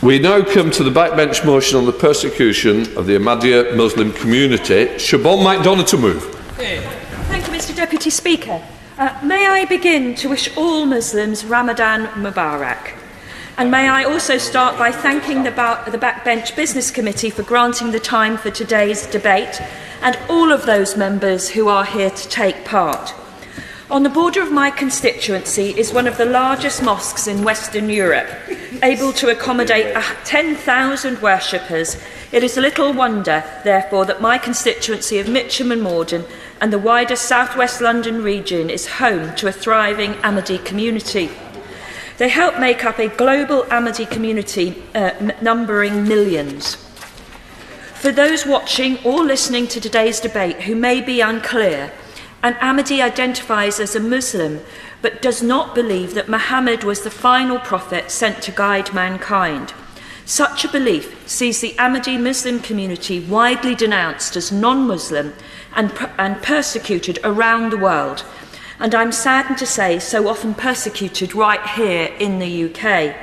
We now come to the backbench motion on the persecution of the Ahmadiyya Muslim community. Siobhan MacDonagh to move. Thank you, Mr. Deputy Speaker. May I begin to wish all Muslims Ramadan Mubarak. And may I also start by thanking the Backbench Business Committee for granting the time for today's debate and all of those members who are here to take part. On the border of my constituency is one of the largest mosques in Western Europe, able to accommodate 10,000 worshippers. It is little wonder, therefore, that my constituency of Mitcham and Morden and the wider South West London region is home to a thriving Ahmadi community. They help make up a global Ahmadi community numbering millions. For those watching or listening to today's debate who may be unclear, an Ahmadi identifies as a Muslim but does not believe that Muhammad was the final prophet sent to guide mankind. Such a belief sees the Ahmadi Muslim community widely denounced as non-Muslim and persecuted around the world, and I'm saddened to say so often persecuted right here in the UK.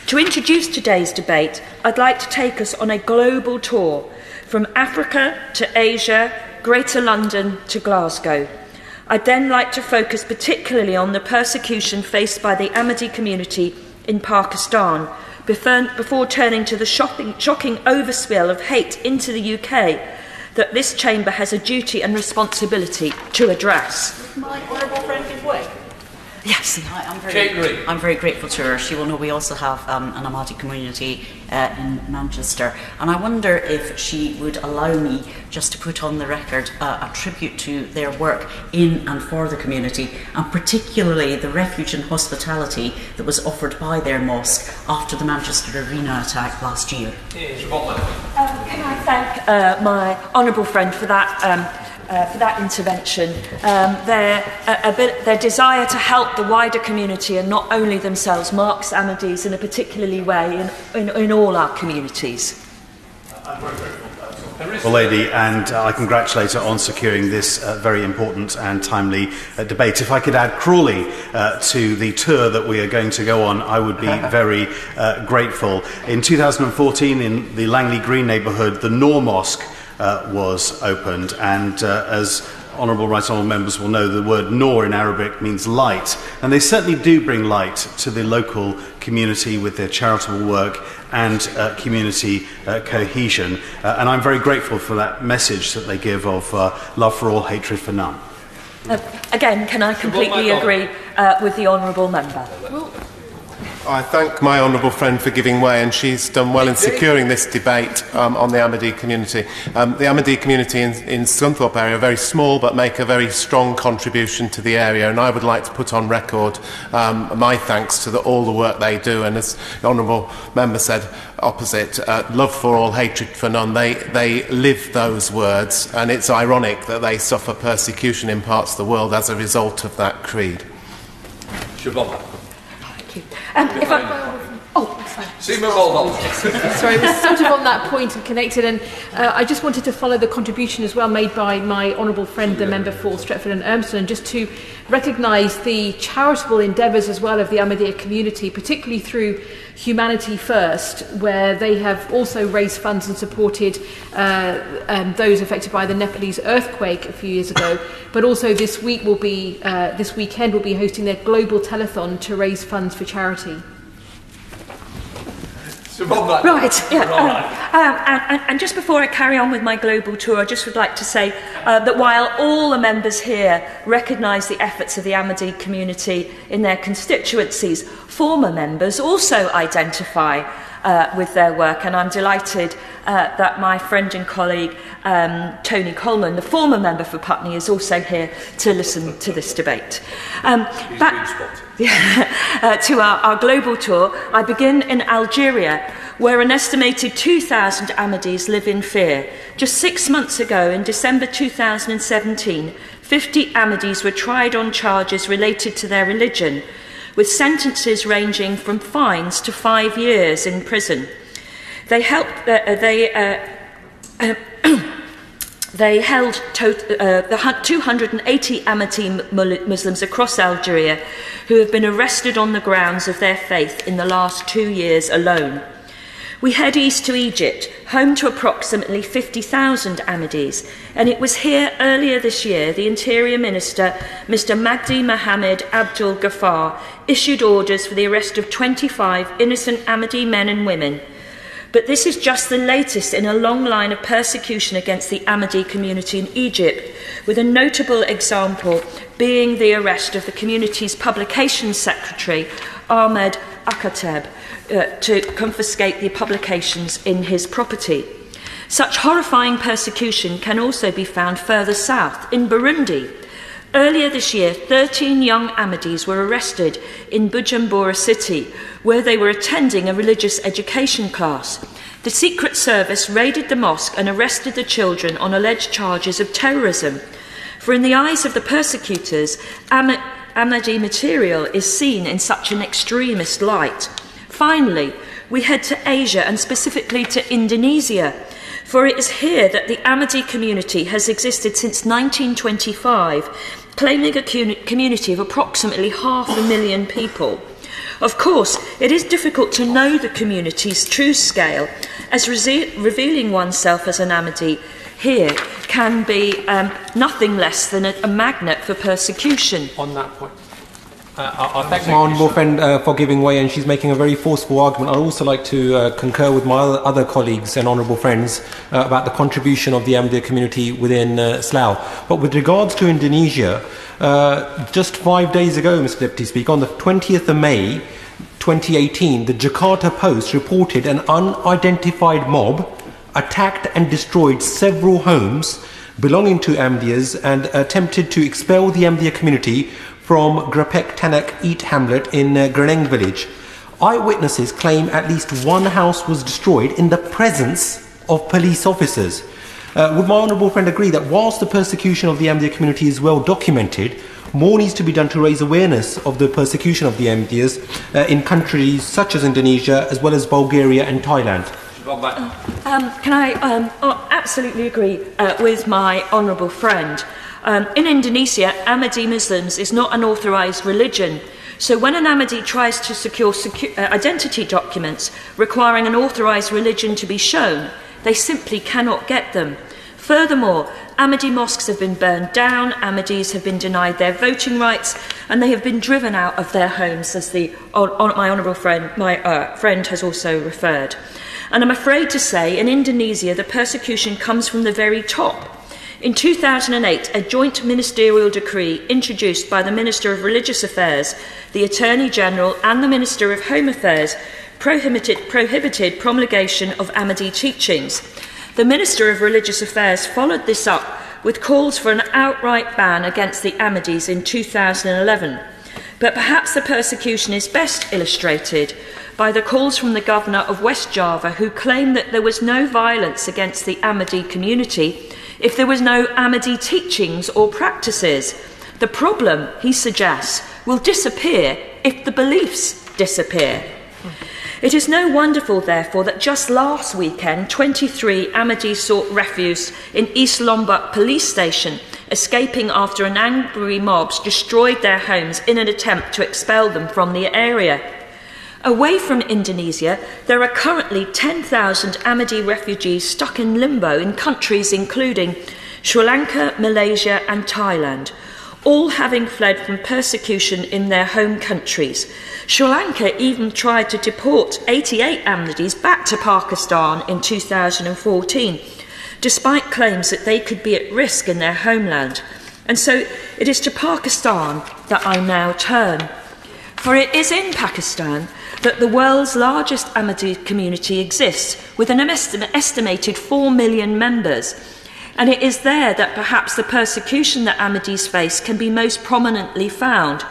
To introduce today's debate, I'd like to take us on a global tour from Africa to Asia, Greater London to Glasgow. I'd then like to focus particularly on the persecution faced by the Ahmadi community in Pakistan, before turning to the shocking overspill of hate into the UK that this chamber has a duty and responsibility to address. My honourable friend give way. Yes. I'm very grateful to her. She will know we also have an Ahmadi community in Manchester. And I wonder if she would allow me just to put on the record a tribute to their work in and for the community, and particularly the refuge and hospitality that was offered by their mosque after the Manchester Arena attack last year. Can I thank my honourable friend for that intervention. Their desire to help the wider community and not only themselves marks Ahmadis in a particularly way in all our communities. I'm very grateful. Well, lady, and I congratulate her on securing this very important and timely debate. If I could add Crawley to the tour that we are going to go on, I would be very grateful. In 2014, in the Langley Green neighbourhood, the Noor Mosque was opened, and as Right Honourable members will know, the word Noor in Arabic means light, and they certainly do bring light to the local community with their charitable work and community cohesion, and I'm very grateful for that message that they give of love for all, hatred for none. Again, can I completely agree with the honourable member? I thank my honourable friend for giving way, and she's done well in securing this debate on the Ahmadi community. The Ahmadi community in Scunthorpe area are very small but make a very strong contribution to the area, and I would like to put on record my thanks to all the work they do, and as the honourable member said opposite, love for all, hatred for none. They live those words, and it's ironic that they suffer persecution in parts of the world as a result of that creed. Siobhan. Sorry, it was sort of on that point and connected, and I just wanted to follow the contribution as well made by my honourable friend, the member for Stretford and Urmston, and just to recognise the charitable endeavours as well of the Ahmadiyya community, particularly through Humanity First, where they have also raised funds and supported those affected by the Nepalese earthquake a few years ago. But also this weekend will be hosting their global telethon to raise funds for charity. Right, yeah. And just before I carry on with my global tour, I just would like to say that while all the members here recognise the efforts of the Ahmadi community in their constituencies, former members also identify with their work, and I'm delighted that my friend and colleague Tony Coleman, the former member for Putney, is also here to listen to this debate. To our global tour, I begin in Algeria, where an estimated 2,000 Ahmadis live in fear. Just 6 months ago, in December 2017, 50 Ahmadis were tried on charges related to their religion, with sentences ranging from fines to 5 years in prison. They held 280 Ahmadi Muslims across Algeria who have been arrested on the grounds of their faith in the last 2 years alone. We head east to Egypt, home to approximately 50,000 Ahmadis, and it was here earlier this year the Interior Minister, Mr. Magdi Mohammed Abdul Ghaffar, issued orders for the arrest of 25 innocent Ahmadi men and women. But this is just the latest in a long line of persecution against the Ahmadi community in Egypt, with a notable example being the arrest of the community's publications secretary, Ahmed Akateb, to confiscate the publications in his property. Such horrifying persecution can also be found further south, in Burundi. Earlier this year, 13 young Ahmadis were arrested in Bujumbura city, where they were attending a religious education class. The Secret Service raided the mosque and arrested the children on alleged charges of terrorism. For in the eyes of the persecutors, Ahmadi material is seen in such an extremist light. Finally, we head to Asia and specifically to Indonesia, for it is here that the Ahmadi community has existed since 1925, claiming a community of approximately 500,000 people. Of course, it is difficult to know the community's true scale, as revealing oneself as an Ahmadi here can be nothing less than a magnet for persecution. On that point, I thank my honourable friend for giving way, and she's making a very forceful argument. I'd also like to concur with my other colleagues and honourable friends about the contribution of the Ahmadiyya community within Slough. But with regards to Indonesia, just 5 days ago, Mr Deputy Speaker, on the 20th of May 2018, the Jakarta Post reported an unidentified mob attacked and destroyed several homes belonging to Ahmadiyyas and attempted to expel the Ahmadiyya community from Grapek Tanak Eat hamlet in Greneng village. Eyewitnesses claim at least one house was destroyed in the presence of police officers. Would my honourable friend agree that whilst the persecution of the Ahmadiyya community is well documented, more needs to be done to raise awareness of the persecution of the Ahmadiyyas in countries such as Indonesia as well as Bulgaria and Thailand? Can I absolutely agree with my honourable friend. In Indonesia, Ahmadi Muslims is not an authorised religion. So when an Ahmadi tries to secure identity documents requiring an authorised religion to be shown, they simply cannot get them. Furthermore, Ahmadi mosques have been burned down, Ahmadis have been denied their voting rights, and they have been driven out of their homes, as my honourable friend, friend has also referred. And I'm afraid to say, in Indonesia, the persecution comes from the very top. In 2008, a joint ministerial decree introduced by the Minister of Religious Affairs, the Attorney General and the Minister of Home Affairs prohibited promulgation of Ahmadi teachings. The Minister of Religious Affairs followed this up with calls for an outright ban against the Ahmadis in 2011. But perhaps the persecution is best illustrated by the calls from the Governor of West Java, who claimed that there was no violence against the Ahmadi community if there was no Ahmadi teachings or practices. The problem, he suggests, will disappear if the beliefs disappear. It is no wonderful, therefore, that just last weekend, 23 Ahmadis sought refuge in East Lombok police station, escaping after an angry mob destroyed their homes in an attempt to expel them from the area. Away from Indonesia, there are currently 10,000 Ahmadi refugees stuck in limbo in countries including Sri Lanka, Malaysia and Thailand, all having fled from persecution in their home countries. Sri Lanka even tried to deport 88 Ahmadis back to Pakistan in 2014, despite claims that they could be at risk in their homeland. And so it is to Pakistan that I now turn. For it is in Pakistan that the world's largest Ahmadi community exists, with an estimated 4 million members. And it is there that perhaps the persecution that Ahmadis face can be most prominently found.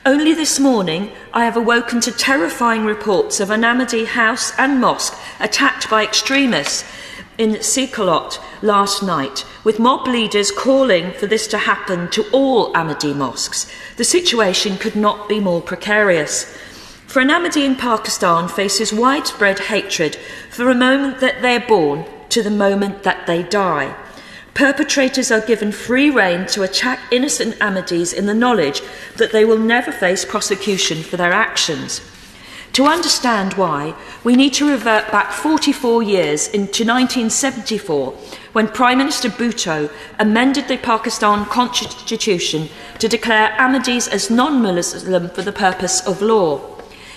Only this morning, I have awoken to terrifying reports of an Ahmadi house and mosque attacked by extremists in Sikolot last night, with mob leaders calling for this to happen to all Ahmadi mosques. The situation could not be more precarious. For an Ahmadi in Pakistan faces widespread hatred from the moment that they are born to the moment that they die. Perpetrators are given free rein to attack innocent Ahmadis in the knowledge that they will never face prosecution for their actions. To understand why, we need to revert back 44 years into 1974, when Prime Minister Bhutto amended the Pakistan constitution to declare Ahmadis as non-Muslim for the purpose of law.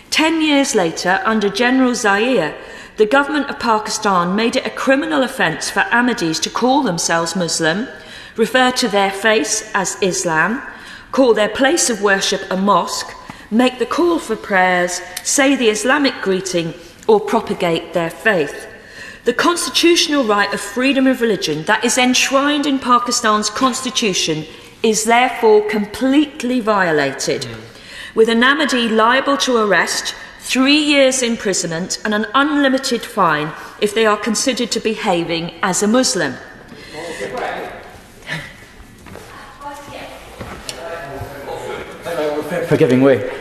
10 years later, under General Zaire, the government of Pakistan made it a criminal offence for Ahmadis to call themselves Muslim, refer to their faith as Islam, call their place of worship a mosque, make the call for prayers, say the Islamic greeting, or propagate their faith. The constitutional right of freedom of religion that is enshrined in Pakistan's constitution is therefore completely violated, with an Ahmadi liable to arrest, 3 years imprisonment and an unlimited fine if they are considered to be behaving as a Muslim. For giving way.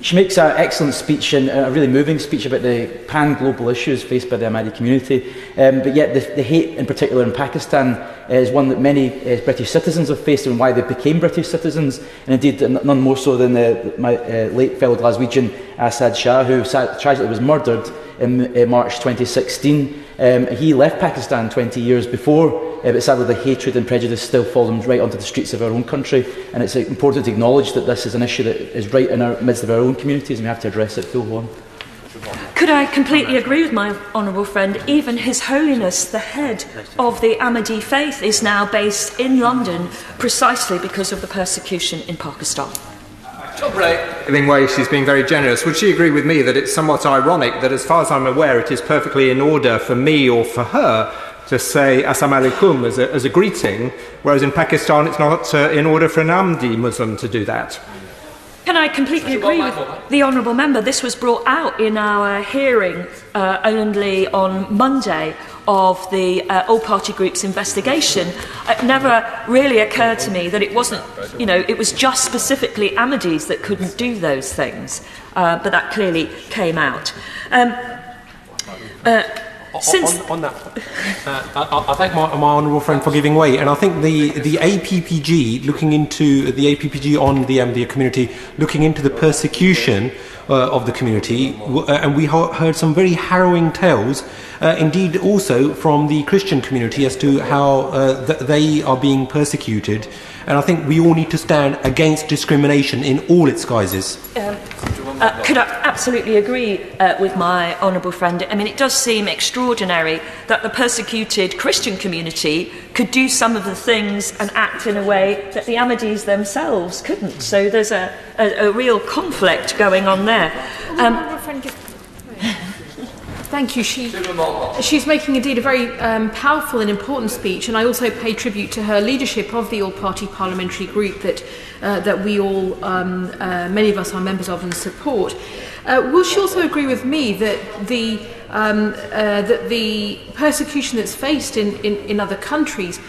She makes an excellent speech and a really moving speech about the pan-global issues faced by the Ahmadi community, but yet the hate in particular in Pakistan is one that many British citizens have faced and why they became British citizens, and indeed none more so than my late fellow Glaswegian Asad Shah, who tragically was murdered in March 2016. He left Pakistan 20 years before, but sadly the hatred and prejudice still follow them right onto the streets of our own country, and it's important to acknowledge that this is an issue that is right in our midst of our own communities, and we have to address it full on. Could I completely agree with my honourable friend? Even His Holiness, the head of the Ahmadi faith, is now based in London precisely because of the persecution in Pakistan. In way, she's being very generous. Would she agree with me that it's somewhat ironic that, as far as I'm aware, it is perfectly in order for me or for her to say Assalamu alaikum as a greeting, whereas in Pakistan it's not in order for an Ahmadi Muslim to do that? Can I completely agree with the honourable member? This was brought out in our hearing only on Monday of the all-party group's investigation. It never really occurred to me that it wasn't, it was just specifically Ahmadis that couldn't do those things, but that clearly came out. On that, I thank my honourable friend for giving way, and I think the APPG on the Ahmadiyya community, looking into the persecution of the community, and we heard some very harrowing tales, indeed also from the Christian community as to how they are being persecuted, and I think we all need to stand against discrimination in all its guises. Could I absolutely agree with my honourable friend? I mean, it does seem extraordinary that the persecuted Christian community could do some of the things and act in a way that the Ahmadis themselves couldn't. So there's a real conflict going on there. Thank you. She's making indeed a very powerful and important speech, and I also pay tribute to her leadership of the all-party parliamentary group that we all, many of us are members of and support. Will she also agree with me that the persecution that's faced in other countries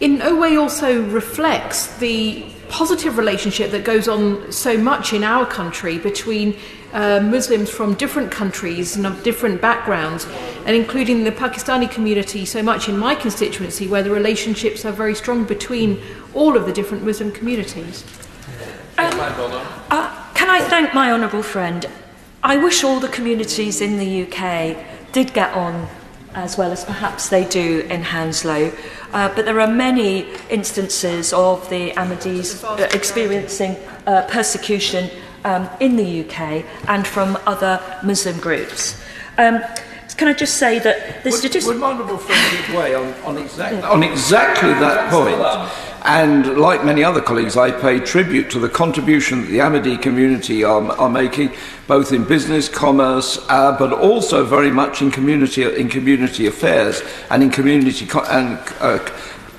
in no way also reflects the positive relationship that goes on so much in our country between Muslims from different countries and of different backgrounds, and including the Pakistani community so much in my constituency, where the relationships are very strong between all of the different Muslim communities? Can I thank my honourable friend? I wish all the communities in the UK did get on as well as perhaps they do in Hounslow, but there are many instances of the Ahmadis experiencing persecution in the UK and from other Muslim groups. Can I just say that the statistics... Would my honourable friend give way on exactly that point? And like many other colleagues, I pay tribute to the contribution that the Ahmadi community are making, both in business, commerce, but also very much in community affairs and in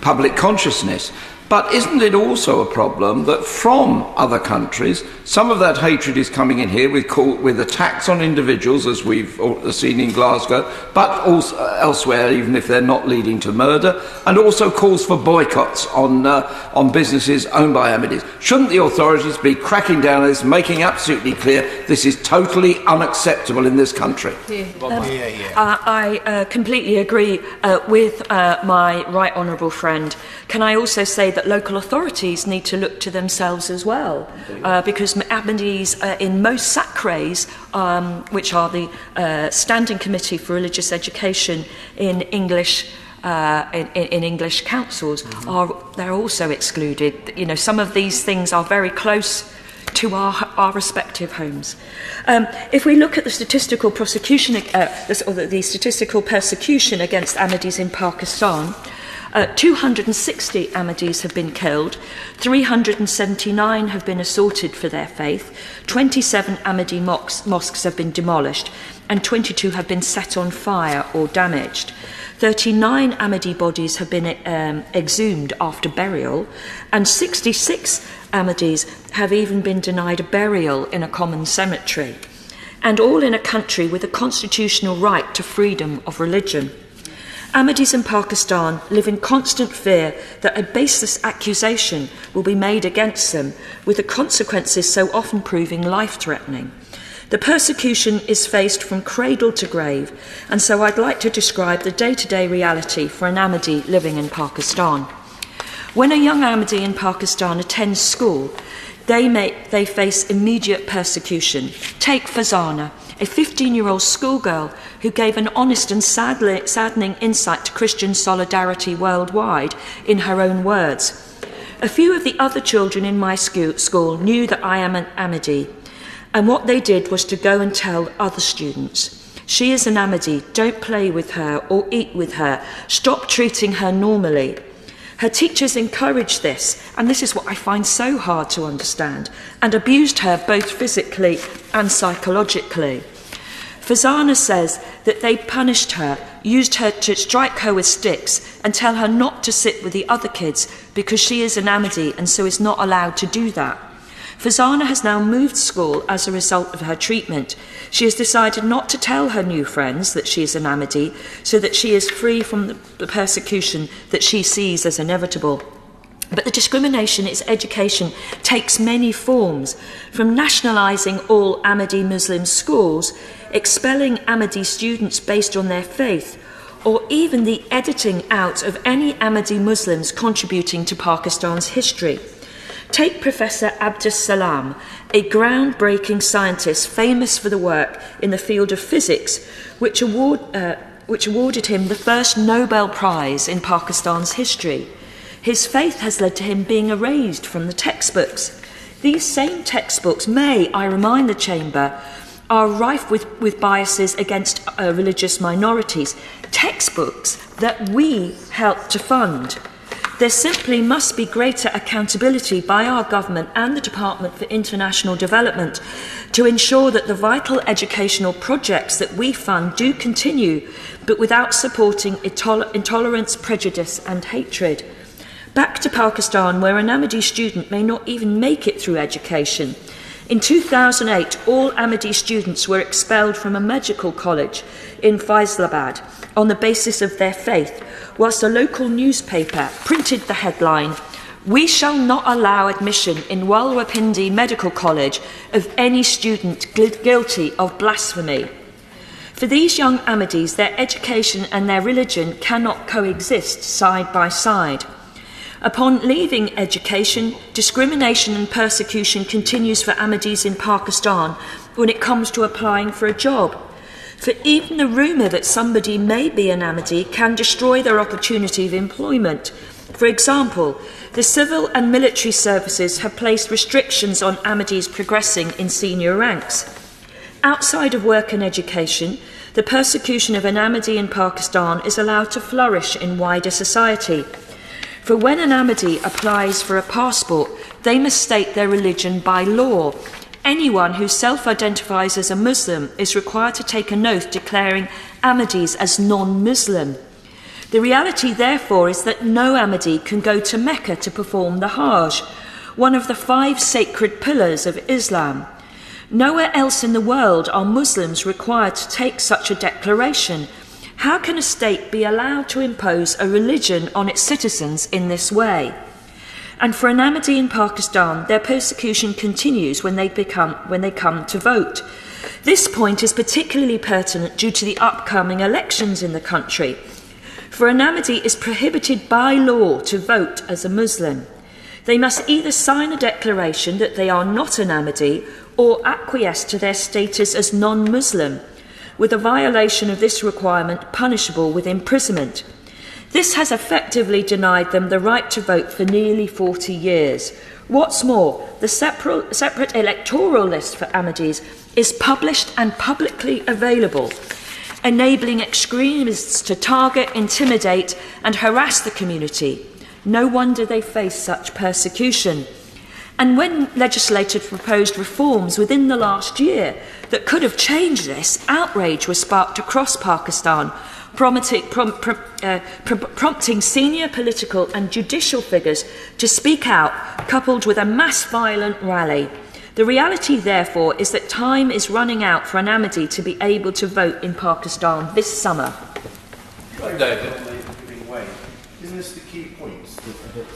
public consciousness. But isn't it also a problem that from other countries, some of that hatred is coming in here with attacks on individuals, as we've seen in Glasgow, but also elsewhere, even if they're not leading to murder, and also calls for boycotts on businesses owned by Ahmadis? Shouldn't the authorities be cracking down on this, making absolutely clear this is totally unacceptable in this country? I completely agree with my right honourable friend. Can I also say that that local authorities need to look to themselves as well, because Ahmadis in most sacres, which are the Standing Committee for Religious Education in English in English councils, they're also excluded. You know, some of these things are very close to our respective homes. If we look at the statistical prosecution, the statistical persecution against Ahmadis in Pakistan, 260 Ahmadis have been killed, 379 have been assaulted for their faith, 27 Ahmadi mosques have been demolished, and 22 have been set on fire or damaged. 39 Ahmadi bodies have been exhumed after burial, and 66 Ahmadis have even been denied a burial in a common cemetery, and all in a country with a constitutional right to freedom of religion. Ahmadis in Pakistan live in constant fear that a baseless accusation will be made against them, with the consequences so often proving life-threatening. The persecution is faced from cradle to grave, and so I'd like to describe the day-to-day reality for an Ahmadi living in Pakistan. When a young Ahmadi in Pakistan attends school, they face immediate persecution. Take Fazana, a 15-year-old schoolgirl who gave an honest and saddening insight to Christian solidarity worldwide in her own words. A few of the other children in my school knew that I am an Ahmadi, and what they did was to go and tell other students. She is an Ahmadi, don't play with her or eat with her, stop treating her normally. Her teachers encouraged this, and this is what I find so hard to understand, and abused her both physically and psychologically. Fazana says that they punished her, used her to strike her with sticks and tell her not to sit with the other kids because she is an Ahmadi and so is not allowed to do that. Fazana has now moved school as a result of her treatment. She has decided not to tell her new friends that she is an Ahmadi so that she is free from the persecution that she sees as inevitable. But the discrimination in its education takes many forms, from nationalising all Ahmadi Muslim schools, expelling Ahmadi students based on their faith, or even the editing out of any Ahmadi Muslims contributing to Pakistan's history. Take Professor Abdus Salam, a groundbreaking scientist famous for the work in the field of physics, which awarded him the first Nobel Prize in Pakistan's history. His faith has led to him being erased from the textbooks. These same textbooks may, I remind the Chamber, are rife with biases against religious minorities, textbooks that we help to fund. There simply must be greater accountability by our government and the Department for International Development to ensure that the vital educational projects that we fund do continue, but without supporting intolerance, prejudice and hatred. Back to Pakistan, where an Ahmadi student may not even make it through education. In 2008, all Ahmadi students were expelled from a medical college in Faisalabad on the basis of their faith, whilst a local newspaper printed the headline, "We shall not allow admission in Rawalpindi Medical College of any student guilty of blasphemy." For these young Ahmadis, their education and their religion cannot coexist side by side. Upon leaving education, discrimination and persecution continues for Ahmadis in Pakistan when it comes to applying for a job. For even the rumour that somebody may be an Ahmadi can destroy their opportunity of employment. For example, the civil and military services have placed restrictions on Ahmadis progressing in senior ranks. Outside of work and education, the persecution of an Ahmadi in Pakistan is allowed to flourish in wider society. For when an Ahmadi applies for a passport, they must state their religion by law. Anyone who self-identifies as a Muslim is required to take an oath declaring Ahmadis as non-Muslim. The reality, therefore, is that no Ahmadi can go to Mecca to perform the Hajj, one of the 5 sacred pillars of Islam. Nowhere else in the world are Muslims required to take such a declaration. How can a state be allowed to impose a religion on its citizens in this way? And for an Ahmadi in Pakistan, their persecution continues when they come to vote. This point is particularly pertinent due to the upcoming elections in the country. For an Ahmadi is prohibited by law to vote as a Muslim. They must either sign a declaration that they are not an Ahmadi or acquiesce to their status as non-Muslim, with a violation of this requirement punishable with imprisonment. This has effectively denied them the right to vote for nearly 40 years. What's more, the separate electoral list for Ahmadis is published and publicly available, enabling extremists to target, intimidate and harass the community. No wonder they face such persecution. And when legislators proposed reforms within the last year that could have changed this, outrage was sparked across Pakistan, prompting senior political and judicial figures to speak out, coupled with a mass violent rally. The reality, therefore, is that time is running out for an Ahmadi to be able to vote in Pakistan this summer. David. Isn't this the key point,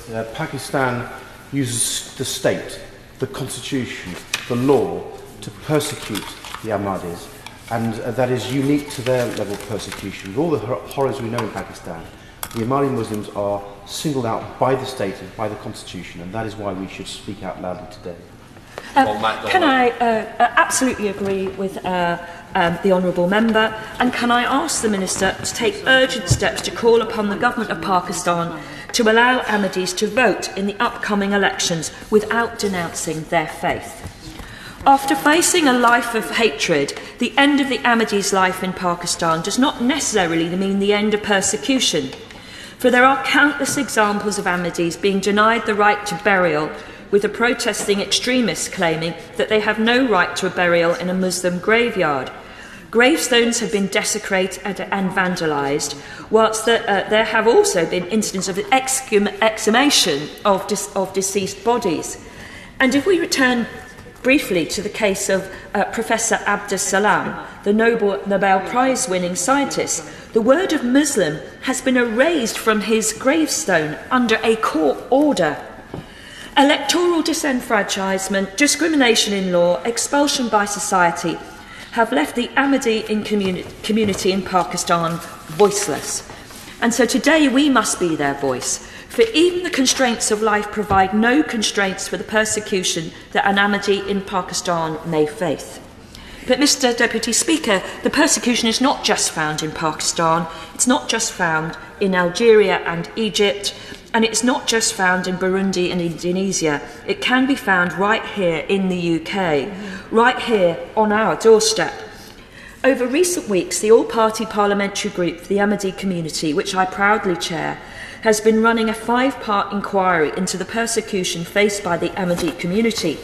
that Pakistan uses the state, the constitution, the law to persecute the Ahmadis, and that is unique to their level of persecution. With all the horrors we know in Pakistan, the Ahmadi Muslims are singled out by the state and by the constitution, and that is why we should speak out loudly today. Can I absolutely agree with the honourable member, and can I ask the Minister to take urgent steps to call upon the government of Pakistan to allow Ahmadis to vote in the upcoming elections without denouncing their faith? After facing a life of hatred, the end of the Ahmadis' life in Pakistan does not necessarily mean the end of persecution, for there are countless examples of Ahmadis being denied the right to burial, with the protesting extremists claiming that they have no right to a burial in a Muslim graveyard. Gravestones have been desecrated and vandalised, whilst there have also been incidents of exhumation of deceased bodies. And if we return briefly to the case of Professor Abdus Salam, the Nobel Prize-winning scientist, the word of Muslim has been erased from his gravestone under a court order. Electoral disenfranchisement, discrimination in law, expulsion by society have left the Ahmadi community in Pakistan voiceless. And so today we must be their voice, for even the constraints of life provide no constraints for the persecution that an Ahmadi in Pakistan may face. But, Mr. Deputy Speaker, the persecution is not just found in Pakistan, it's not just found in Algeria and Egypt, and it's not just found in Burundi and Indonesia. It can be found right here in the UK, right here on our doorstep. Over recent weeks, the all-party parliamentary group for the Ahmadi community, which I proudly chair, has been running a 5-part inquiry into the persecution faced by the Ahmadi community.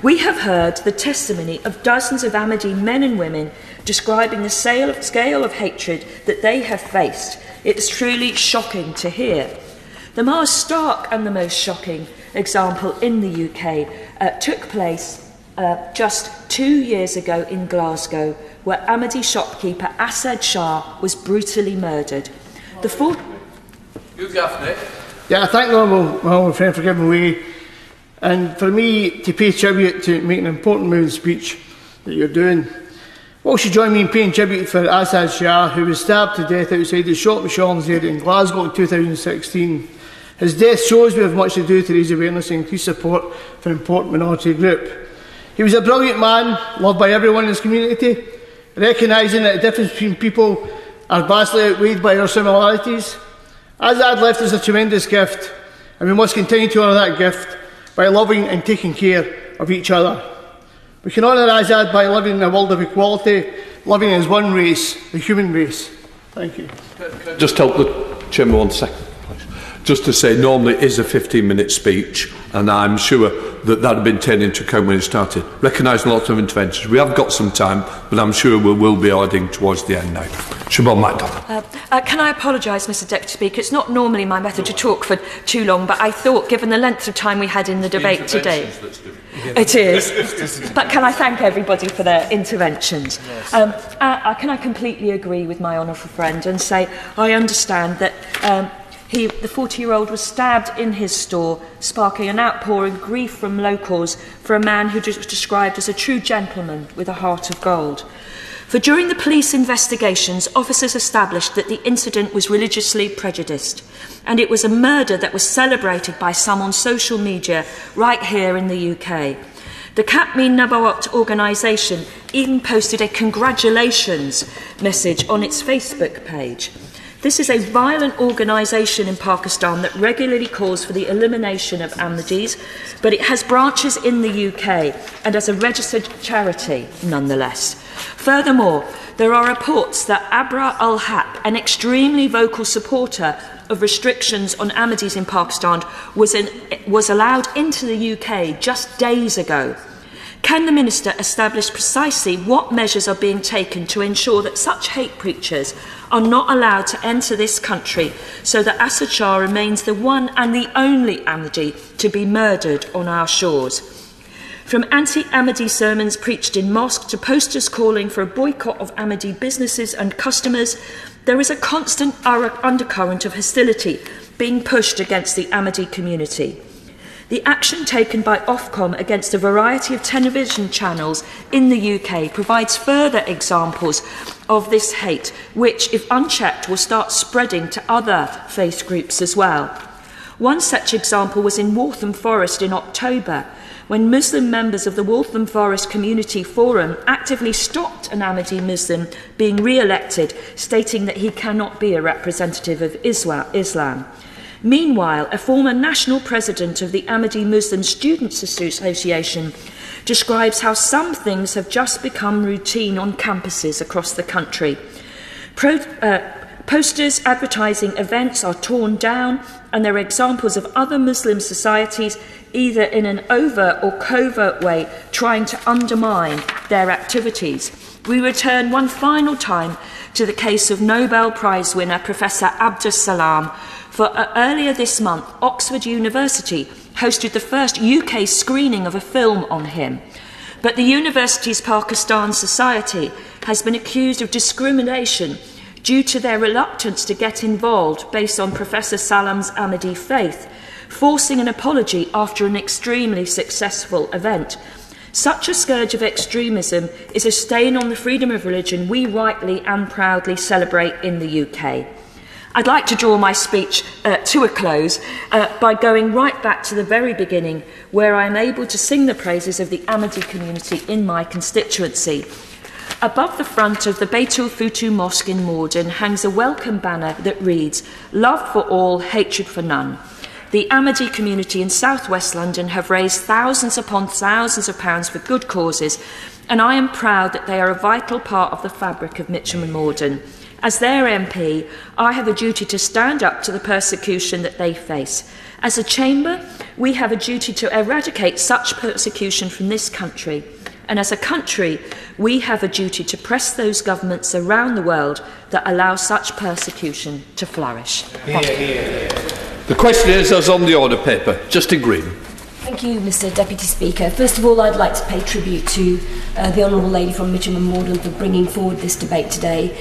We have heard the testimony of dozens of Ahmadi men and women describing the scale of hatred that they have faced. It is truly shocking to hear. The most stark and the most shocking example in the UK took place just 2 years ago in Glasgow, where Ahmadi shopkeeper Asad Shah was brutally murdered. Yeah, I thank my honourable friend for giving way, and for me to pay tribute to make an important moving speech that you're doing. Will you join me in paying tribute for Asad Shah, who was stabbed to death outside the shop of Sean's area in Glasgow in 2016. His death shows we have much to do to raise awareness and increase support for an important minority group. He was a brilliant man, loved by everyone in his community, recognising that the difference between people are vastly outweighed by our similarities. Asad left us a tremendous gift, and we must continue to honour that gift by loving and taking care of each other. We can honour Asad by living in a world of equality, living as one race, the human race. Thank you. Just help the Chairman 1 second, please. Just to say, normally it is a 15-minute speech, and I'm sure that had been taken into account when it started. Recognising lots of interventions. We have got some time, but I'm sure we will be adding towards the end now. Siobhan MacDonald. Can I apologise, Mr. Deputy Speaker? It's not normally my method to talk for too long, but I thought, given the length of time we had in the debate today, it is. But can I thank everybody for their interventions? Can I completely agree with my honourable friend and say I understand that the 40-year-old was stabbed in his store, sparking an outpouring of grief from locals for a man who was described as a true gentleman with a heart of gold. For during the police investigations, officers established that the incident was religiously prejudiced, and it was a murder that was celebrated by some on social media right here in the UK. The Katmi Nabawat organisation even posted a congratulations message on its Facebook page. This is a violent organisation in Pakistan that regularly calls for the elimination of Ahmadis, but it has branches in the UK and as a registered charity nonetheless. Furthermore, there are reports that Abra al-Haq, an extremely vocal supporter of restrictions on Ahmadis in Pakistan, was allowed into the UK just days ago. Can the Minister establish precisely what measures are being taken to ensure that such hate preachers are not allowed to enter this country so that Asad Shah remains the one and the only Ahmadi to be murdered on our shores? From anti-Ahmadi sermons preached in mosque to posters calling for a boycott of Ahmadi businesses and customers, there is a constant undercurrent of hostility being pushed against the Ahmadi community. The action taken by Ofcom against a variety of television channels in the UK provides further examples of this hate, which, if unchecked, will start spreading to other faith groups as well. One such example was in Waltham Forest in October, when Muslim members of the Waltham Forest Community Forum actively stopped an Ahmadi Muslim being re-elected, stating that he cannot be a representative of Islam. Meanwhile, a former national president of the Ahmadi Muslim Students Association describes how some things have just become routine on campuses across the country. Posters advertising events are torn down, and there are examples of other Muslim societies, either in an overt or covert way, trying to undermine their activities. We return one final time to the case of Nobel Prize winner Professor Abdus Salam. For earlier this month, Oxford University hosted the first UK screening of a film on him. But the university's Pakistan Society has been accused of discrimination due to their reluctance to get involved based on Professor Salam's Ahmadi faith, forcing an apology after an extremely successful event. Such a scourge of extremism is a stain on the freedom of religion we rightly and proudly celebrate in the UK. I'd like to draw my speech to a close by going right back to the very beginning, where I am able to sing the praises of the Ahmadi community in my constituency. Above the front of the Baitul Futu Mosque in Morden hangs a welcome banner that reads, "Love for all, hatred for none." The Ahmadi community in southwest London have raised thousands upon thousands of pounds for good causes, and I am proud that they are a vital part of the fabric of Mitcham and Morden. As their MP, I have a duty to stand up to the persecution that they face. As a chamber, we have a duty to eradicate such persecution from this country. And as a country, we have a duty to press those governments around the world that allow such persecution to flourish. The question is, as on the order paper, Justin Green. Thank you, Mr Deputy Speaker. First of all, I'd like to pay tribute to the Honourable Lady from Mitcham and Morden for bringing forward this debate today.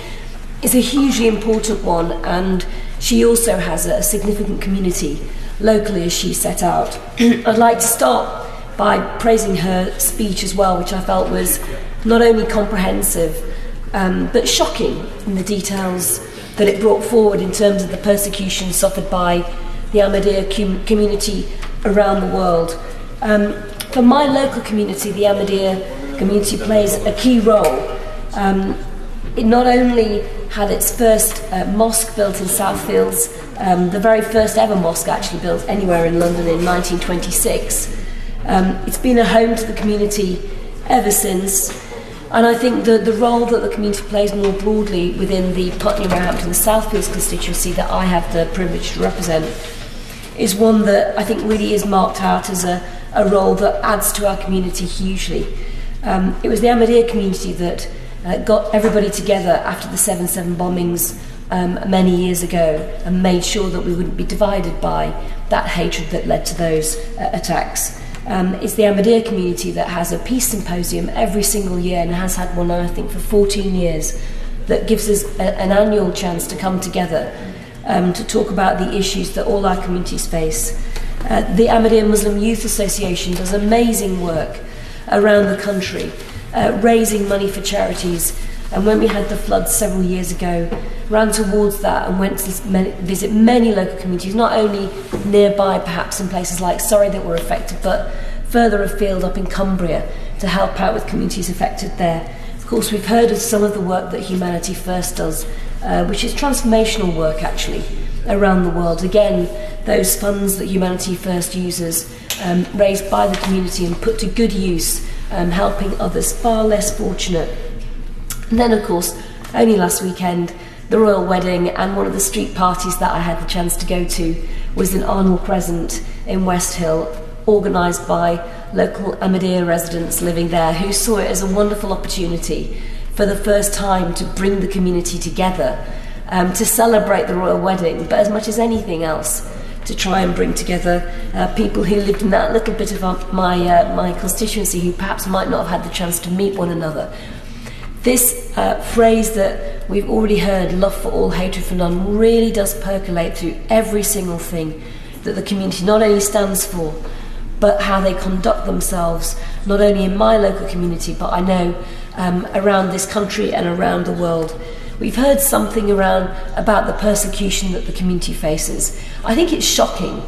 It's a hugely important one, and she also has a significant community locally, as she set out. I'd like to start by praising her speech as well, which I felt was not only comprehensive but shocking in the details that it brought forward in terms of the persecution suffered by the Ahmadiyya community around the world. For my local community, the Ahmadiyya community plays a key role. It not only had its first mosque built in Southfields, the very first ever mosque actually built anywhere in London in 1926. It's been a home to the community ever since, and I think the role that the community plays more broadly within the Putney, Roehampton, Southfields constituency that I have the privilege to represent is one that I think really is marked out as a role that adds to our community hugely. It was the Ahmadiyya community that got everybody together after the 7/7 bombings many years ago and made sure that we wouldn't be divided by that hatred that led to those attacks. It's the Ahmadiyya community that has a peace symposium every single year and has had one, I think, for 14 years, that gives us an annual chance to come together to talk about the issues that all our communities face. The Ahmadiyya Muslim Youth Association does amazing work around the country, raising money for charities and when we had the floods several years ago, ran towards that and went to visit many local communities, not only nearby perhaps in places like Surrey that were affected, but further afield up in Cumbria to help out with communities affected there. Of course, we've heard of some of the work that Humanity First does, which is transformational work actually around the world. Again, those funds that Humanity First uses, raised by the community and put to good use, helping others far less fortunate. And then, of course, only last weekend, the royal wedding and one of the street parties that I had the chance to go to was in Arnold Crescent in West Hill, organised by local Ahmadiyya residents living there, who saw it as a wonderful opportunity for the first time to bring the community together, to celebrate the royal wedding, but as much as anything else, to try and bring together people who lived in that little bit of my constituency who perhaps might not have had the chance to meet one another. This phrase that we've already heard, love for all, hatred for none, really does percolate through every single thing that the community not only stands for, but how they conduct themselves, not only in my local community, but I know around this country and around the world. We've heard something about the persecution that the community faces. I think it's shocking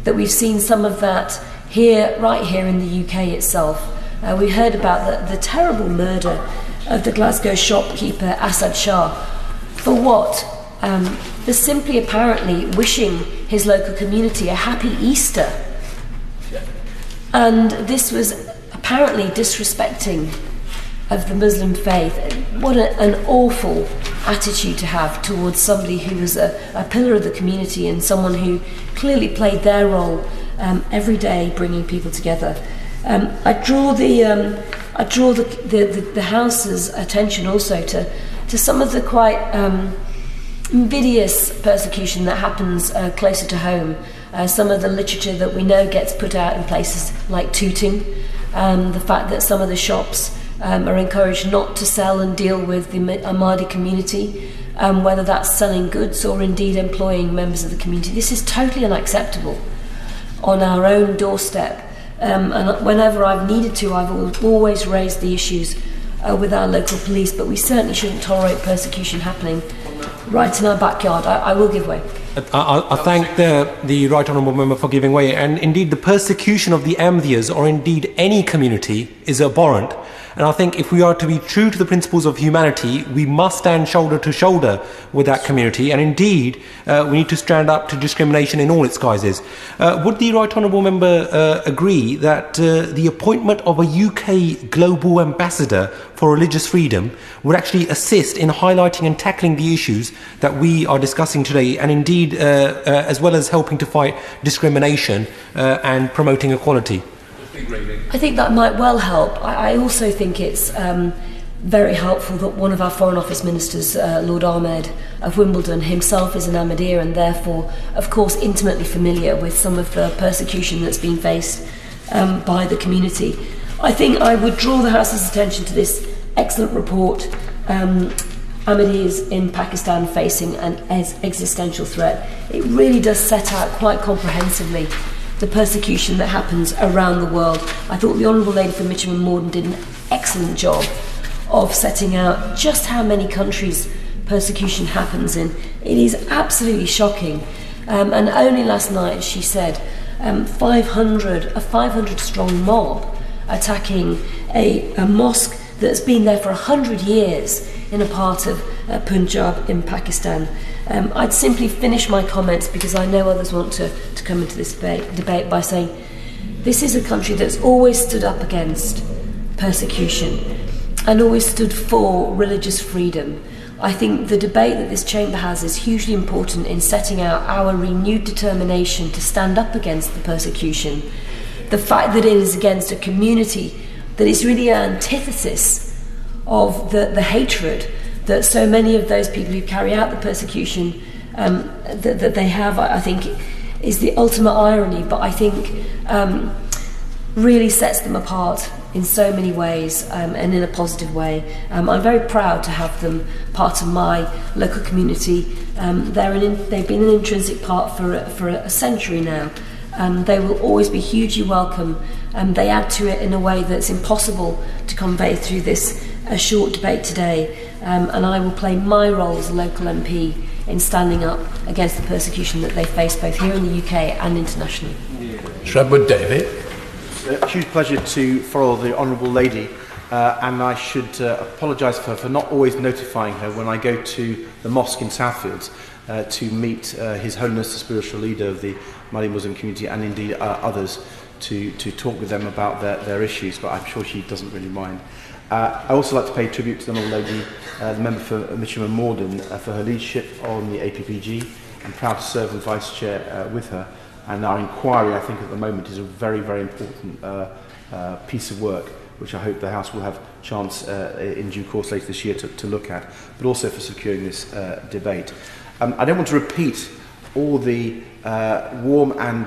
that we've seen some of that right here in the UK itself. We heard about the terrible murder of the Glasgow shopkeeper Asad Shah. For what? For simply apparently wishing his local community a happy Easter. And this was apparently disrespecting of the Muslim faith. What an awful attitude to have towards somebody who was a pillar of the community and someone who clearly played their role every day bringing people together. I draw the House's attention also to some of the quite invidious persecution that happens closer to home. Some of the literature that we know gets put out in places like Tooting, the fact that some of the shops are encouraged not to sell and deal with the Ahmadi community, whether that's selling goods or indeed employing members of the community. This is totally unacceptable on our own doorstep. And whenever I've needed to, I've always raised the issues with our local police, but we certainly shouldn't tolerate persecution happening right in our backyard. I will give way. I thank the Right Honourable Member for giving way, and indeed the persecution of the Ahmadiyyas or indeed any community is abhorrent. And I think if we are to be true to the principles of humanity, we must stand shoulder to shoulder with that community, and indeed we need to stand up to discrimination in all its guises. Would the Right Honourable Member agree that the appointment of a UK Global Ambassador for Religious Freedom would actually assist in highlighting and tackling the issues that we are discussing today, and indeed as well as helping to fight discrimination and promoting equality? I think that might well help. I also think it's very helpful that one of our Foreign Office ministers, Lord Ahmed of Wimbledon, himself is an Ahmadiyya and therefore, of course, intimately familiar with some of the persecution that's been faced by the community. I think I would draw the House's attention to this excellent report, Ahmadiyyas in Pakistan facing an existential threat. It really does set out quite comprehensively the persecution that happens around the world. I thought the Honourable Lady from Mitcham and Morden did an excellent job of setting out just how many countries persecution happens in. It is absolutely shocking. And only last night, she said, a 500 strong mob attacking a mosque that's been there for 100 years in a part of Punjab in Pakistan. I'd simply finish my comments, because I know others want to come into this debate, by saying this is a country that's always stood up against persecution and always stood for religious freedom. I think the debate that this chamber has is hugely important in setting out our renewed determination to stand up against the persecution. The fact that it is against a community that is really an antithesis of the hatred that so many of those people who carry out the persecution that they have, I think, is the ultimate irony, but I think really sets them apart in so many ways and in a positive way. I'm very proud to have them part of my local community. They've been an intrinsic part for a century now. They will always be hugely welcome. They add to it in a way that's impossible to convey through this short debate today. and I will play my role as a local MP in standing up against the persecution that they face both here in the UK and internationally. Rabwah David. It's a huge pleasure to follow the Honourable Lady, and I should apologise for not always notifying her when I go to the mosque in Southfields to meet His Holiness the spiritual leader of the Ahmadiyya Muslim community, and indeed others, to talk with them about their issues, but I'm sure she doesn't really mind. I also like to pay tribute to the Honourable Lady, the member for Mitcham and Morden, for her leadership on the APPG. I'm proud to serve as Vice Chair with her, and our inquiry, I think, at the moment is a very, very important piece of work, which I hope the House will have a chance in due course later this year to look at, but also for securing this debate. I don't want to repeat all the warm and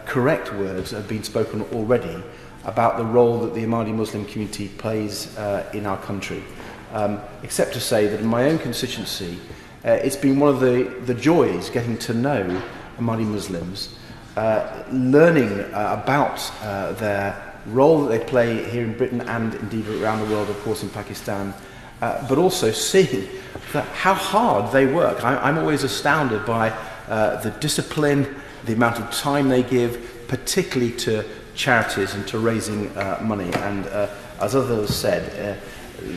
correct words that have been spoken already about the role that the Ahmadiyya Muslim community plays in our country, except to say that in my own constituency, it's been one of the joys getting to know Ahmadiyya Muslims, learning about their role that they play here in Britain and indeed around the world, of course, in Pakistan, but also seeing how hard they work. I'm always astounded by the discipline, the amount of time they give, particularly to charities and to raising money. And as others said,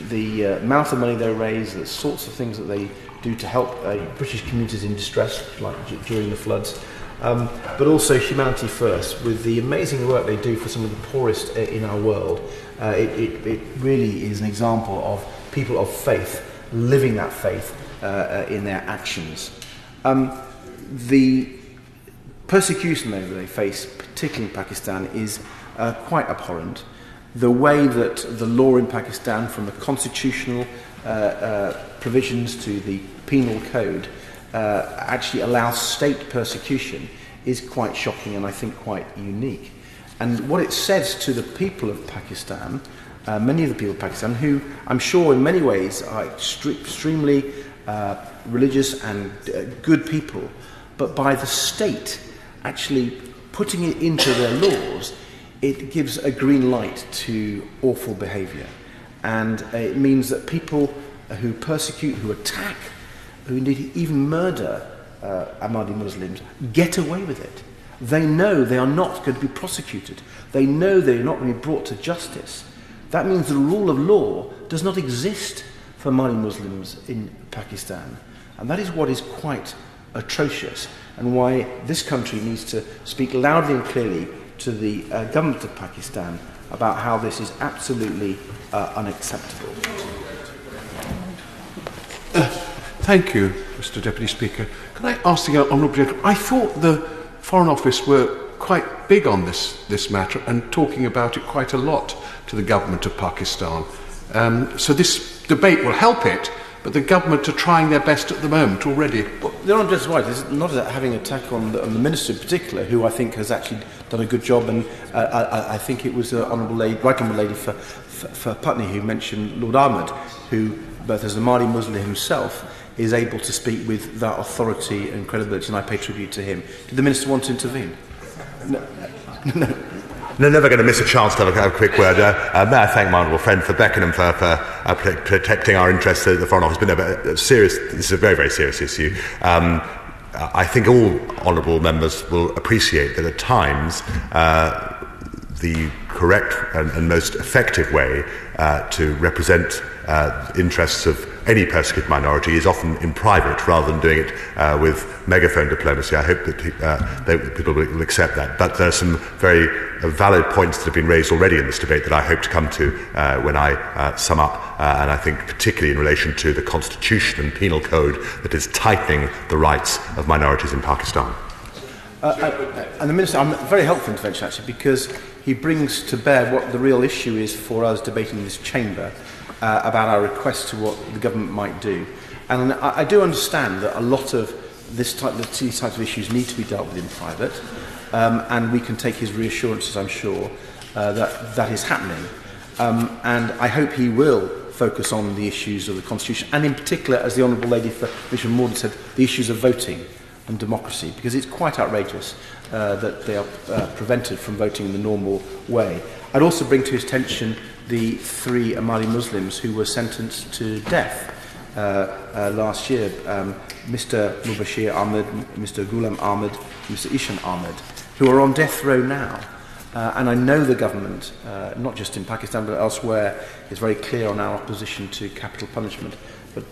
the amount of money they raise, the sorts of things that they do to help British communities in distress, like during the floods, but also humanity first, with the amazing work they do for some of the poorest in our world. It really is an example of people of faith living that faith in their actions. The persecution that they face, particularly in Pakistan, is quite abhorrent. The way that the law in Pakistan, from the constitutional provisions to the penal code, actually allows state persecution is quite shocking and I think quite unique. And what it says to the people of Pakistan, many of the people of Pakistan, who I'm sure in many ways are extremely religious and good people, but by the state actually putting it into their laws, it gives a green light to awful behaviour. And it means that people who persecute, who attack, who indeed even murder Ahmadiyya Muslims get away with it. They know they are not going to be prosecuted. They know they are not going to be brought to justice. That means the rule of law does not exist for Ahmadiyya Muslims in Pakistan. And that is what is quite atrocious, and why this country needs to speak loudly and clearly to the government of Pakistan about how this is absolutely unacceptable. Thank you, Mr. Deputy Speaker. Can I ask the Honourable Gentleman, I thought the Foreign Office were quite big on this matter and talking about it quite a lot to the government of Pakistan. So this debate will help it, but the government are trying their best at the moment already. Well, the Honourable Justice White is not having an attack on the Minister in particular, who I think has actually done a good job, and I think it was the Honourable Lady for Putney who mentioned Lord Ahmed, who, both as a Ahmadiyya Muslim himself, is able to speak with that authority and credibility, and I pay tribute to him. Did the Minister want to intervene? No. No, never going to miss a chance to have a quick word. May I thank my honourable friend for Beckenham for protecting our interests at the Foreign Office. This is a very, very serious issue. I think all honourable members will appreciate that at times the correct and most effective way to represent interests of any persecuted minority is often in private rather than doing it with megaphone diplomacy. I hope that people will accept that. But there are some very valid points that have been raised already in this debate that I hope to come to when I sum up, and I think particularly in relation to the constitution and penal code that is tightening the rights of minorities in Pakistan. And the Minister, I'm very helpful intervention actually, because he brings to bear what the real issue is for us debating in this chamber about our request to what the government might do. And I do understand that a lot of these types of issues need to be dealt with in private, and we can take his reassurances, I'm sure, that is happening. And I hope he will focus on the issues of the Constitution, and in particular, as the Honourable Lady for Mitcham Morden said, the issues of voting and democracy, because it's quite outrageous that they are prevented from voting in the normal way. I'd also bring to his attention the 3 Ahmadiyya Muslims who were sentenced to death last year, Mr. Mubashir Ahmed, Mr. Ghulam Ahmed, Mr. Ishan Ahmed, who are on death row now. And I know the government, not just in Pakistan but elsewhere, is very clear on our opposition to capital punishment. But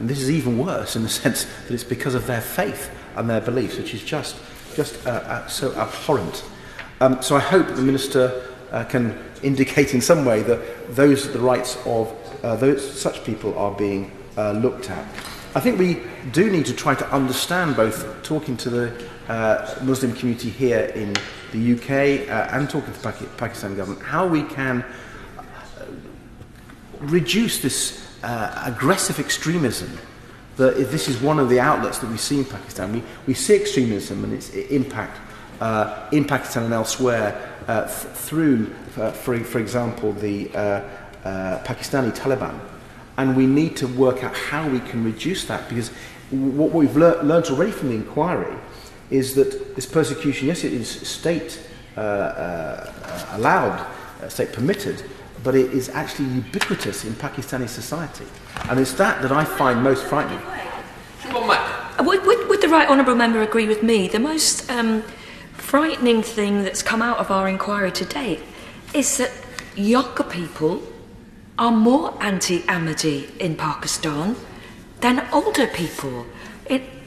this is even worse in the sense that it's because of their faith and their beliefs, which is just so abhorrent. So I hope the Minister can indicate in some way that the rights of such people are being looked at. I think we do need to try to understand, both talking to the Muslim community here in the UK and talking to the Pakistan government, how we can reduce this aggressive extremism. This is one of the outlets that we see in Pakistan. We see extremism and its impact in Pakistan and elsewhere through, for example, the Pakistani Taliban. And we need to work out how we can reduce that, because what we've learned already from the inquiry is that this persecution, yes, it is state allowed, state permitted, but it is actually ubiquitous in Pakistani society. And it's that I find most frightening. Would the Right Honourable Member agree with me? The most frightening thing that's come out of our inquiry to date is that younger people are more anti-Ahmadi in Pakistan than older people.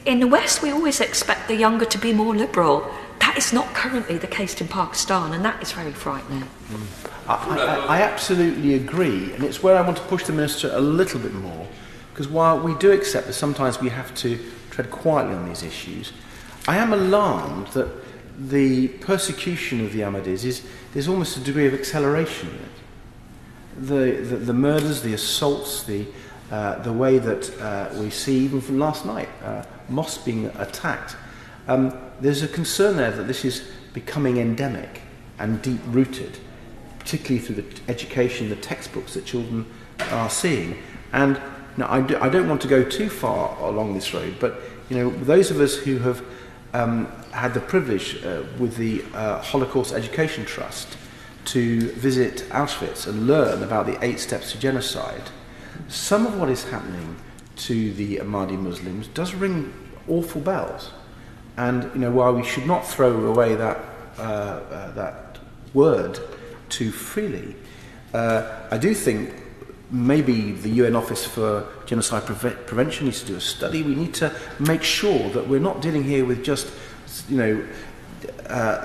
In the West, we always expect the younger to be more liberal. That is not currently the case in Pakistan, and that is very frightening. I absolutely agree, and it's where I want to push the Minister a little bit more, because while we do accept that sometimes we have to tread quietly on these issues, I am alarmed that the persecution of the Ahmadis there's almost a degree of acceleration in it. The murders, the assaults, the way that we see even from last night, mosques being attacked. There's a concern there that this is becoming endemic and deep-rooted, particularly through the education, the textbooks that children are seeing. And now, I don't want to go too far along this road, but those of us who have had the privilege with the Holocaust Education Trust to visit Auschwitz and learn about the 8 steps to genocide, some of what is happening to the Ahmadi Muslims does ring awful bells. And while we should not throw away that word too freely, I do think maybe the UN Office for Genocide Prevention needs to do a study. We need to make sure that we're not dealing here with just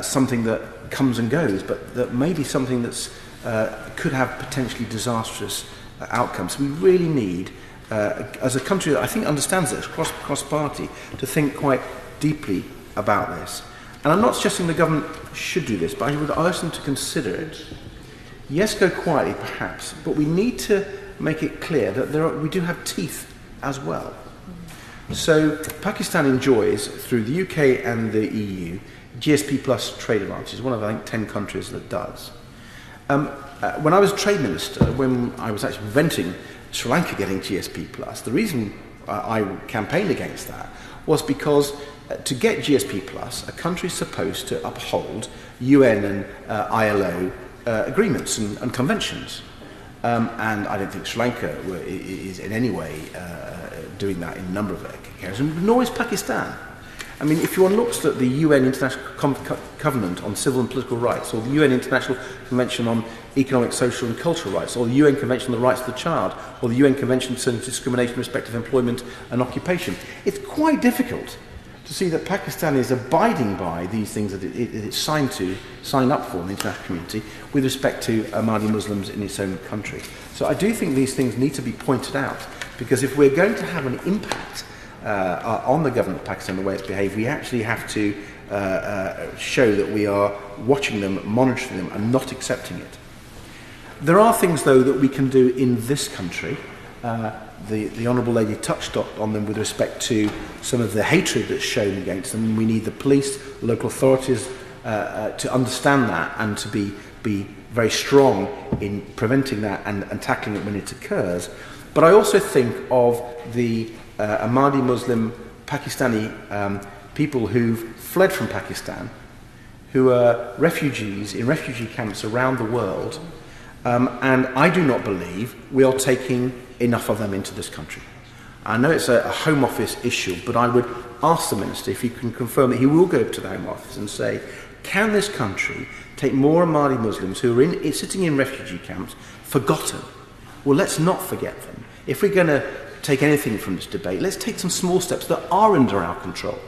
something that comes and goes, but that maybe something that's could have potentially disastrous outcomes. We really need, as a country that I think understands this cross-party, to think quite deeply about this. And I'm not suggesting the government should do this, but I would urge them to consider it. Yes, go quietly, perhaps, but we need to make it clear that we do have teeth as well. So Pakistan enjoys, through the UK and the EU, GSP Plus trade advantages, one of, I think, 10 countries that does. When I was Trade Minister, when I was actually preventing Sri Lanka getting GSP Plus, the reason I campaigned against that was because to get GSP Plus, a country is supposed to uphold UN and ILO agreements and conventions. And I don't think Sri Lanka is in any way doing that in a number of occasions, nor is Pakistan. I mean, if one looks at the UN International Covenant on Civil and Political Rights, or the UN International Convention on Economic, Social and Cultural Rights, or the UN Convention on the Rights of the Child, or the UN Convention on Discrimination in Respect of Employment and Occupation, it's quite difficult to see that Pakistan is abiding by these things that it's signed up for in the international community with respect to Ahmadi Muslims in its own country. So I do think these things need to be pointed out, because if we're going to have an impact on the government of Pakistan, the way it's behaved, we actually have to show that we are watching them, monitoring them, and not accepting it. There are things, though, that we can do in this country. The Honourable Lady touched on them with respect to some of the hatred that's shown against them. We need the police, local authorities to understand that and to be very strong in preventing that and tackling it when it occurs. But I also think of the Ahmadi Muslim Pakistani people who've fled from Pakistan, who are refugees in refugee camps around the world, and I do not believe we are taking enough of them into this country. I know it's a Home Office issue, but I would ask the Minister if he can confirm that he will go to the Home Office and say, can this country take more Ahmadi Muslims who are sitting in refugee camps, forgotten? Well, let's not forget them. If we're going to take anything from this debate, let's take some small steps that are under our control.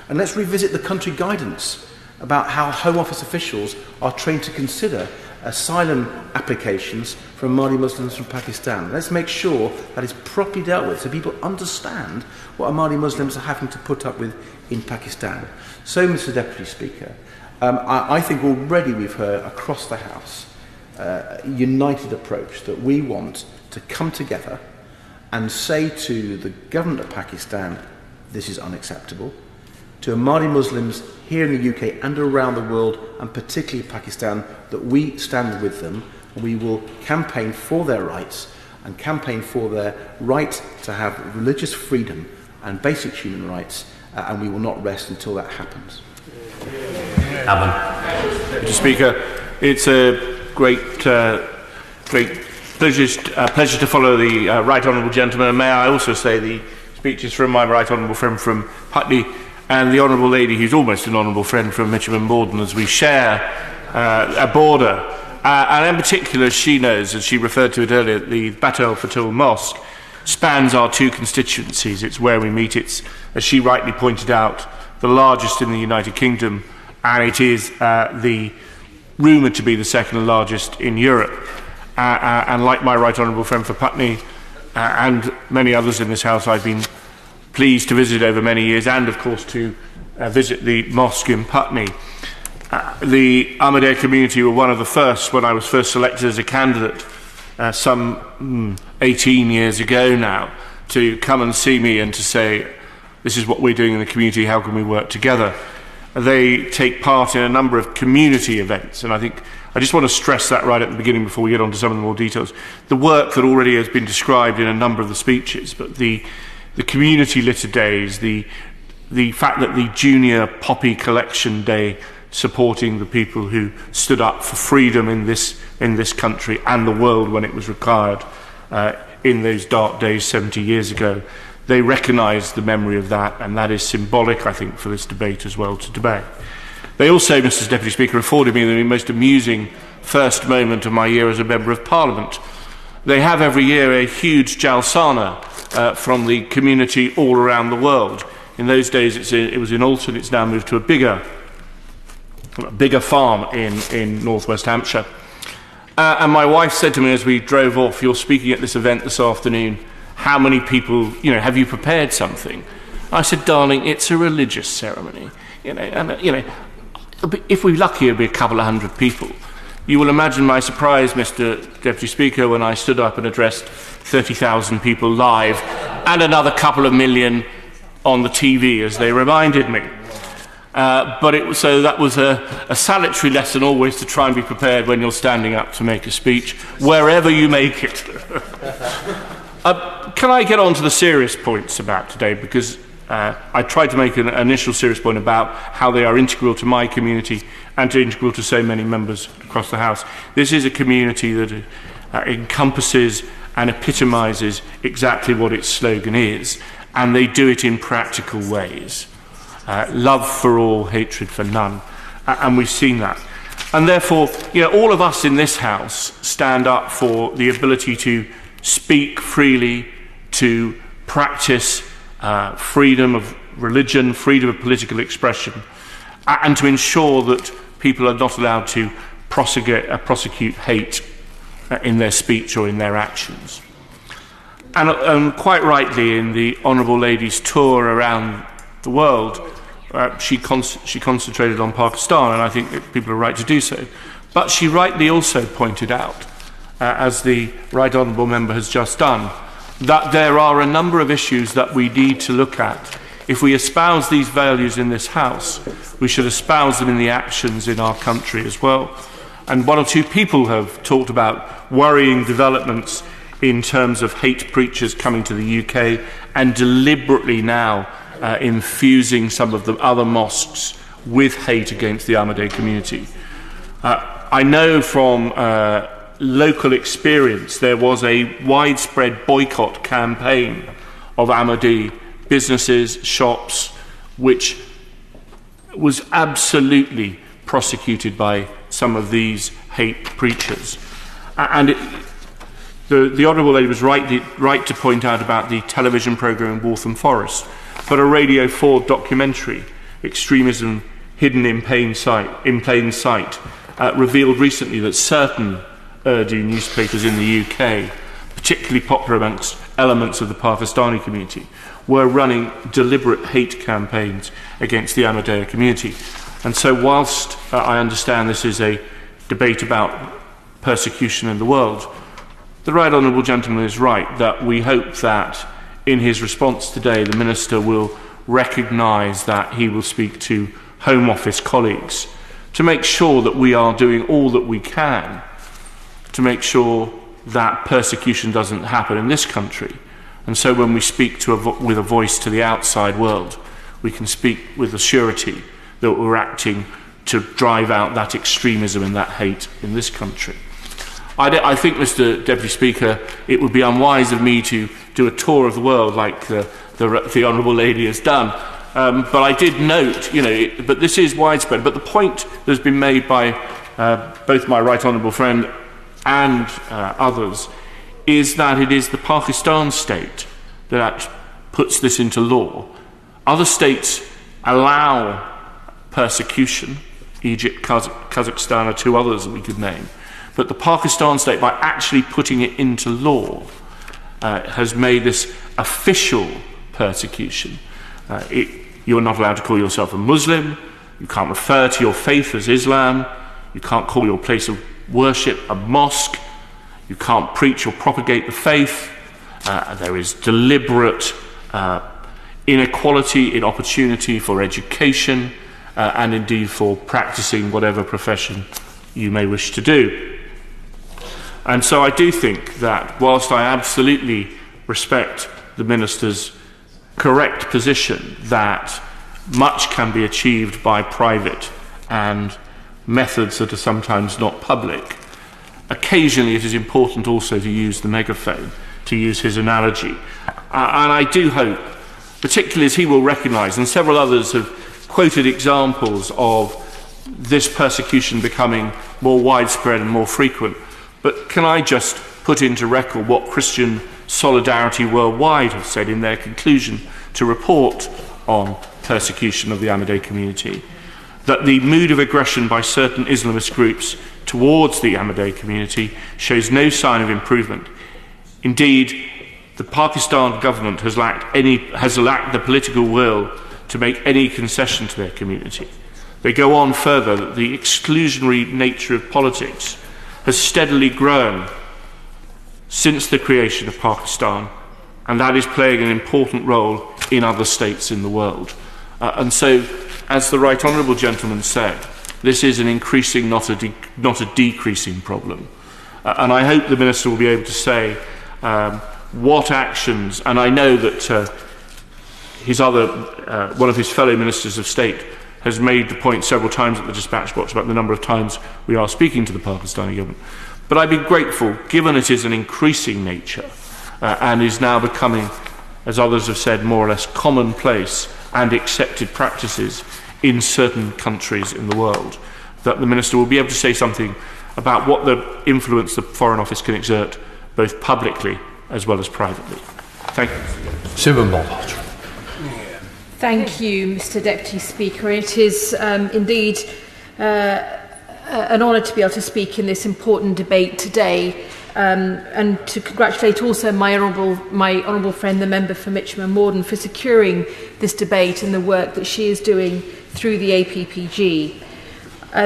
And let's revisit the country guidance about how Home Office officials are trained to consider asylum applications for Ahmadi Muslims from Pakistan. Let's make sure that is properly dealt with so people understand what Ahmadi Muslims are having to put up with in Pakistan. So, Mr. Deputy Speaker, I think already we've heard across the House a united approach that we want to come together and say to the government of Pakistan, this is unacceptable, to Ahmadi Muslims here in the UK and around the world, and particularly Pakistan, that we stand with them. We will campaign for their rights and campaign for their right to have religious freedom and basic human rights, and we will not rest until that happens. Alan. Mr. Speaker, it's a great pleasure to follow the Right Honourable Gentleman, and may I also say the speeches from my Right Honourable friend from Putney and the Honourable Lady, who's almost an honourable friend from Mitcham and Morden, as we share a border. And in particular, she knows, as she referred to it earlier, the Bat El Fatul Mosque spans our two constituencies. It's where we meet. It's, as she rightly pointed out, the largest in the United Kingdom, and it is the rumoured to be the second largest in Europe. And like my Right Honourable friend for Putney and many others in this House, I've been pleased to visit over many years, and of course to visit the mosque in Putney. The Ahmadiyya community were one of the first when I was first selected as a candidate some 18 years ago now, to come and see me and to say, this is what we're doing in the community, how can we work together? They take part in a number of community events, and I think I just want to stress that right at the beginning before we get on to some of the more details. The work that already has been described in a number of the speeches, but the community litter days, the fact that the Junior Poppy Collection Day, supporting the people who stood up for freedom in this country and the world when it was required in those dark days 70 years ago. They recognise the memory of that, and that is symbolic, I think, for this debate as well to debate. They also, Mr. Deputy Speaker, afforded me the most amusing first moment of my year as a Member of Parliament. They have every year a huge jalsana from the community all around the world. In those days it was in Alton, it's now moved to a bigger farm in northwest Hampshire. And my wife said to me as we drove off, you're speaking at this event this afternoon, how many people, have you prepared something? I said, darling, it's a religious ceremony. If we're lucky, it'll be a couple of hundred people. You will imagine my surprise, Mr. Deputy Speaker, when I stood up and addressed 30,000 people live and another couple of million on the TV, as they reminded me. So that was a salutary lesson always to try and be prepared when you're standing up to make a speech, wherever you make it. Can I get on to the serious points about today? Because I tried to make an initial serious point about how they are integral to my community and integral to so many members across the House. This is a community that encompasses and epitomises exactly what its slogan is, and they do it in practical ways. Love for all, hatred for none. And we've seen that. And therefore, all of us in this House stand up for the ability to speak freely, to practice freedom of religion, freedom of political expression, and to ensure that people are not allowed to prosecute hate in their speech or in their actions. And quite rightly, in the Honourable Lady's tour around the world, she concentrated on Pakistan, and I think that people are right to do so. But she rightly also pointed out, as the Right Honourable Member has just done, that there are a number of issues that we need to look at. If we espouse these values in this House, we should espouse them in the actions in our country as well. And one or two people have talked about worrying developments in terms of hate preachers coming to the UK and deliberately now infusing some of the other mosques with hate against the Ahmadiyya community. I know from local experience there was a widespread boycott campaign of Ahmadi businesses, shops, which was absolutely prosecuted by some of these hate preachers. And the Honourable Lady was right to point out about the television programme in Waltham Forest, but a Radio 4 documentary, Extremism Hidden in Plain Sight, revealed recently that certain Urdu newspapers in the UK, particularly popular amongst elements of the Pakistani community, were running deliberate hate campaigns against the Ahmadiyya community. And so whilst I understand this is a debate about persecution in the world, the Right Honourable Gentleman is right that we hope that in his response today the Minister will recognise that he will speak to Home Office colleagues to make sure that we are doing all that we can to make sure that persecution doesn't happen in this country. And so when we speak with a voice to the outside world, we can speak with the surety that we're acting to drive out that extremism and that hate in this country. I think, Mr. Deputy Speaker, it would be unwise of me to do a tour of the world like the Honourable Lady has done. But I did note, but this is widespread. But the point that has been made by both my Right Honourable friend and others is that it is the Pakistan state that puts this into law. Other states allow persecution. Egypt, Kazakhstan are two others that we could name. But the Pakistan state, by actually putting it into law, has made this official persecution. You're not allowed to call yourself a Muslim. You can't refer to your faith as Islam. You can't call your place of worship a mosque. You can't preach or propagate the faith. There is deliberate inequality in opportunity for education and indeed for practicing whatever profession you may wish to do. And so I do think that whilst I absolutely respect the Minister's correct position that much can be achieved by private and methods that are sometimes not public, occasionally it is important also to use the megaphone, to use his analogy. And I do hope, particularly as he will recognise, and several others have quoted examples of this persecution becoming more widespread and more frequent. But can I just put into record what Christian Solidarity Worldwide have said in their conclusion to report on persecution of the Ahmadiyya community? That the mood of aggression by certain Islamist groups towards the Ahmadiyya community shows no sign of improvement. Indeed, the Pakistan government has lacked the political will to make any concession to their community. They go on further that the exclusionary nature of politics has steadily grown since the creation of Pakistan, and that is playing an important role in other states in the world. And so, as the Right Honourable Gentleman said, this is an increasing, not a decreasing problem. And I hope the Minister will be able to say what actions, and I know that one of his fellow Ministers of State has made the point several times at the dispatch box about the number of times we are speaking to the Pakistani government. But I'd be grateful, given it is an increasing nature and is now becoming, as others have said, more or less commonplace and accepted practices in certain countries in the world, that the Minister will be able to say something about what the influence the Foreign Office can exert, both publicly as well as privately. Thank you. Thank you, Mr. Deputy Speaker. It is indeed an honour to be able to speak in this important debate today, and to congratulate also my honourable friend, the member for Mitcham and Morden, for securing this debate and the work that she is doing through the APPG.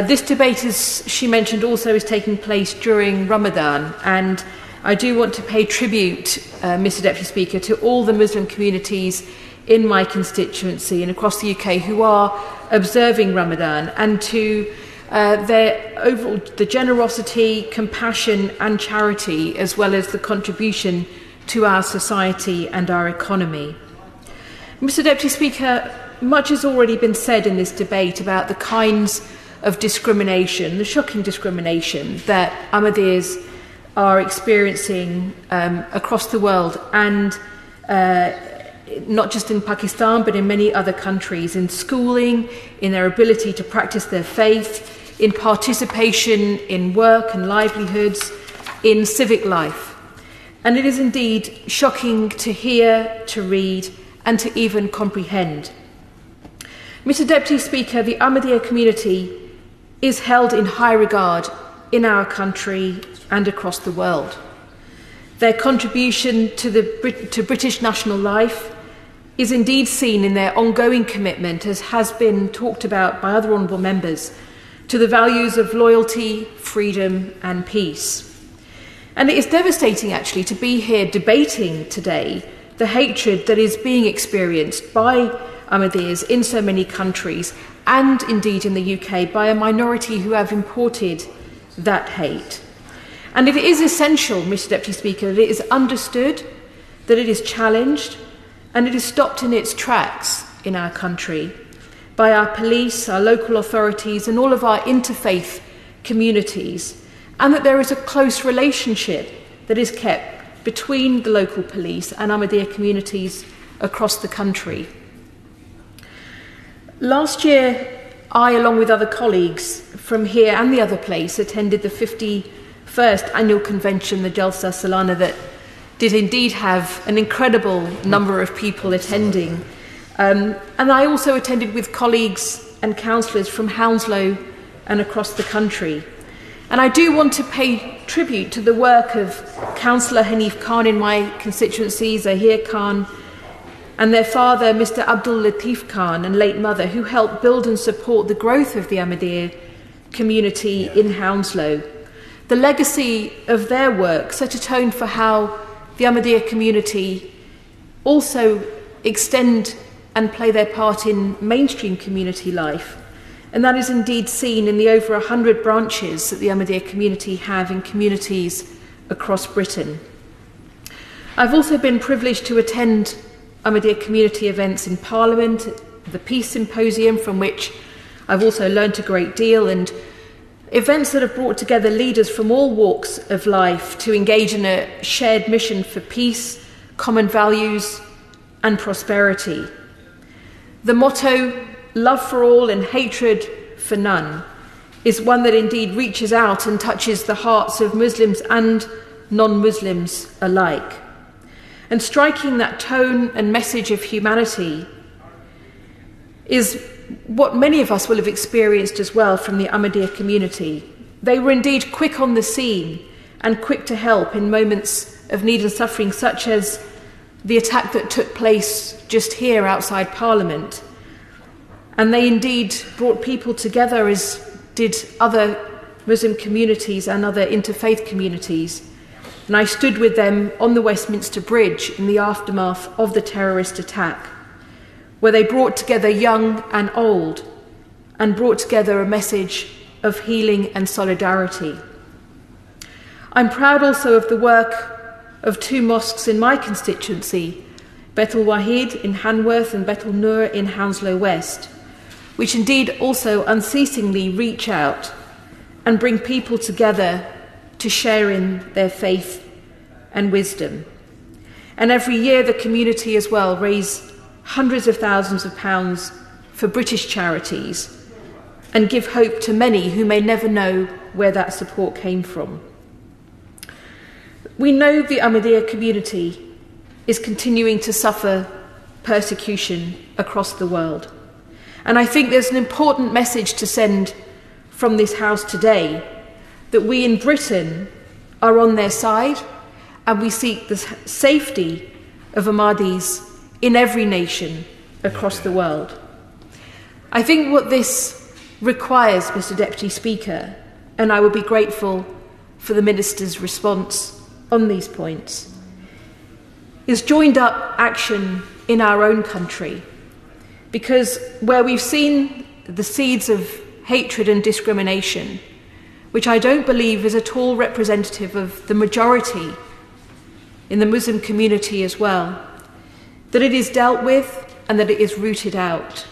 This debate, as she mentioned, also is taking place during Ramadan, and I do want to pay tribute, Mr. Deputy Speaker, to all the Muslim communities in my constituency and across the UK who are observing Ramadan, and to their overall the generosity, compassion and charity, as well as the contribution to our society and our economy. Mr. Deputy Speaker, much has already been said in this debate about the kinds of discrimination, the shocking discrimination that Ahmadiyyas are experiencing across the world and not just in Pakistan, but in many other countries, in schooling, in their ability to practice their faith, in participation in work and livelihoods, in civic life. And it is indeed shocking to hear, to read, and to even comprehend. Mr. Deputy Speaker, the Ahmadiyya community is held in high regard in our country and across the world. Their contribution to British national life is indeed seen in their ongoing commitment, as has been talked about by other honourable members, to the values of loyalty, freedom and peace. And it is devastating actually to be here debating today the hatred that is being experienced by Ahmadiyyas in so many countries, and indeed in the UK, by a minority who have imported that hate. And it is essential, Mr. Deputy Speaker, that it is understood, that it is challenged, and it is stopped in its tracks in our country by our police, our local authorities, and all of our interfaith communities, and that there is a close relationship that is kept between the local police and Ahmadiyya communities across the country. Last year, I, along with other colleagues from here and the other place, attended the 51st annual convention, the Jalsa Salana, that did indeed have an incredible number of people attending. And I also attended with colleagues and councillors from Hounslow and across the country. And I do want to pay tribute to the work of Councillor Hanif Khan in my constituency, Zahir Khan, and their father, Mr. Abdul Latif Khan, and late mother, who helped build and support the growth of the Ahmadiyya community in Hounslow. The legacy of their work set a tone for how the Ahmadiyya community also extend and play their part in mainstream community life. And that is indeed seen in the over 100 branches that the Ahmadiyya community have in communities across Britain. I've also been privileged to attend Ahmadiyya community events in Parliament, the Peace Symposium, from which I've also learnt a great deal, and events that have brought together leaders from all walks of life to engage in a shared mission for peace, common values and prosperity. The motto, love for all and hatred for none, is one that indeed reaches out and touches the hearts of Muslims and non-Muslims alike. And striking that tone and message of humanity is what many of us will have experienced as well from the Ahmadiyya community. They were indeed quick on the scene and quick to help in moments of need and suffering, such as the attack that took place just here outside Parliament. And they indeed brought people together, as did other Muslim communities and other interfaith communities. And I stood with them on the Westminster Bridge in the aftermath of the terrorist attack, where they brought together young and old and brought together a message of healing and solidarity. I'm proud also of the work of two mosques in my constituency, Bet al-Wahid in Hanworth and Bet al-Nur in Hounslow West, which indeed also unceasingly reach out and bring people together to share in their faith and wisdom. And every year the community as well raise hundreds of thousands of pounds for British charities and give hope to many who may never know where that support came from. We know the Ahmadiyya community is continuing to suffer persecution across the world. And I think there's an important message to send from this House today, that we in Britain are on their side and we seek the safety of Ahmadis in every nation across the world. I think what this requires, Mr. Deputy Speaker, and I will be grateful for the Minister's response on these points, is joined up action in our own country. Because where we've seen the seeds of hatred and discrimination, which I don't believe is at all representative of the majority in the Muslim community as well, that it is dealt with and that it is rooted out,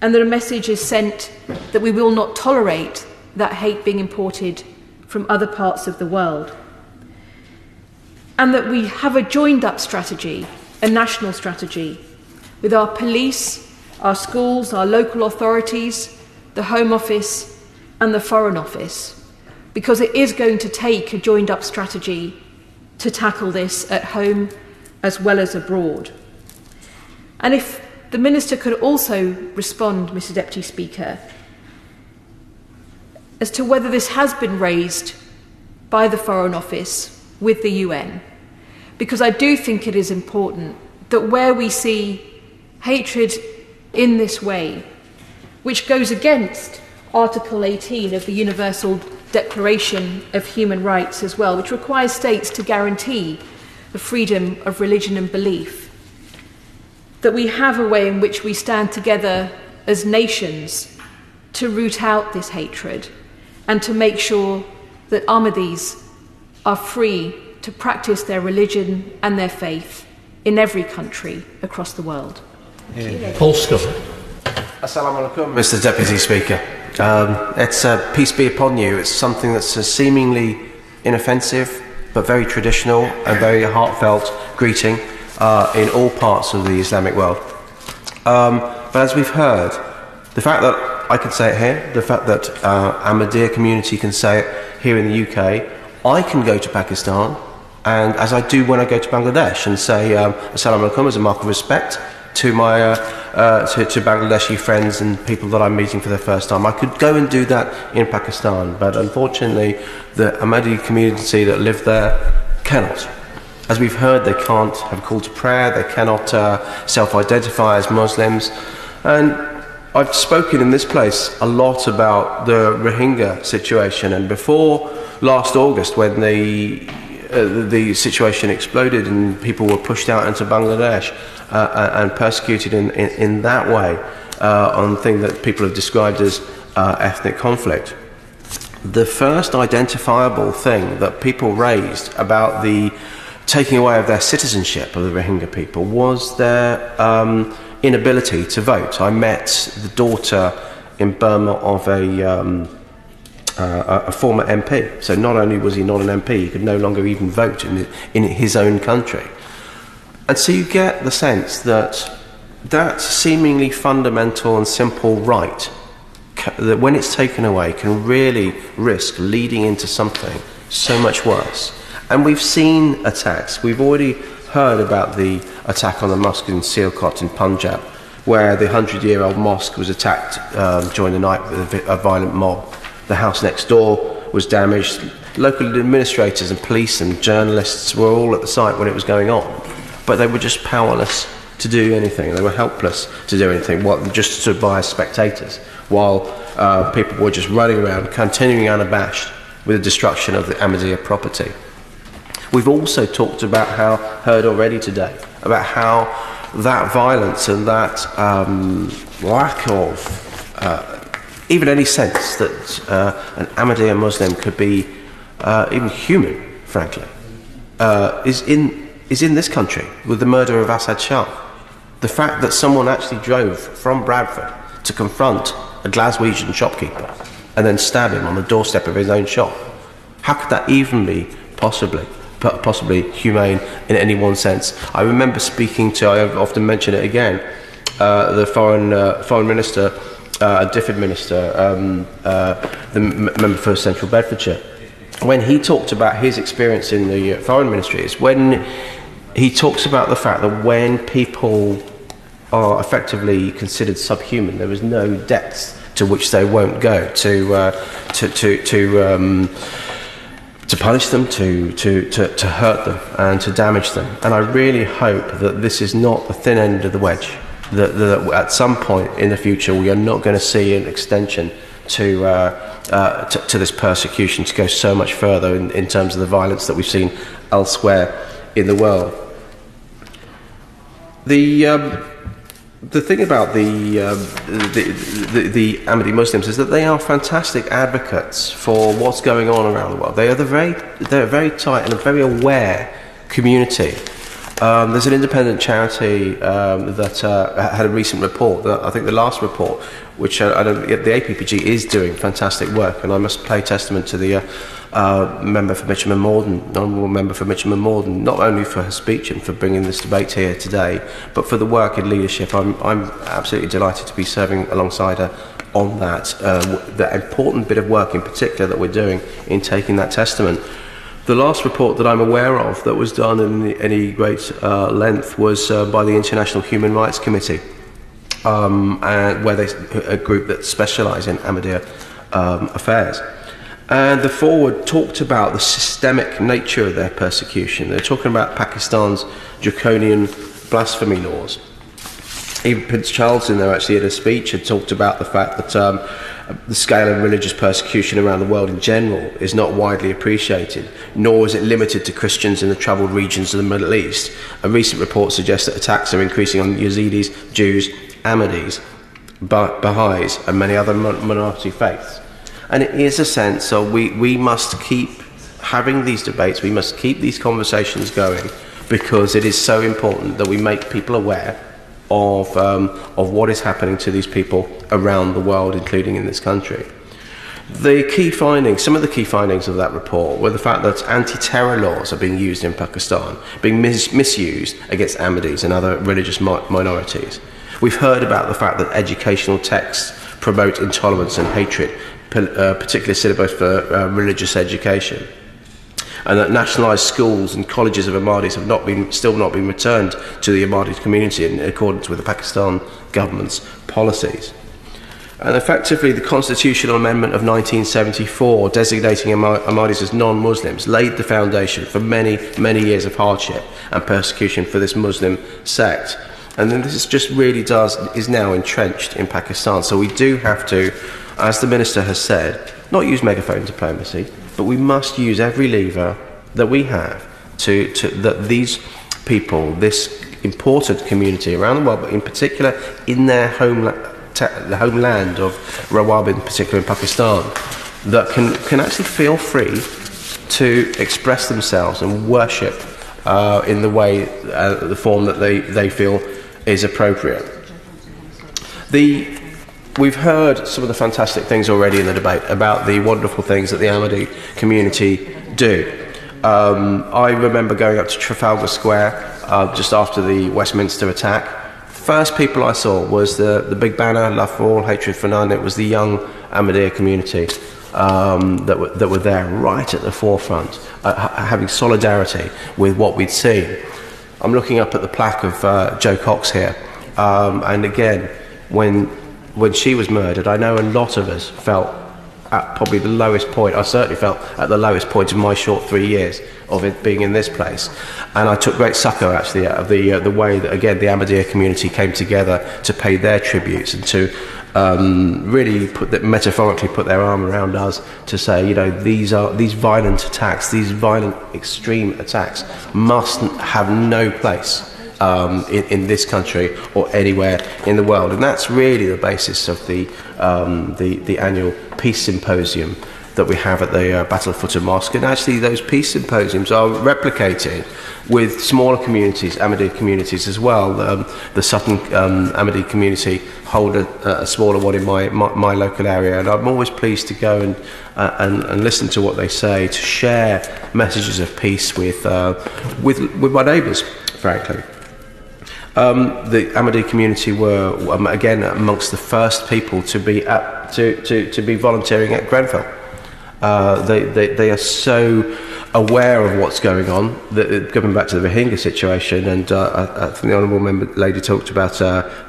and that a message is sent that we will not tolerate that hate being imported from other parts of the world, and that we have a joined up strategy, a national strategy, with our police, our schools, our local authorities, the Home Office and the Foreign Office, because it is going to take a joined-up strategy to tackle this at home as well as abroad. And if the Minister could also respond, Mr Deputy Speaker, as to whether this has been raised by the Foreign Office with the UN, because I do think it is important that where we see hatred in this way, which goes against Article 18 of the Universal Declaration of Human Rights as well, which requires states to guarantee the freedom of religion and belief, that we have a way in which we stand together as nations to root out this hatred and to make sure that Ahmadis are free to practice their religion and their faith in every country across the world. Paul Scott. Assalamu alaikum, Mr Deputy Speaker. It's peace be upon you. It's something that's a seemingly inoffensive but very traditional and very heartfelt greeting in all parts of the Islamic world. But as we've heard, the fact that I can say it here, the fact that Ahmadiyya community can say it here in the UK, I can go to Pakistan, and as I do when I go to Bangladesh, and say Assalamu alaikum as a mark of respect to my to Bangladeshi friends and people that I'm meeting for the first time. I could go and do that in Pakistan, but unfortunately the Ahmadiyya community that live there cannot. As we've heard, they can't have a call to prayer, they cannot self-identify as Muslims, and I've spoken in this place a lot about the Rohingya situation, and before last August when the situation exploded and people were pushed out into Bangladesh and persecuted in that way on the thing that people have described as ethnic conflict. The first identifiable thing that people raised about the taking away of their citizenship of the Rohingya people was their inability to vote. I met the daughter in Burma of a former MP. So not only was he not an MP, he could no longer even vote in his own country. And so you get the sense that that seemingly fundamental and simple right, that when it's taken away, can really risk leading into something so much worse. And we've seen attacks. We've already heard about the attack on the mosque in Sialkot in Punjab, where the 100-year-old mosque was attacked during the night with a violent mob. The house next door was damaged. Local administrators and police and journalists were all at the site when it was going on, but they were just powerless to do anything. They were helpless to do anything, just stood by as spectators, while people were just running around, continuing unabashed with the destruction of the Ahmadiyya property. We've also talked about heard already today, about how that violence and that lack of even any sense that an Ahmadiyya Muslim could be even human, frankly, is in this country with the murder of Assad Shah. The fact that someone actually drove from Bradford to confront a Glaswegian shopkeeper and then stab him on the doorstep of his own shop. How could that even be possibly humane in any one sense? I remember speaking to, I often mention it again, the foreign minister, DFID minister, the member for Central Bedfordshire, when he talked about his experience in the foreign ministry, is when he talks about the fact that when people are effectively considered subhuman, there is no depths to which they won't go to punish them, to hurt them, and to damage them. And I really hope that this is not the thin end of the wedge. That at some point in the future we are not going to see an extension to this persecution to go so much further in terms of the violence that we've seen elsewhere in the world. The thing about the Ahmadiyya Muslims is that they are fantastic advocates for what's going on around the world. They're a very tight and a very aware community There's an independent charity that had a recent report, I think the last report, which the APPG is doing fantastic work, and I must pay testament to the member for Mitcham and Morden, honourable member for Mitcham and Morden, not only for her speech and for bringing this debate here today, but for the work in leadership. I'm absolutely delighted to be serving alongside her on that important bit of work in particular that we're doing in taking that testament. The last report that I'm aware of that was done in any great length was by the International Human Rights Committee, where a group that specialise in Ahmadiyya affairs. And the forward talked about the systemic nature of their persecution. They're talking about Pakistan's draconian blasphemy laws. Even Prince Charles in there actually in a speech had talked about the fact that the scale of religious persecution around the world in general is not widely appreciated, nor is it limited to Christians in the troubled regions of the Middle East. A recent report suggests that attacks are increasing on Yazidis, Jews, Ahmadis, Baha'is and many other minority faiths. And it is a sense of we must keep having these debates, we must keep these conversations going, because it is so important that we make people aware of what is happening to these people around the world, including in this country. The key findings, some of the key findings of that report were the fact that anti-terror laws are being used in Pakistan, being misused against Ahmadis and other religious minorities. We've heard about the fact that educational texts promote intolerance and hatred, particularly syllabus for religious education, and that nationalised schools and colleges of Ahmadis have still not been returned to the Ahmadi community in accordance with the Pakistan government's policies. And effectively, the constitutional amendment of 1974, designating Ahmadis as non-Muslims, laid the foundation for many, many years of hardship and persecution for this Muslim sect. And then this just really is now entrenched in Pakistan. So we do have to, as the Minister has said, not use megaphone diplomacy, but we must use every lever that we have that these people, this important community around the world, but in particular in their the homeland of Rabwah, in particular in Pakistan, that can actually feel free to express themselves and worship in the way, the form that they feel is appropriate. We've heard some of the fantastic things already in the debate about the wonderful things that the Ahmadi community do. I remember going up to Trafalgar Square just after the Westminster attack. First people I saw was the big banner, Love for All, Hatred for None. It was the young Ahmadiyya community that were there right at the forefront, having solidarity with what we'd seen. I'm looking up at the plaque of Jo Cox here, and again, when she was murdered, I know a lot of us felt at probably the lowest point. I certainly felt at the lowest point in my short 3 years of it being in this place. And I took great succour, actually, out of the way that, again, the Ahmadiyya community came together to pay their tributes and to really metaphorically put their arm around us to say, you know, these violent attacks, these violent extreme attacks must have no place in this country or anywhere in the world. And that's really the basis of the annual Peace Symposium that we have at the Battle of Futteh Mosque. And actually those peace symposiums are replicated with smaller communities, Ahmadi communities as well. The Sutton Ahmadi community hold a smaller one in my local area, and I'm always pleased to go and listen to what they say, to share messages of peace with my neighbours, frankly. The Ahmadi community were again amongst the first people to be volunteering at Grenfell. They are so aware of what's going on. Going back to the Rohingya situation, and I think the honourable lady talked about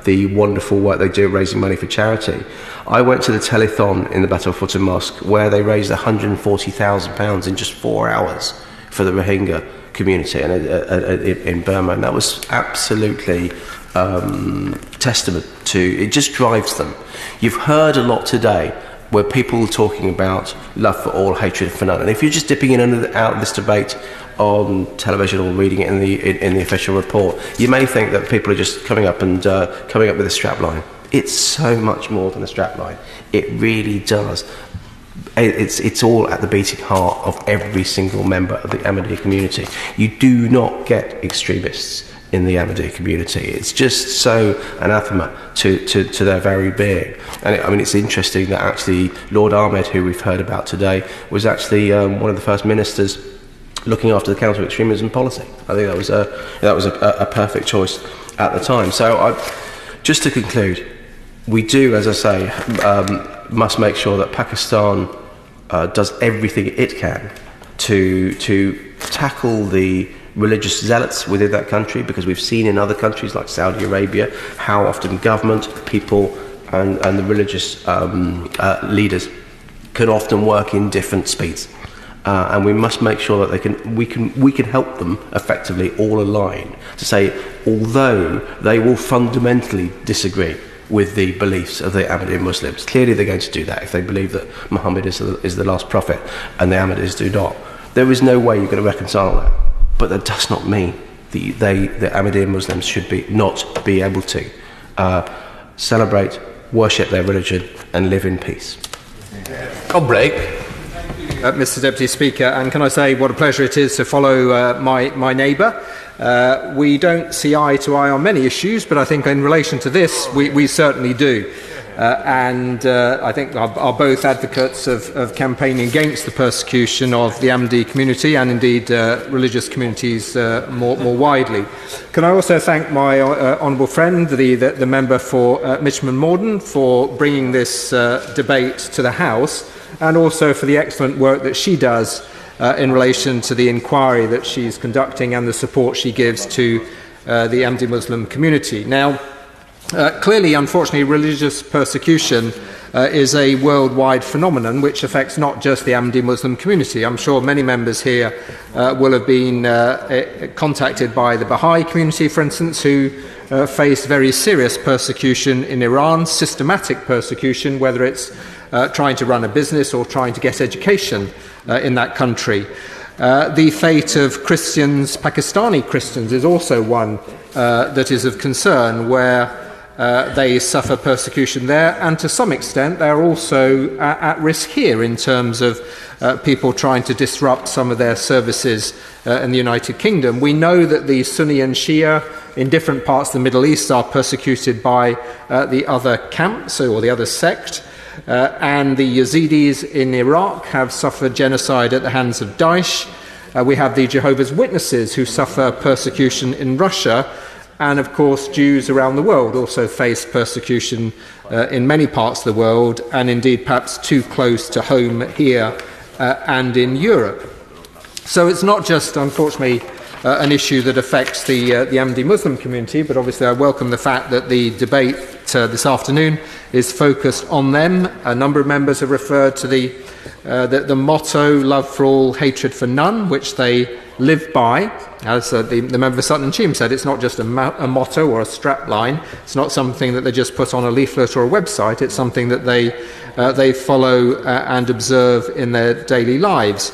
the wonderful work they do raising money for charity. I went to the telethon in the Battle of Futteh Mosque where they raised £140,000 in just 4 hours for the Rohingya community in Burma, and that was absolutely testament to, it just drives them. You've heard a lot today where people are talking about love for all, hatred for none, and if you're just dipping in and out of this debate on television or reading it in the official report, you may think that people are just coming up with a strapline. It's so much more than a strapline. It really does it's all at the beating heart of every single member of the Ahmadiyya community. You do not get extremists in the Ahmadiyya community. It's just so anathema to their very being. And it's interesting that actually Lord Ahmed, who we've heard about today, was actually one of the first ministers looking after the counter-extremism policy. I think that was a perfect choice at the time. So just to conclude, we do, as I say, must make sure that Pakistan does everything it can to tackle the religious zealots within that country, because we've seen in other countries like Saudi Arabia how often government, people and the religious leaders can often work in different speeds. And we must make sure that we can help them effectively all align to say, although they will fundamentally disagree with the beliefs of the Ahmadiyya Muslims, clearly they're going to do that if they believe that Muhammad is the last prophet and the Ahmadis do not. There is no way you're going to reconcile that. But that does not mean the Ahmadiyya Muslims should not be able to celebrate, worship their religion and live in peace. On break. Mr Deputy Speaker, and can I say what a pleasure it is to follow my neighbour. We don't see eye to eye on many issues, but I think in relation to this we certainly do. And I think are both advocates of campaigning against the persecution of the Ahmadi community and indeed religious communities more widely. Can I also thank my honourable friend, the member for Mitcham and Morden, for bringing this debate to the House, and also for the excellent work that she does in relation to the inquiry that she's conducting and the support she gives to the Ahmadi Muslim community. Now, clearly, unfortunately, religious persecution is a worldwide phenomenon which affects not just the Ahmadi Muslim community. I'm sure many members here will have been contacted by the Baha'i community, for instance, who face very serious persecution in Iran, systematic persecution, whether it's trying to run a business or trying to get education in that country. The fate of Christians, Pakistani Christians, is also one that is of concern, where they suffer persecution there, and to some extent they are also at risk here in terms of people trying to disrupt some of their services in the United Kingdom. We know that the Sunni and Shia in different parts of the Middle East are persecuted by the other camps or the other sect, and the Yazidis in Iraq have suffered genocide at the hands of Daesh. We have the Jehovah's Witnesses who suffer persecution in Russia. And of course, Jews around the world also face persecution in many parts of the world, and indeed perhaps too close to home here and in Europe. So it's not just, unfortunately, an issue that affects the Ahmadi Muslim community, but obviously I welcome the fact that the debate this afternoon is focused on them. A number of members have referred to the motto, love for all, hatred for none, which they live by. As the member for Sutton and Cheam said, it's not just a motto or a strap line. It's not something that they just put on a leaflet or a website. It's something that they follow and observe in their daily lives.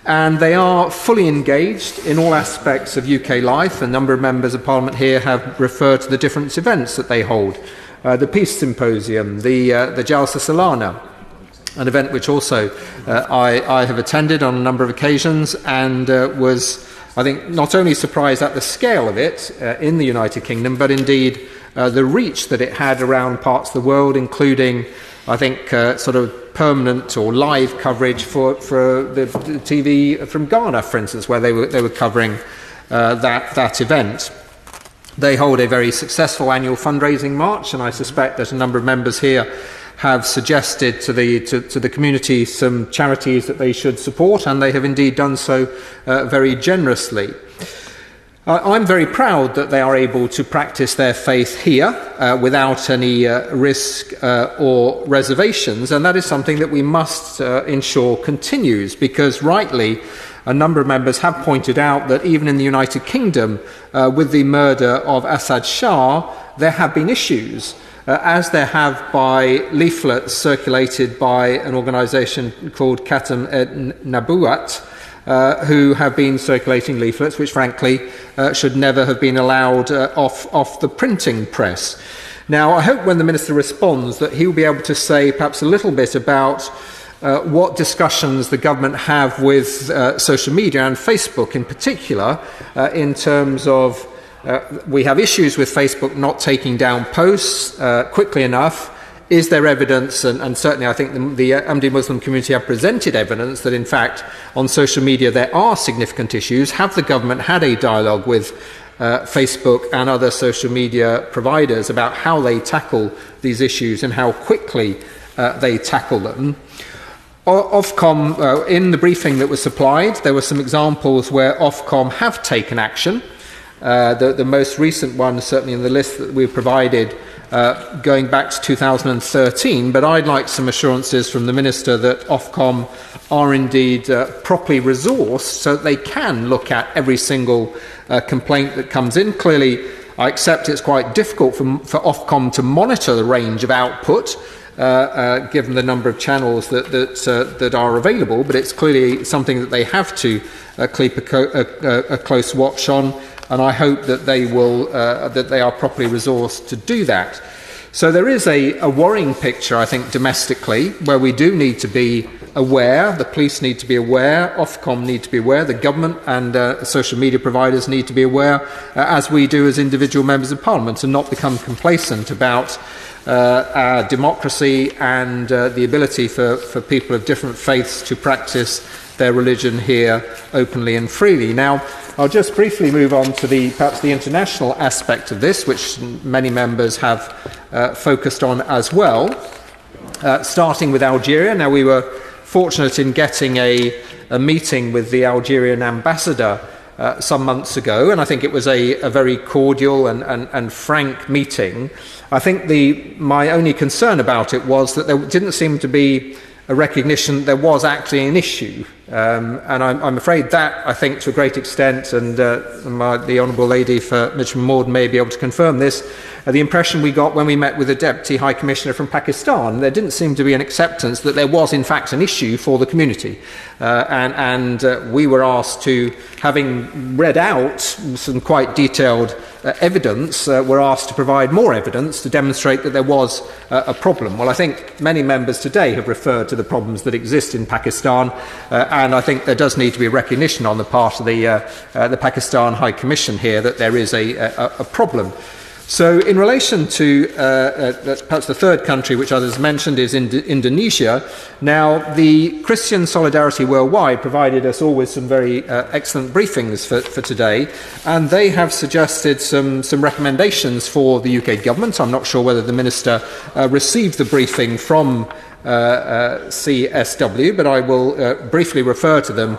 And they are fully engaged in all aspects of UK life. A number of members of Parliament here have referred to the different events that they hold. The Peace Symposium, the Jalsa Salana, an event which also I have attended on a number of occasions, and was, I think, not only surprised at the scale of it in the United Kingdom, but indeed the reach that it had around parts of the world, including, I think, sort of permanent or live coverage for the TV from Ghana, for instance, where they were covering that event. They hold a very successful annual fundraising march, and I suspect that a number of members here have suggested to the community some charities that they should support, and they have indeed done so very generously. I'm very proud that they are able to practice their faith here without any risk or reservations, and that is something that we must ensure continues, because rightly a number of members have pointed out that even in the United Kingdom, with the murder of Assad Shah, there have been issues, as there have by leaflets circulated by an organisation called Khatam et Nabuat, who have been circulating leaflets which frankly should never have been allowed off the printing press. Now, I hope when the Minister responds that he will be able to say perhaps a little bit about what discussions the government have with social media and Facebook in particular, in terms of we have issues with Facebook not taking down posts quickly enough. Is there evidence, and certainly I think the Ahmadiyya Muslim community have presented evidence that in fact on social media there are significant issues? Have the government had a dialogue with Facebook and other social media providers about how they tackle these issues and how quickly they tackle them? Ofcom, in the briefing that was supplied, there were some examples where Ofcom have taken action. The most recent one, certainly in the list that we've provided, going back to 2013, but I'd like some assurances from the Minister that Ofcom are indeed properly resourced so that they can look at every single complaint that comes in. Clearly, I accept it's quite difficult for Ofcom to monitor the range of output, given the number of channels that are available, but it's clearly something that they have to keep a close watch on. And I hope that they are properly resourced to do that. So there is a worrying picture, I think, domestically, where we do need to be aware. The police need to be aware. Ofcom need to be aware. The government and social media providers need to be aware, as we do as individual members of Parliament, and not become complacent about our democracy and the ability for people of different faiths to practice their religion here openly and freely. Now, I'll just briefly move on to perhaps the international aspect of this, which many members have focused on as well, starting with Algeria. Now, we were fortunate in getting a meeting with the Algerian ambassador some months ago, and I think it was a very cordial and frank meeting. I think my only concern about it was that there didn't seem to be a recognition there was actually an issue. And I'm afraid that, I think, to a great extent, and the Honourable Lady for Mitcham Morden may be able to confirm this, the impression we got when we met with the Deputy High Commissioner from Pakistan, there didn't seem to be an acceptance that there was, in fact, an issue for the community. And we were asked to, having read out some quite detailed evidence, were asked to provide more evidence to demonstrate that there was a problem. Well, I think many members today have referred to the problems that exist in Pakistan, and I think there does need to be recognition on the part of the Pakistan High Commission here that there is a problem. So in relation to perhaps the third country which others mentioned is Indonesia. Now, the Christian Solidarity Worldwide provided us all with some very excellent briefings for today, and they have suggested some recommendations for the UK government. I'm not sure whether the Minister received the briefing from CSW, but I will briefly refer to them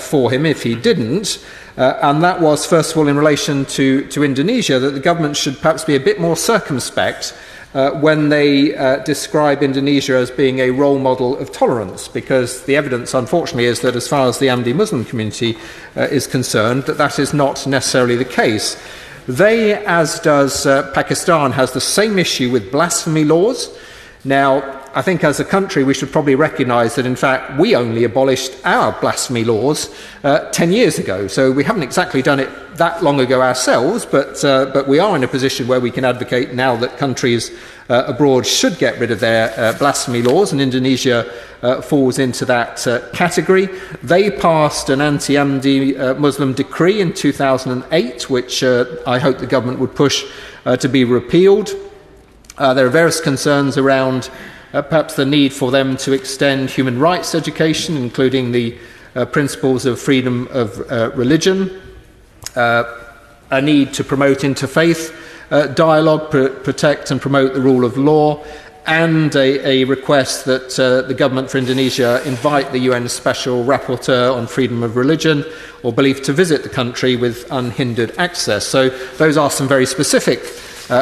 for him if he didn't. And that was, first of all, in relation to Indonesia, that the government should perhaps be a bit more circumspect when they describe Indonesia as being a role model of tolerance, because the evidence, unfortunately, is that as far as the Ahmadiyya Muslim community is concerned, that is not necessarily the case. They, as does Pakistan, has the same issue with blasphemy laws. Now, I think as a country we should probably recognise that in fact we only abolished our blasphemy laws 10 years ago, so we haven't exactly done it that long ago ourselves, but we are in a position where we can advocate now that countries abroad should get rid of their blasphemy laws, and Indonesia falls into that category. They passed an anti-Ahmadiyya Muslim decree in 2008, which I hope the government would push to be repealed. There are various concerns around perhaps the need for them to extend human rights education, including the principles of freedom of religion, a need to promote interfaith dialogue, protect and promote the rule of law, and a request that the government for Indonesia invite the UN Special Rapporteur on freedom of religion or belief to visit the country with unhindered access. So those are some very specific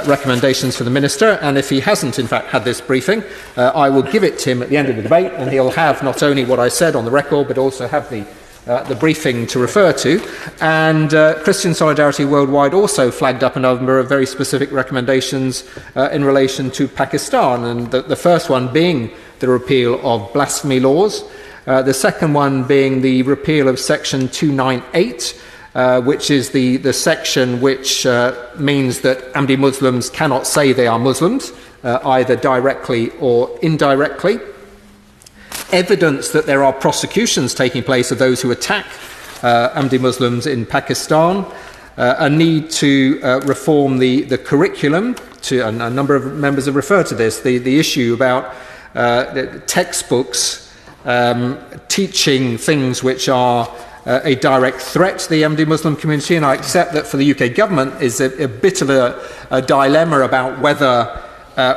recommendations for the Minister, and if he hasn't in fact had this briefing, I will give it to him at the end of the debate, and he'll have not only what I said on the record but also have the briefing to refer to. And Christian Solidarity Worldwide also flagged up a number of very specific recommendations in relation to Pakistan, and the first one being the repeal of blasphemy laws, the second one being the repeal of section 298, which is the section which means that Ahmadiyya Muslims cannot say they are Muslims, either directly or indirectly. evidence that there are prosecutions taking place of those who attack Ahmadi Muslims in Pakistan, a need to reform the curriculum. A number of members have referred to this, the issue about the textbooks teaching things which are a direct threat to the Ahmadi Muslim community, and I accept that for the UK government is a bit of a dilemma about whether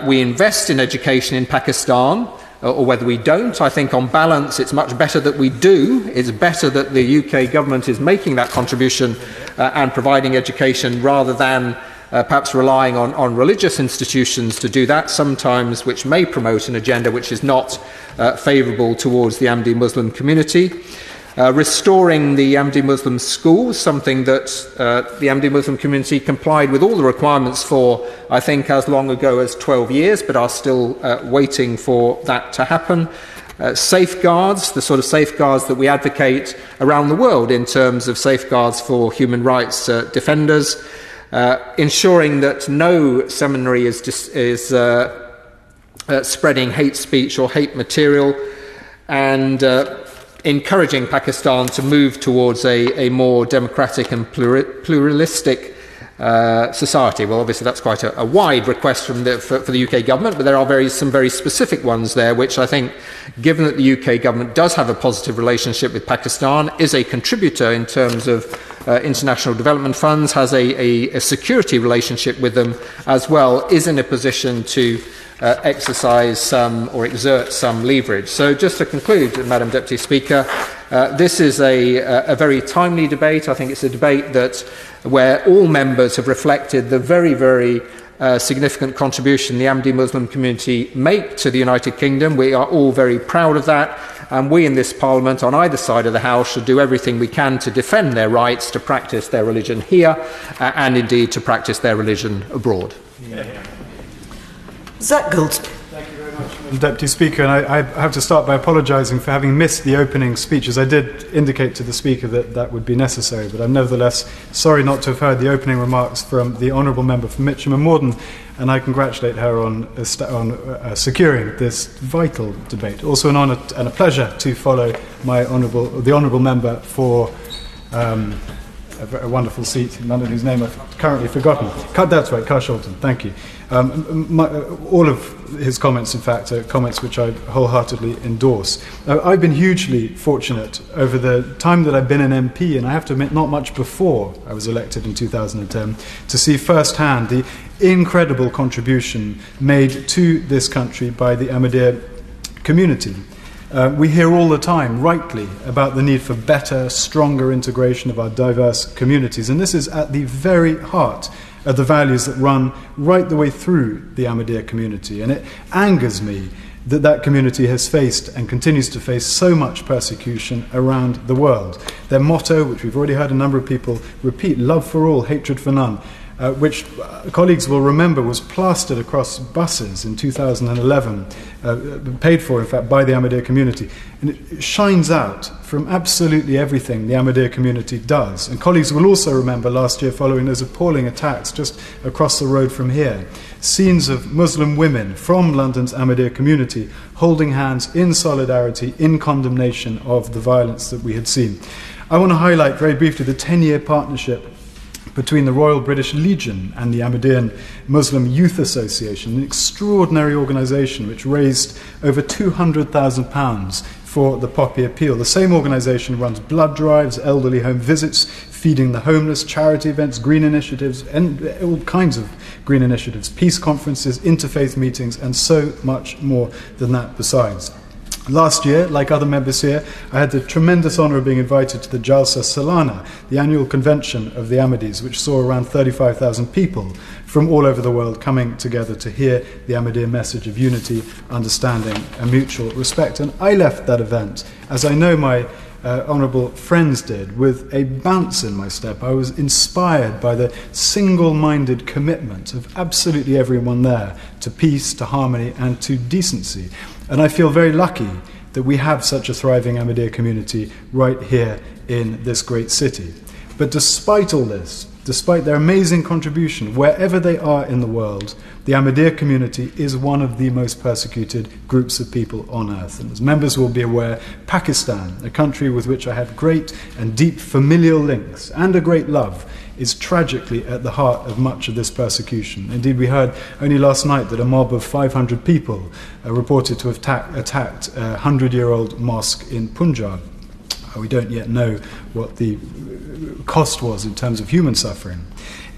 we invest in education in Pakistan or whether we don't. I think on balance it's much better that we do. It's better that the UK government is making that contribution and providing education rather than perhaps relying on religious institutions to do that sometimes, which may promote an agenda which is not favourable towards the Ahmadi Muslim community. Restoring the Ahmadi Muslim schools, something that the Ahmadi Muslim community complied with all the requirements for, I think, as long ago as 12 years, but are still waiting for that to happen. Safeguards, the sort of safeguards that we advocate around the world in terms of safeguards for human rights defenders. Ensuring that no seminary is spreading hate speech or hate material, and encouraging Pakistan to move towards a more democratic and pluralistic society. Well, obviously that's quite a wide request for the UK government, but there are some very specific ones there, which I think, given that the UK government does have a positive relationship with Pakistan, is a contributor in terms of international development funds, has a security relationship with them as well, is in a position to exercise some or exert some leverage. So just to conclude, Madam Deputy Speaker, this is a very timely debate. I think it's a debate where all members have reflected the very, very significant contribution the Ahmadi Muslim community make to the United Kingdom. We are all very proud of that, and we in this Parliament on either side of the House should do everything we can to defend their rights to practice their religion here and indeed to practice their religion abroad. Zach Gould. Thank you very much, Deputy Speaker, and I have to start by apologising for having missed the opening speeches. I did indicate to the Speaker that would be necessary, but I'm nevertheless sorry not to have heard the opening remarks from the Honourable Member for Mitcham and Morden, and I congratulate her on securing this vital debate. Also an honour and a pleasure to follow the Honourable Member for a wonderful seat, none of whose name I've currently forgotten. That's right, Carshalton, thank you. All of his comments, in fact, are comments which I wholeheartedly endorse. I've been hugely fortunate over the time that I've been an MP, and I have to admit not much before I was elected in 2010, to see firsthand the incredible contribution made to this country by the Ahmadiyya community. We hear all the time, rightly, about the need for better, stronger integration of our diverse communities, and this is at the very heart of the values that run right the way through the Ahmadiyya community. And it angers me that that community has faced and continues to face so much persecution around the world. Their motto, which we've already heard a number of people repeat, love for all, hatred for none, which colleagues will remember was plastered across buses in 2011, paid for, in fact, by the Ahmadiyya community. And it shines out from absolutely everything the Ahmadiyya community does. And colleagues will also remember last year, following those appalling attacks just across the road from here, scenes of Muslim women from London's Ahmadiyya community holding hands in solidarity, in condemnation of the violence that we had seen. I want to highlight very briefly the 10-year partnership between the Royal British Legion and the Ahmadiyyan Muslim Youth Association, an extraordinary organisation which raised over £200,000 for the Poppy Appeal. The same organisation runs blood drives, elderly home visits, feeding the homeless, charity events, green initiatives, and all kinds of green initiatives, peace conferences, interfaith meetings, and so much more than that besides. Last year, like other members here, I had the tremendous honour of being invited to the Jalsa Salana, the annual convention of the Ahmadis, which saw around 35,000 people from all over the world coming together to hear the Ahmadiyya message of unity, understanding and mutual respect. And I left that event, as I know my honourable friends did, with a bounce in my step. I was inspired by the single-minded commitment of absolutely everyone there to peace, to harmony and to decency. And I feel very lucky that we have such a thriving Ahmadiyya community right here in this great city. But despite all this, Despite their amazing contribution, wherever they are in the world, the Ahmadiyya community is one of the most persecuted groups of people on earth. And as members will be aware, Pakistan, a country with which I have great and deep familial links and a great love, is tragically at the heart of much of this persecution. Indeed, we heard only last night that a mob of 500 people reported to have attacked a 100-year-old mosque in Punjab. We don't yet know what the cost was in terms of human suffering.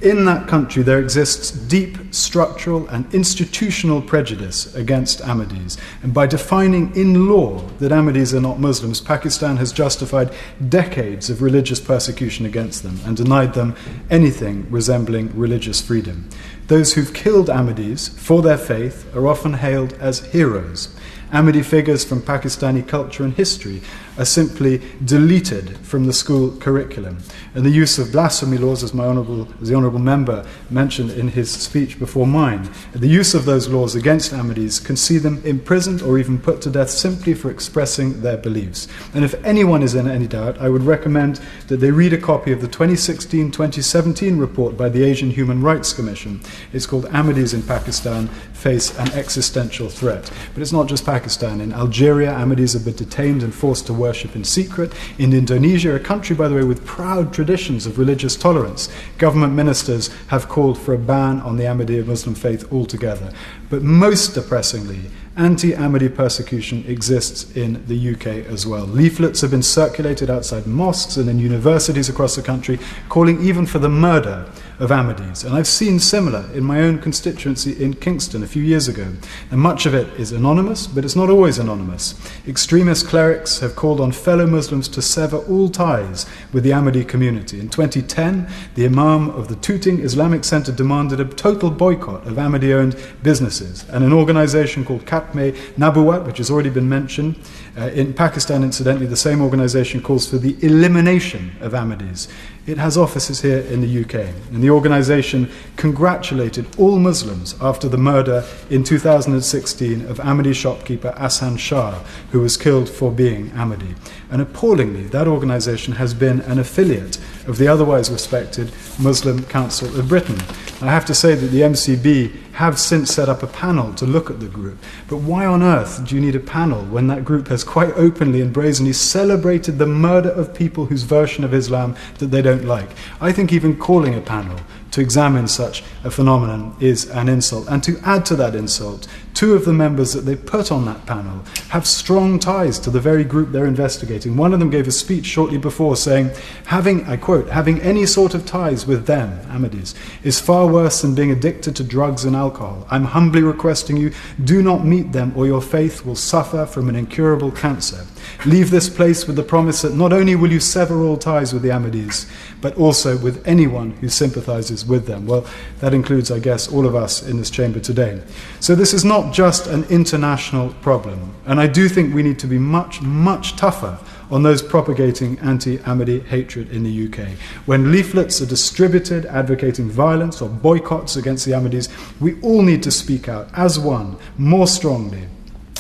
In that country, there exists deep structural and institutional prejudice against Ahmadis. And by defining in law that Ahmadis are not Muslims, Pakistan has justified decades of religious persecution against them and denied them anything resembling religious freedom. Those who've killed Ahmadis for their faith are often hailed as heroes. Ahmadi figures from Pakistani culture and history are simply deleted from the school curriculum. And the use of blasphemy laws, as the Honourable Member mentioned in his speech before mine, the use of those laws against Ahmadis can see them imprisoned or even put to death simply for expressing their beliefs. And if anyone is in any doubt, I would recommend that they read a copy of the 2016-2017 report by the Asian Human Rights Commission. It's called Ahmadis in Pakistan Face an Existential Threat. But it's not just Pakistan. In Algeria, Ahmadis have been detained and forced to worship in secret. In Indonesia, a country, by the way, with proud traditions of religious tolerance, government ministers have called for a ban on the Ahmadiyya Muslim faith altogether. But most depressingly, anti-Ahmadi persecution exists in the UK as well. Leaflets have been circulated outside mosques and in universities across the country, calling even for the murder of Ahmadis. And I've seen similar in my own constituency in Kingston a few years ago. And much of it is anonymous, but it's not always anonymous. Extremist clerics have called on fellow Muslims to sever all ties with the Ahmadi community. In 2010, the Imam of the Tooting Islamic Center demanded a total boycott of Ahmadi-owned businesses. And an organization called Katme Nabuwat, which has already been mentioned, in Pakistan, incidentally, the same organization calls for the elimination of Ahmadis. It has offices here in the UK. And the organization congratulated all Muslims after the murder in 2016 of Ahmadi shopkeeper Ahsan Shah, who was killed for being Ahmadi. And appallingly, that organization has been an affiliate of the otherwise respected Muslim Council of Britain. I have to say that the MCB have since set up a panel to look at the group. But why on earth do you need a panel when that group has quite openly and brazenly celebrated the murder of people whose version of Islam that they don't like? I think even calling a panel to examine such a phenomenon is an insult. And to add to that insult, two of the members that they put on that panel have strong ties to the very group they're investigating. One of them gave a speech shortly before saying, I quote, having any sort of ties with them, Ahmadis, is far worse than being addicted to drugs and alcohol. I'm humbly requesting you, do not meet them or your faith will suffer from an incurable cancer. Leave this place with the promise that not only will you sever all ties with the Ahmadis, but also with anyone who sympathizes with them. Well, that includes, I guess, all of us in this chamber today. So this is not just an international problem. And I do think we need to be much, much tougher on those propagating anti-Ahmadi hatred in the UK. When leaflets are distributed advocating violence or boycotts against the Ahmadis, we all need to speak out as one, more strongly.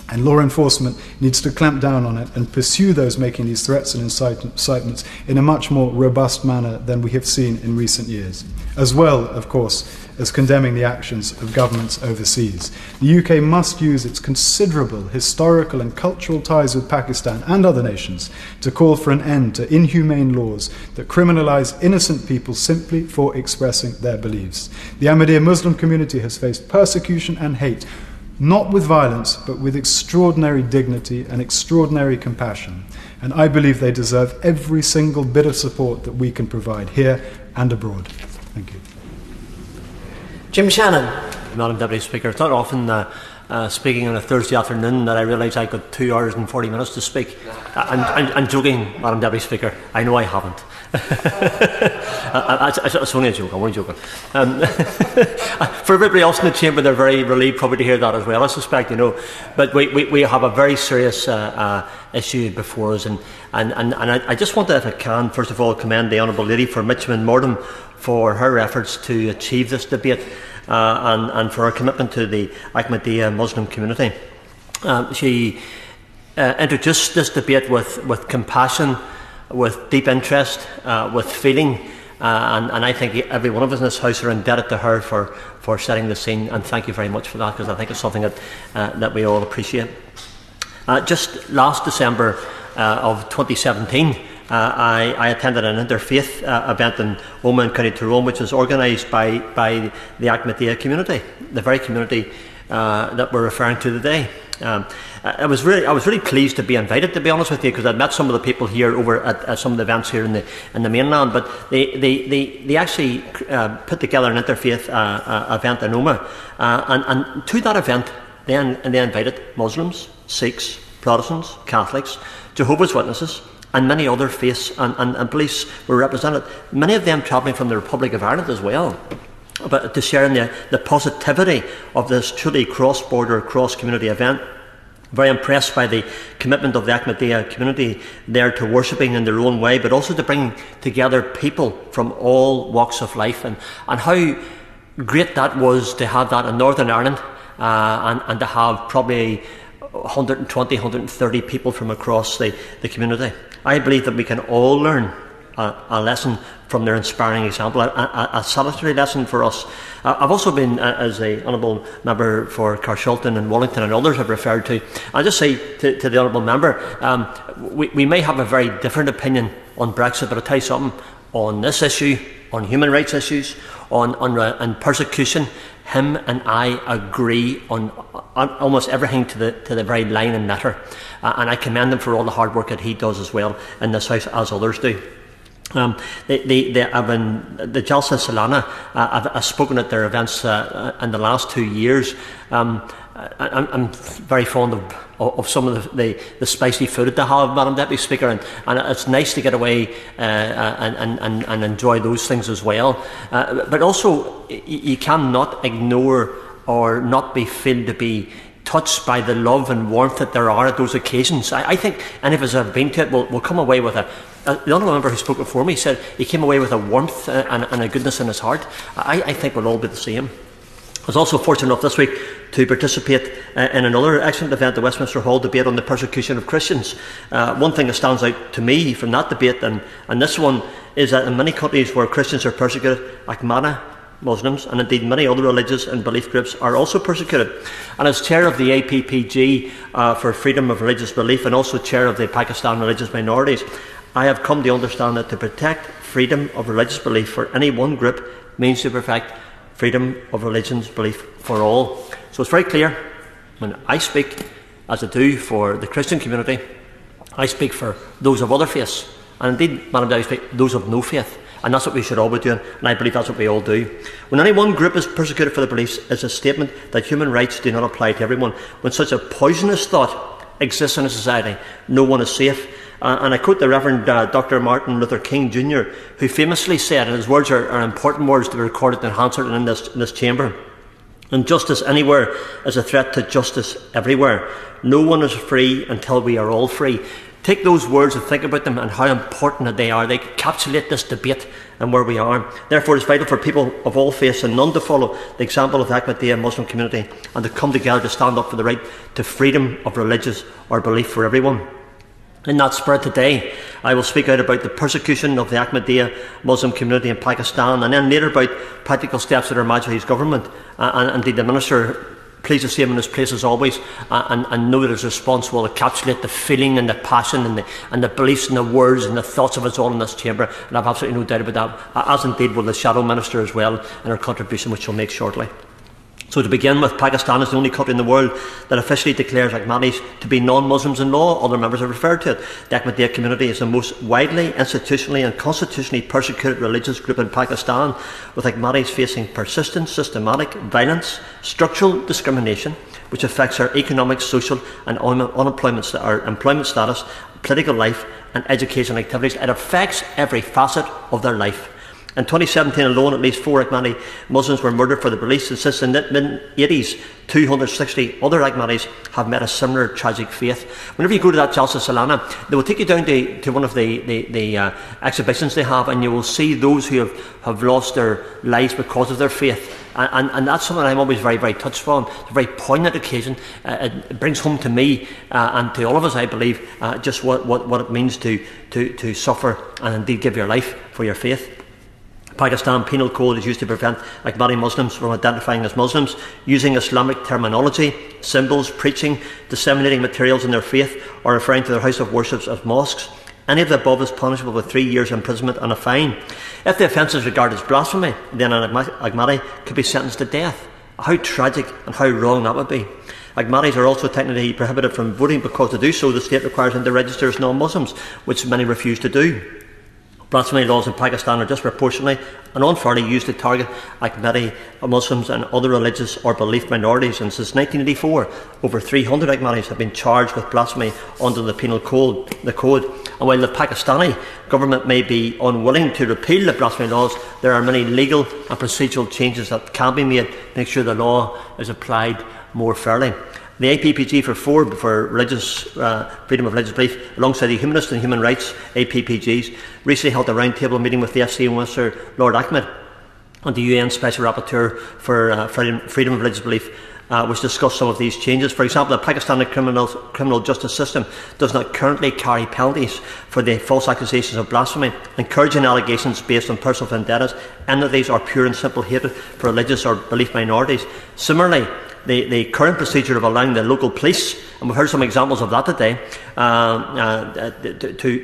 And law enforcement needs to clamp down on it and pursue those making these threats and incitements in a much more robust manner than we have seen in recent years. As well, of course, as condemning the actions of governments overseas. The UK must use its considerable historical and cultural ties with Pakistan and other nations to call for an end to inhumane laws that criminalise innocent people simply for expressing their beliefs. The Ahmadiyya Muslim community has faced persecution and hate, not with violence, but with extraordinary dignity and extraordinary compassion. And I believe they deserve every single bit of support that we can provide here and abroad. Thank you. Jim Shannon. Madam Deputy Speaker, it's not often speaking on a Thursday afternoon that I realise I've got 2 hours and 40 minutes to speak. I'm joking, Madam Deputy Speaker. I know I haven't. It's only a joke, I'm only joking. For everybody else in the chamber, they're very relieved probably to hear that as well, I suspect, you know. But we have a very serious issue before us, and I just want to, if I can, first of all, commend the Honourable Lady for Mitcham Morden for her efforts to achieve this debate and for her commitment to the Ahmadiyya Muslim community. She introduced this debate with compassion, with deep interest, with feeling, and I think every one of us in this House are indebted to her for setting the scene, and thank you very much for that, because I think it's something that we all appreciate. Just last December of 2017, I attended an interfaith event in Omagh in County Tyrone, which was organised by the Ahmadiyya community, the very community that we're referring to today. I was really pleased to be invited, to be honest with you, because I'd met some of the people here over at some of the events here in the mainland. But they actually put together an interfaith event in Omagh, and to that event they invited Muslims, Sikhs, Protestants, Catholics, Jehovah's Witnesses, and many other faiths and beliefs were represented. Many of them travelling from the Republic of Ireland as well, but to share in the positivity of this truly cross-border, cross-community event. Very impressed by the commitment of the Ahmadiyya community there to worshipping in their own way, but also to bring together people from all walks of life, and how great that was to have that in Northern Ireland, and to have probably 120, 130 people from across the community. I believe that we can all learn a lesson from their inspiring example, a salutary lesson for us. I've also been, as an honourable member for Carshalton and Wallington and others have referred to, I'll just say to the honourable member, we may have a very different opinion on Brexit, but I'll tell you something, on this issue, on human rights issues, on persecution, him and I agree on almost everything to the very line and letter, and I commend him for all the hard work that he does as well in this house, as others do. The Jalsa Salana, I've spoken at their events in the last 2 years. I'm very fond of some of the spicy food that they have, Madam Deputy Speaker, and it's nice to get away and enjoy those things as well. But also, you cannot ignore or not feel to be touched by the love and warmth that there are at those occasions. I think any of us have been to it will come away with the honourable member who spoke before me said he came away with a warmth and a goodness in his heart. I think we'll all be the same. I was also fortunate enough this week to participate in another excellent event, the Westminster Hall debate on the persecution of Christians. One thing that stands out to me from that debate and this one is that in many countries where Christians are persecuted, Ahmadiyya Muslims and indeed many other religious and belief groups are also persecuted. And as chair of the APPG for freedom of religious belief and also chair of the Pakistan Religious Minorities, I have come to understand that to protect freedom of religious belief for any one group means to protect freedom of religion's belief for all. So it's very clear, when I speak, as I do for the Christian community, I speak for those of other faiths, and indeed, Madam Deputy Speaker, those of no faith. And that's what we should all be doing, and I believe that's what we all do. When any one group is persecuted for their beliefs, it's a statement that human rights do not apply to everyone. When such a poisonous thought exists in a society, no one is safe. And I quote the Reverend Dr. Martin Luther King Jr., who famously said, and his words are important words to be recorded and answered in this chamber, "Injustice anywhere is a threat to justice everywhere. No one is free until we are all free." Take those words and think about them and how important they are. They encapsulate this debate and where we are. Therefore, it's vital for people of all faiths and none to follow the example of the Ahmadiyya Muslim community and to come together to stand up for the right to freedom of religious or belief for everyone. In that spirit today, I will speak out about the persecution of the Ahmadiyya Muslim community in Pakistan, and then later about practical steps that Her Majesty's government and indeed the Minister, pleased to see him in his place as always, and know that his response will encapsulate the feeling and the passion and the beliefs and the words and the thoughts of us all in this chamber, and I have absolutely no doubt about that, as indeed will the Shadow Minister as well in her contribution, which she'll make shortly. So to begin with, Pakistan is the only country in the world that officially declares Ahmadis to be non-Muslims in law. Other members have referred to it. The Ahmadiyya community is the most widely, institutionally and constitutionally persecuted religious group in Pakistan, with Ahmadis facing persistent, systematic violence, structural discrimination, which affects our economic, social and employment status, political life and education activities. It affects every facet of their life. In 2017 alone, at least 4 Ahmadi Muslims were murdered for their beliefs, and since the mid-80s, 260 other Ahmadis have met a similar tragic fate. Whenever you go to that Jalsa Salana, they will take you down to one of the exhibitions they have, and you will see those who have lost their lives because of their faith. And that's something I'm always very, very touched on. It's a very poignant occasion. It brings home to me and to all of us, I believe, just what it means to suffer and indeed give your life for your faith. Pakistan Penal Code is used to prevent Ahmadi Muslims from identifying as Muslims, using Islamic terminology, symbols, preaching, disseminating materials in their faith, or referring to their house of worship as mosques. Any of the above is punishable with 3 years imprisonment and a fine. If the offence is regarded as blasphemy, then an Ahmadi could be sentenced to death. How tragic and how wrong that would be. Ahmadis are also technically prohibited from voting because to do so the state requires them to register as non-Muslims, which many refuse to do. Blasphemy laws in Pakistan are disproportionately and unfairly used to target Ahmadi Muslims and other religious or belief minorities, and since 1984 over 300 Ahmadis have been charged with blasphemy under the Penal Code. And while the Pakistani government may be unwilling to repeal the blasphemy laws, there are many legal and procedural changes that can be made to make sure the law is applied more fairly. The APPG for religious freedom of religious belief, alongside the Humanist and Human Rights APPGs, recently held a roundtable meeting with the FCA Minister Lord Ahmed and the UN Special Rapporteur for freedom of religious belief, which discussed some of these changes. For example, the Pakistani criminal justice system does not currently carry penalties for the false accusations of blasphemy, encouraging allegations based on personal vendettas, enmities or pure and simple hatred for religious or belief minorities. Similarly, the current procedure of allowing the local police, and we've heard some examples of that today,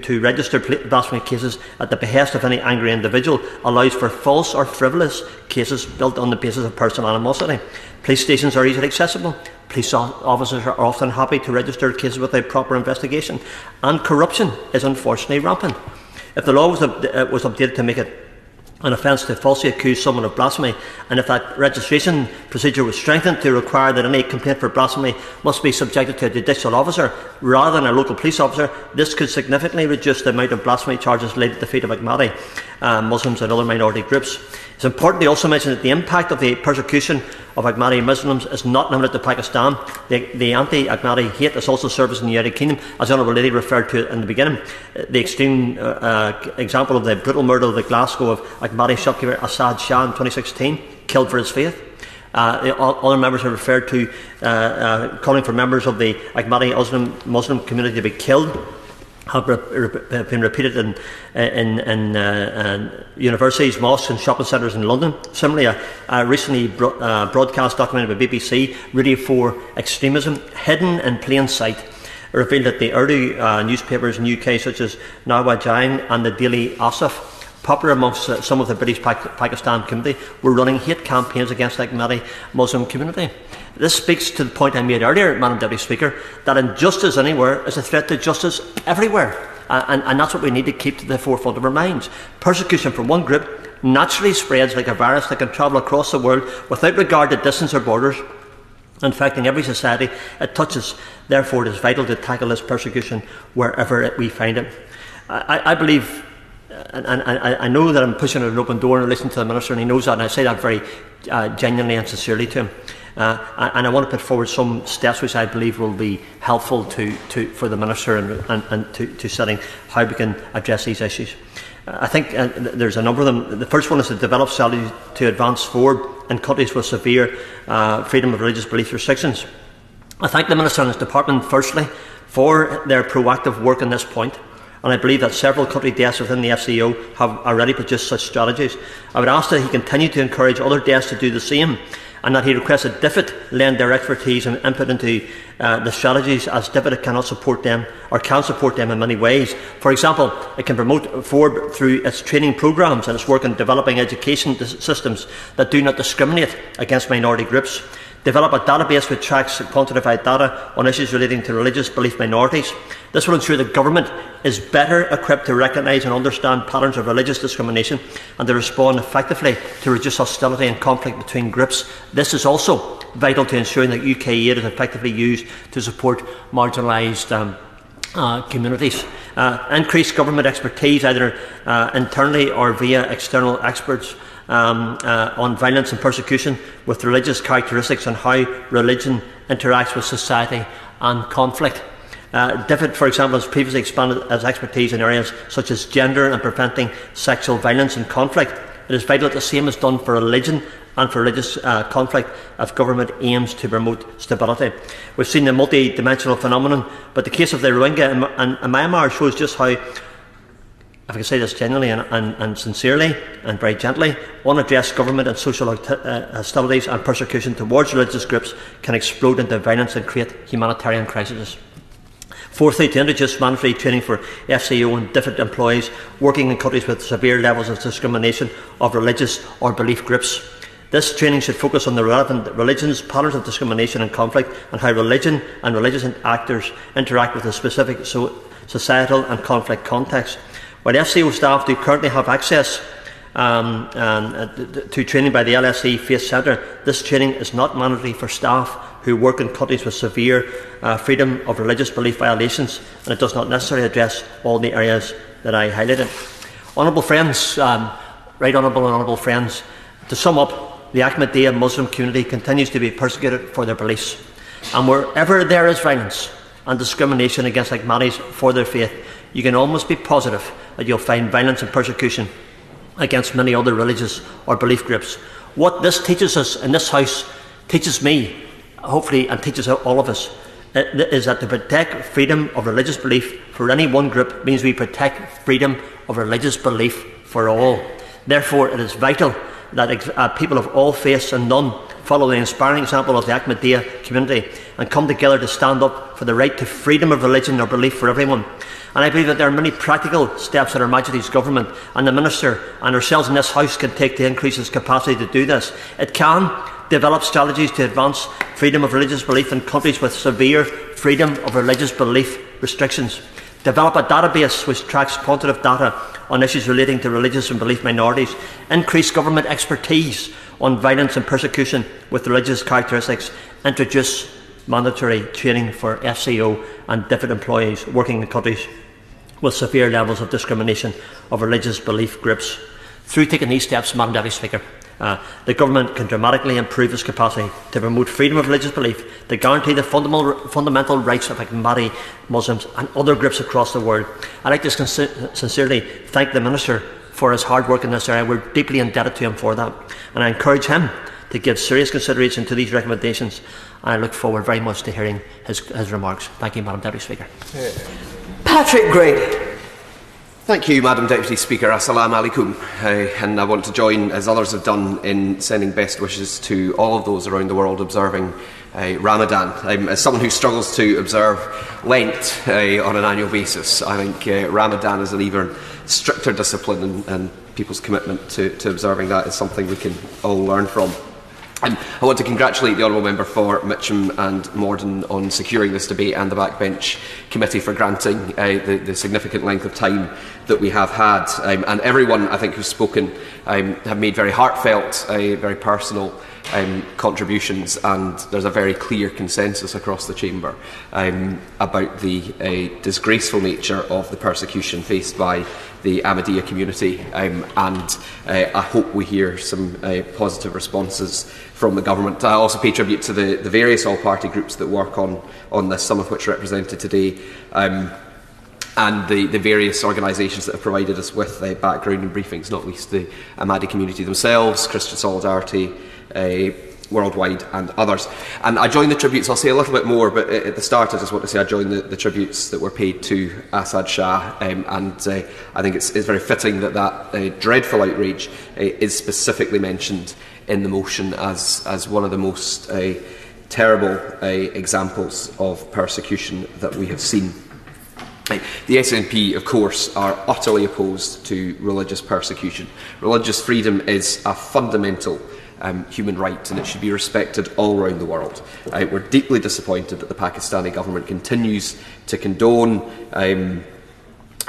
to register blasphemy cases at the behest of any angry individual allows for false or frivolous cases built on the basis of personal animosity. Police stations are easily accessible. Police officers are often happy to register cases without proper investigation, and corruption is unfortunately rampant. If the law was updated to make it an offence to falsely accuse someone of blasphemy, and if that registration procedure was strengthened to require that any complaint for blasphemy must be subjected to a judicial officer rather than a local police officer, this could significantly reduce the amount of blasphemy charges laid at the feet of Ahmadi Muslims and other minority groups. It's important to also mention that the impact of the persecution of Ahmadi Muslims is not limited to Pakistan. The anti-Ahmadi hate is also surfaced in the United Kingdom, as the Honourable Lady referred to in the beginning. The extreme example of the brutal murder of the Glasgow of Ahmadi shopkeeper Assad Shah in 2016, killed for his faith. Other members have referred to calling for members of the Ahmadi Muslim community to be killed, have been repeated in universities, mosques and shopping centres in London. Similarly, a recently broadcast documentary by BBC, Radio 4 Extremism, Hidden in Plain Sight, revealed that the Urdu newspapers in the UK, such as Nawaj Jain and the Daily Asaf, popular amongst some of the British Pakistan community, were running hate campaigns against the Ahmadi Muslim community. This speaks to the point I made earlier, Madam Deputy Speaker, that injustice anywhere is a threat to justice everywhere. And that's what we need to keep to the forefront of our minds. Persecution from one group naturally spreads like a virus that can travel across the world without regard to distance or borders, infecting every society it touches. Therefore, it is vital to tackle this persecution wherever we find it. I believe, and I know that I'm pushing an open door in relation to the Minister, and he knows that, and I say that very genuinely and sincerely to him. And I want to put forward some steps which I believe will be helpful for the Minister and to setting how we can address these issues. I think there's a number of them. The first one is to develop strategies to advance forward in countries with severe freedom of religious belief restrictions. I thank the Minister and his department firstly for their proactive work on this point, and I believe that several country desks within the FCO have already produced such strategies. I would ask that he continue to encourage other desks to do the same, and that he requests that DFID lend their expertise and input into the strategies, as DFID cannot support them or can support them in many ways. For example, it can promote forward through its training programmes and its work in developing education systems that do not discriminate against minority groups. Develop a database which tracks quantified data on issues relating to religious belief minorities. This will ensure that government is better equipped to recognise and understand patterns of religious discrimination and to respond effectively to reduce hostility and conflict between groups. This is also vital to ensuring that UK aid is effectively used to support marginalised communities. Increase government expertise, either internally or via external experts, on violence and persecution with religious characteristics and how religion interacts with society and conflict. DFID, for example, has previously expanded its expertise in areas such as gender and preventing sexual violence and conflict. It is vital that the same is done for religion and for religious conflict as government aims to promote stability. We've seen the multi-dimensional phenomenon, but the case of the Rohingya in Myanmar shows just how if I can say this genuinely and sincerely and very gently, unaddressed government and social hostilities and persecution towards religious groups can explode into violence and create humanitarian crises. Fourthly, to introduce mandatory training for FCO and different employees working in countries with severe levels of discrimination of religious or belief groups. This training should focus on the relevant religions, patterns of discrimination and conflict, and how religion and religious actors interact with a specific societal and conflict context. While FCO staff do currently have access to training by the LSE Faith Centre, this training is not mandatory for staff who work in countries with severe freedom of religious belief violations, and it does not necessarily address all the areas that I highlighted. Honourable friends, right honourable friends, to sum up, the Ahmadiyya Muslim community continues to be persecuted for their beliefs, and wherever there is violence and discrimination against Ahmadis for their faith, you can almost be positive that you'll find violence and persecution against many other religious or belief groups. What this teaches us in this House, teaches me, hopefully, and teaches all of us, is that to protect freedom of religious belief for any one group means we protect freedom of religious belief for all. Therefore, it is vital that people of all faiths and none follow the inspiring example of the Ahmadiyya community and come together to stand up for the right to freedom of religion or belief for everyone. And I believe that there are many practical steps that Her Majesty's Government and the Minister and ourselves in this House can take to increase its capacity to do this. It can develop strategies to advance freedom of religious belief in countries with severe freedom of religious belief restrictions. Develop a database which tracks quantitative data on issues relating to religious and belief minorities. Increase government expertise on violence and persecution with religious characteristics. Introduce mandatory training for FCO and different employees working in countries with severe levels of discrimination of religious belief groups. Through taking these steps, Madam Deputy Speaker, the Government can dramatically improve its capacity to promote freedom of religious belief, to guarantee the fundamental rights of Ahmadi Muslims and other groups across the world. I'd like to sincerely thank the Minister for his hard work in this area. We're deeply indebted to him for that, and I encourage him to give serious consideration to these recommendations. I look forward very much to hearing his remarks. Thank you, Madam Deputy Speaker. Patrick Grady. Thank you, Madam Deputy Speaker. Assalamu alaikum. And I want to join, as others have done, in sending best wishes to all of those around the world observing Ramadan. As someone who struggles to observe Lent on an annual basis, I think Ramadan is an even stricter discipline, and people's commitment to observing that is something we can all learn from. I want to congratulate the Honourable Member for Mitcham and Morden on securing this debate, and the Backbench Committee for granting the significant length of time that we have had. And everyone, I think, who's spoken have made very heartfelt, very personal contributions, and there's a very clear consensus across the Chamber about the disgraceful nature of the persecution faced by the Ahmadiyya community, and I hope we hear some positive responses from the Government. I also pay tribute to the various all-party groups that work on this, some of which are represented today, and the various organisations that have provided us with background and briefings, not least the Ahmadi community themselves, Christian Solidarity, Worldwide and others. And I join the tributes. I'll say a little bit more, but at the start I just want to say I join the tributes that were paid to Assad Shah, and I think it's very fitting that dreadful outrage is specifically mentioned in the motion as one of the most terrible examples of persecution that we have seen. The SNP, of course, are utterly opposed to religious persecution. Religious freedom is a fundamental human right, and it should be respected all around the world. We're deeply disappointed that the Pakistani government continues to condone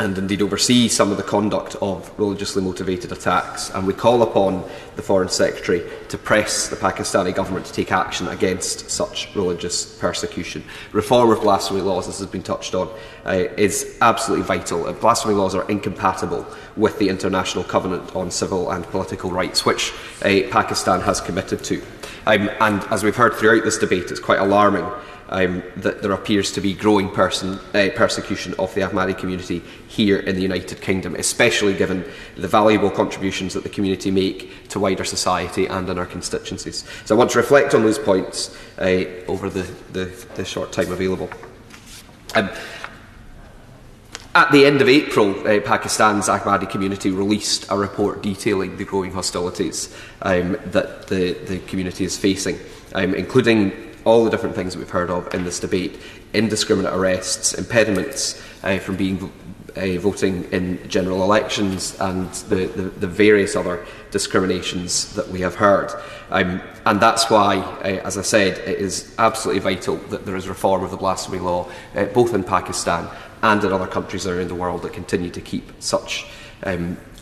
and indeed oversee some of the conduct of religiously motivated attacks, and we call upon the Foreign Secretary to press the Pakistani government to take action against such religious persecution. Reform of blasphemy laws, this has been touched on, is absolutely vital. Blasphemy laws are incompatible with the International Covenant on Civil and Political Rights, which Pakistan has committed to. And as we've heard throughout this debate, it's quite alarming that there appears to be growing persecution of the Ahmadi community here in the United Kingdom, especially given the valuable contributions that the community make to wider society and in our constituencies. So I want to reflect on those points over the short time available. At the end of April, Pakistan's Ahmadi community released a report detailing the growing hostilities that the community is facing, including all the different things that we've heard of in this debate: indiscriminate arrests, impediments from voting in general elections, and the various other discriminations that we have heard. And that's why, as I said, it is absolutely vital that there is reform of the blasphemy law, both in Pakistan and in other countries around the world that continue to keep such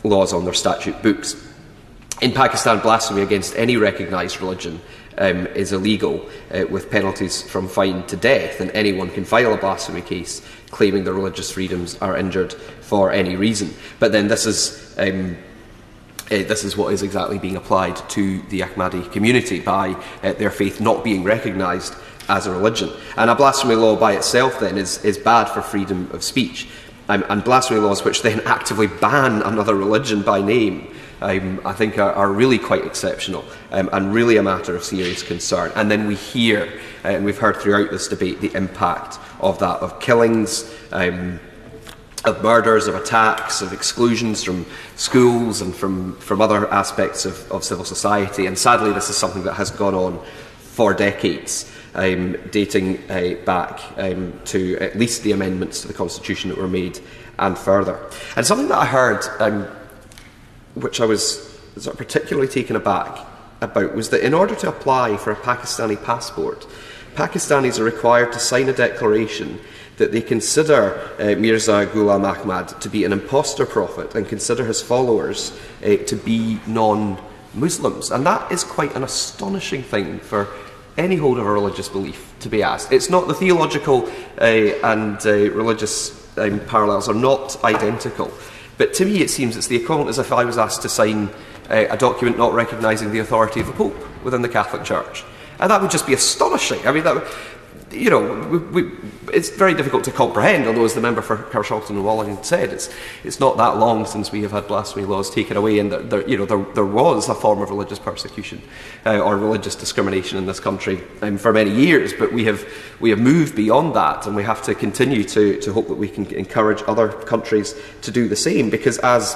laws on their statute books. In Pakistan, blasphemy against any recognised religion is illegal, with penalties from fine to death, and anyone can file a blasphemy case claiming their religious freedoms are injured for any reason. But then this is what is exactly being applied to the Ahmadi community by their faith not being recognised as a religion. And a blasphemy law by itself then is bad for freedom of speech. And blasphemy laws which then actively ban another religion by name, I think are really quite exceptional and really a matter of serious concern. And then we hear, and we've heard throughout this debate, the impact of that, of killings, of murders, of attacks, of exclusions from schools and from other aspects of civil society. And sadly, this is something that has gone on for decades, dating back to at least the amendments to the Constitution that were made and further. And something that I heard, which I was sort of particularly taken aback about, was that in order to apply for a Pakistani passport, Pakistanis are required to sign a declaration that they consider Mirza Ghulam Ahmad to be an impostor prophet and consider his followers to be non-Muslims. And that is quite an astonishing thing for any holder of a religious belief to be asked. It's not, the theological and religious parallels are not identical, but to me it seems it's the equivalent as if I was asked to sign a document not recognising the authority of the Pope within the Catholic Church. And that would just be astonishing. I mean, that, you know, it's very difficult to comprehend, although as the member for Carshalton and Wallington said, it's not that long since we have had blasphemy laws taken away, and there was a form of religious persecution or religious discrimination in this country for many years, but we have moved beyond that, and we have to continue to hope that we can encourage other countries to do the same, because as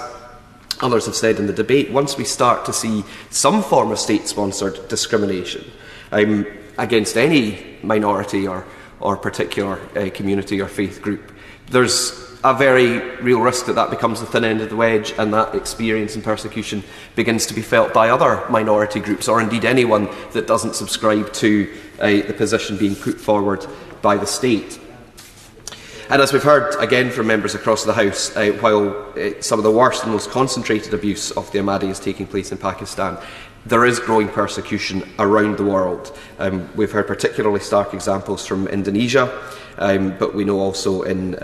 others have said in the debate, once we start to see some form of state-sponsored discrimination against any minority or particular community or faith group, there's a very real risk that that becomes the thin end of the wedge, and that experience and persecution begins to be felt by other minority groups, or indeed anyone that doesn't subscribe to the position being put forward by the state. And as we've heard again from members across the House, while some of the worst and most concentrated abuse of the Ahmadi is taking place in Pakistan, there is growing persecution around the world. We've heard particularly stark examples from Indonesia, but we know also in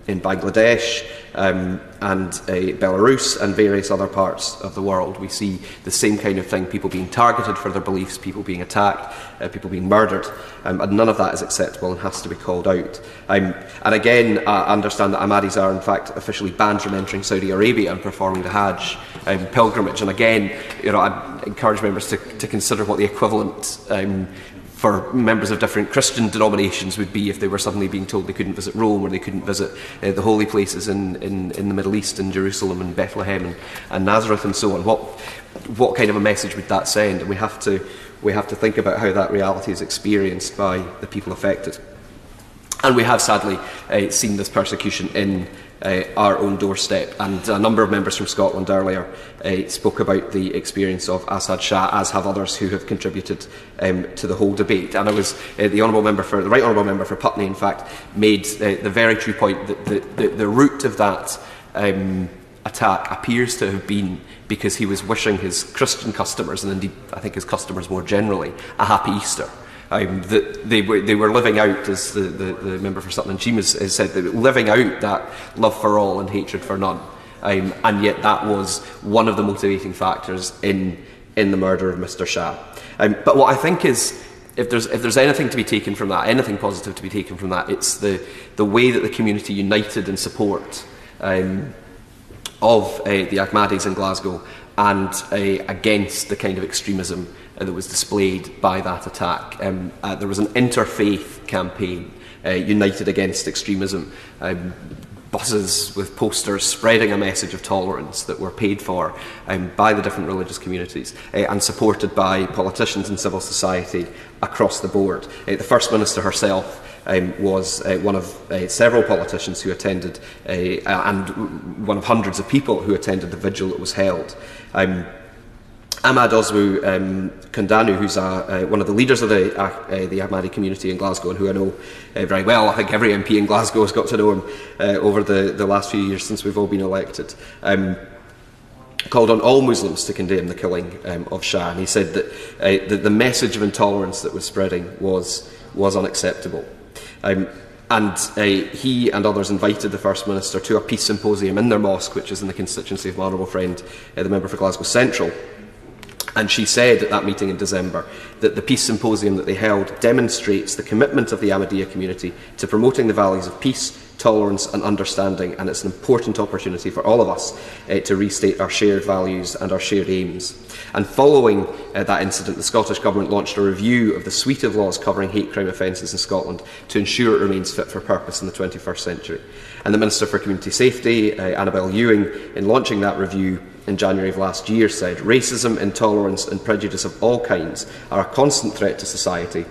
Bangladesh and Belarus and various other parts of the world, we see the same kind of thing: people being targeted for their beliefs, people being attacked, people being murdered, and none of that is acceptable and has to be called out. And again, I understand that Ahmadis are in fact officially banned from entering Saudi Arabia and performing the Hajj pilgrimage. And again, you know, I encourage members to consider what the equivalent for members of different Christian denominations would be if they were suddenly being told they couldn't visit Rome, or they couldn't visit the holy places in the Middle East, in Jerusalem and Bethlehem and Nazareth and so on. What kind of a message would that send? And we have to think about how that reality is experienced by the people affected. And we have sadly seen this persecution in our own doorstep, and a number of members from Scotland earlier spoke about the experience of Asad Shah, as have others who have contributed to the whole debate. And I was the Right Honourable Member for Putney, in fact, made the very true point that the root of that attack appears to have been because he was wishing his Christian customers, and indeed I think his customers more generally, a happy Easter. That they were living out, as the member for Sutton and Cheam has said, they were living out that love for all and hatred for none, and yet that was one of the motivating factors in the murder of Mr. Shah. But what I think is, if there's anything to be taken from that, anything positive to be taken from that, it's the way that the community united in support of the Ahmadis in Glasgow and against the kind of extremism that was displayed by that attack. There was an interfaith campaign, united against extremism, buses with posters spreading a message of tolerance that were paid for by the different religious communities and supported by politicians and civil society across the board. The First Minister herself was one of several politicians who attended and one of hundreds of people who attended the vigil that was held. Ahmad Oswu Kundanu, who's one of the leaders of the Ahmadi community in Glasgow, and who I know very well. I think every MP in Glasgow has got to know him over the last few years since we've all been elected. Called on all Muslims to condemn the killing of Shah, and he said that the message of intolerance that was spreading was unacceptable. And he and others invited the First Minister to a peace symposium in their mosque, which is in the constituency of my honourable friend, the member for Glasgow Central. And she said at that meeting in December that the peace symposium that they held demonstrates the commitment of the Ahmadiyya community to promoting the values of peace, tolerance and understanding, and it's an important opportunity for all of us to restate our shared values and our shared aims. And following that incident, the Scottish Government launched a review of the suite of laws covering hate crime offences in Scotland to ensure it remains fit for purpose in the 21st century. And the Minister for Community Safety, Annabel Ewing, in launching that review in January of last year, said, "Racism, intolerance and prejudice of all kinds are a constant threat to society,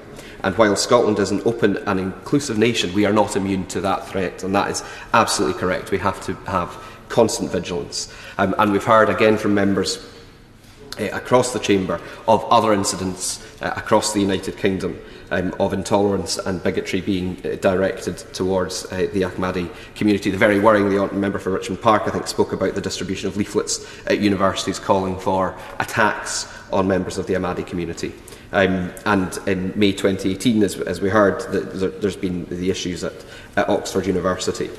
and while Scotland is an open and inclusive nation, we are not immune to that threat." And that is absolutely correct. We have to have constant vigilance. And we've heard again from members across the Chamber of other incidents across the United Kingdom of intolerance and bigotry being directed towards the Ahmadi community. The very worrying, the member for Richmond Park, I think, spoke about the distribution of leaflets at universities calling for attacks on members of the Ahmadi community. And in May 2018, as we heard, there's been the issues at Oxford University.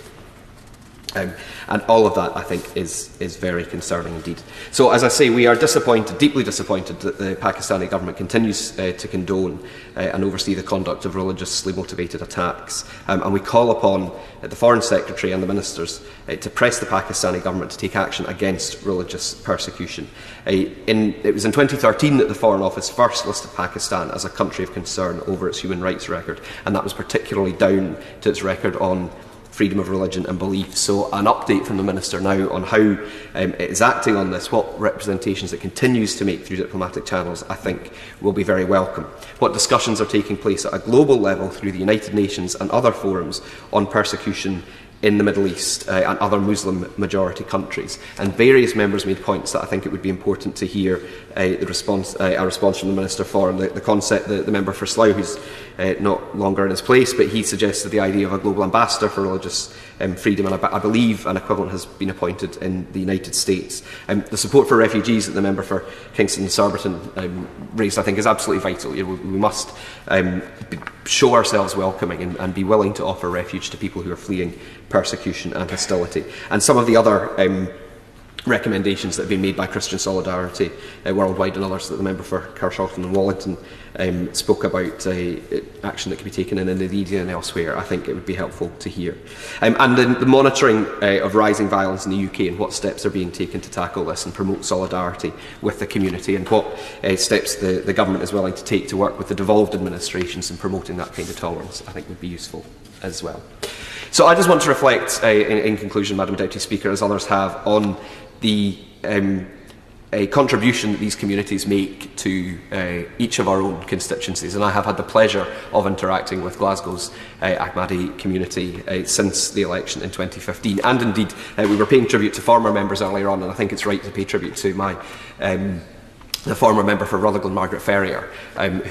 And all of that, I think, is very concerning indeed. So, as I say, we are disappointed, deeply disappointed, that the Pakistani government continues to condone and oversee the conduct of religiously motivated attacks. And we call upon the Foreign Secretary and the Ministers to press the Pakistani government to take action against religious persecution. It was in 2013 that the Foreign Office first listed Pakistan as a country of concern over its human rights record, and that was particularly down to its record on freedom of religion and belief. So an update from the Minister now on how it is acting on this, what representations it continues to make through diplomatic channels, I think will be very welcome. What discussions are taking place at a global level through the United Nations and other forums on persecution in the Middle East and other Muslim majority countries. And various members made points that I think it would be important to hear a response from the Minister for. And the concept, the member for Slough, who's not longer in his place, but he suggested the idea of a global ambassador for religious freedom, and I believe an equivalent has been appointed in the United States. The support for refugees that the member for Kingston and Surbiton raised, I think, is absolutely vital. We must show ourselves welcoming and be willing to offer refuge to people who are fleeing persecution and hostility. And some of the other recommendations that have been made by Christian Solidarity worldwide and others that the member for Carshalton and Wallington spoke about action that can be taken in Indonesia and elsewhere, I think it would be helpful to hear. And the monitoring of rising violence in the UK and what steps are being taken to tackle this and promote solidarity with the community, and what steps the government is willing to take to work with the devolved administrations in promoting that kind of tolerance, I think would be useful as well. So I just want to reflect in conclusion, Madam Deputy Speaker, as others have, on the contribution that these communities make to each of our own constituencies. And I have had the pleasure of interacting with Glasgow's Ahmadi community since the election in 2015. And indeed, we were paying tribute to former members earlier on, and I think it's right to pay tribute to the former member for Rutherglen, Margaret Ferrier,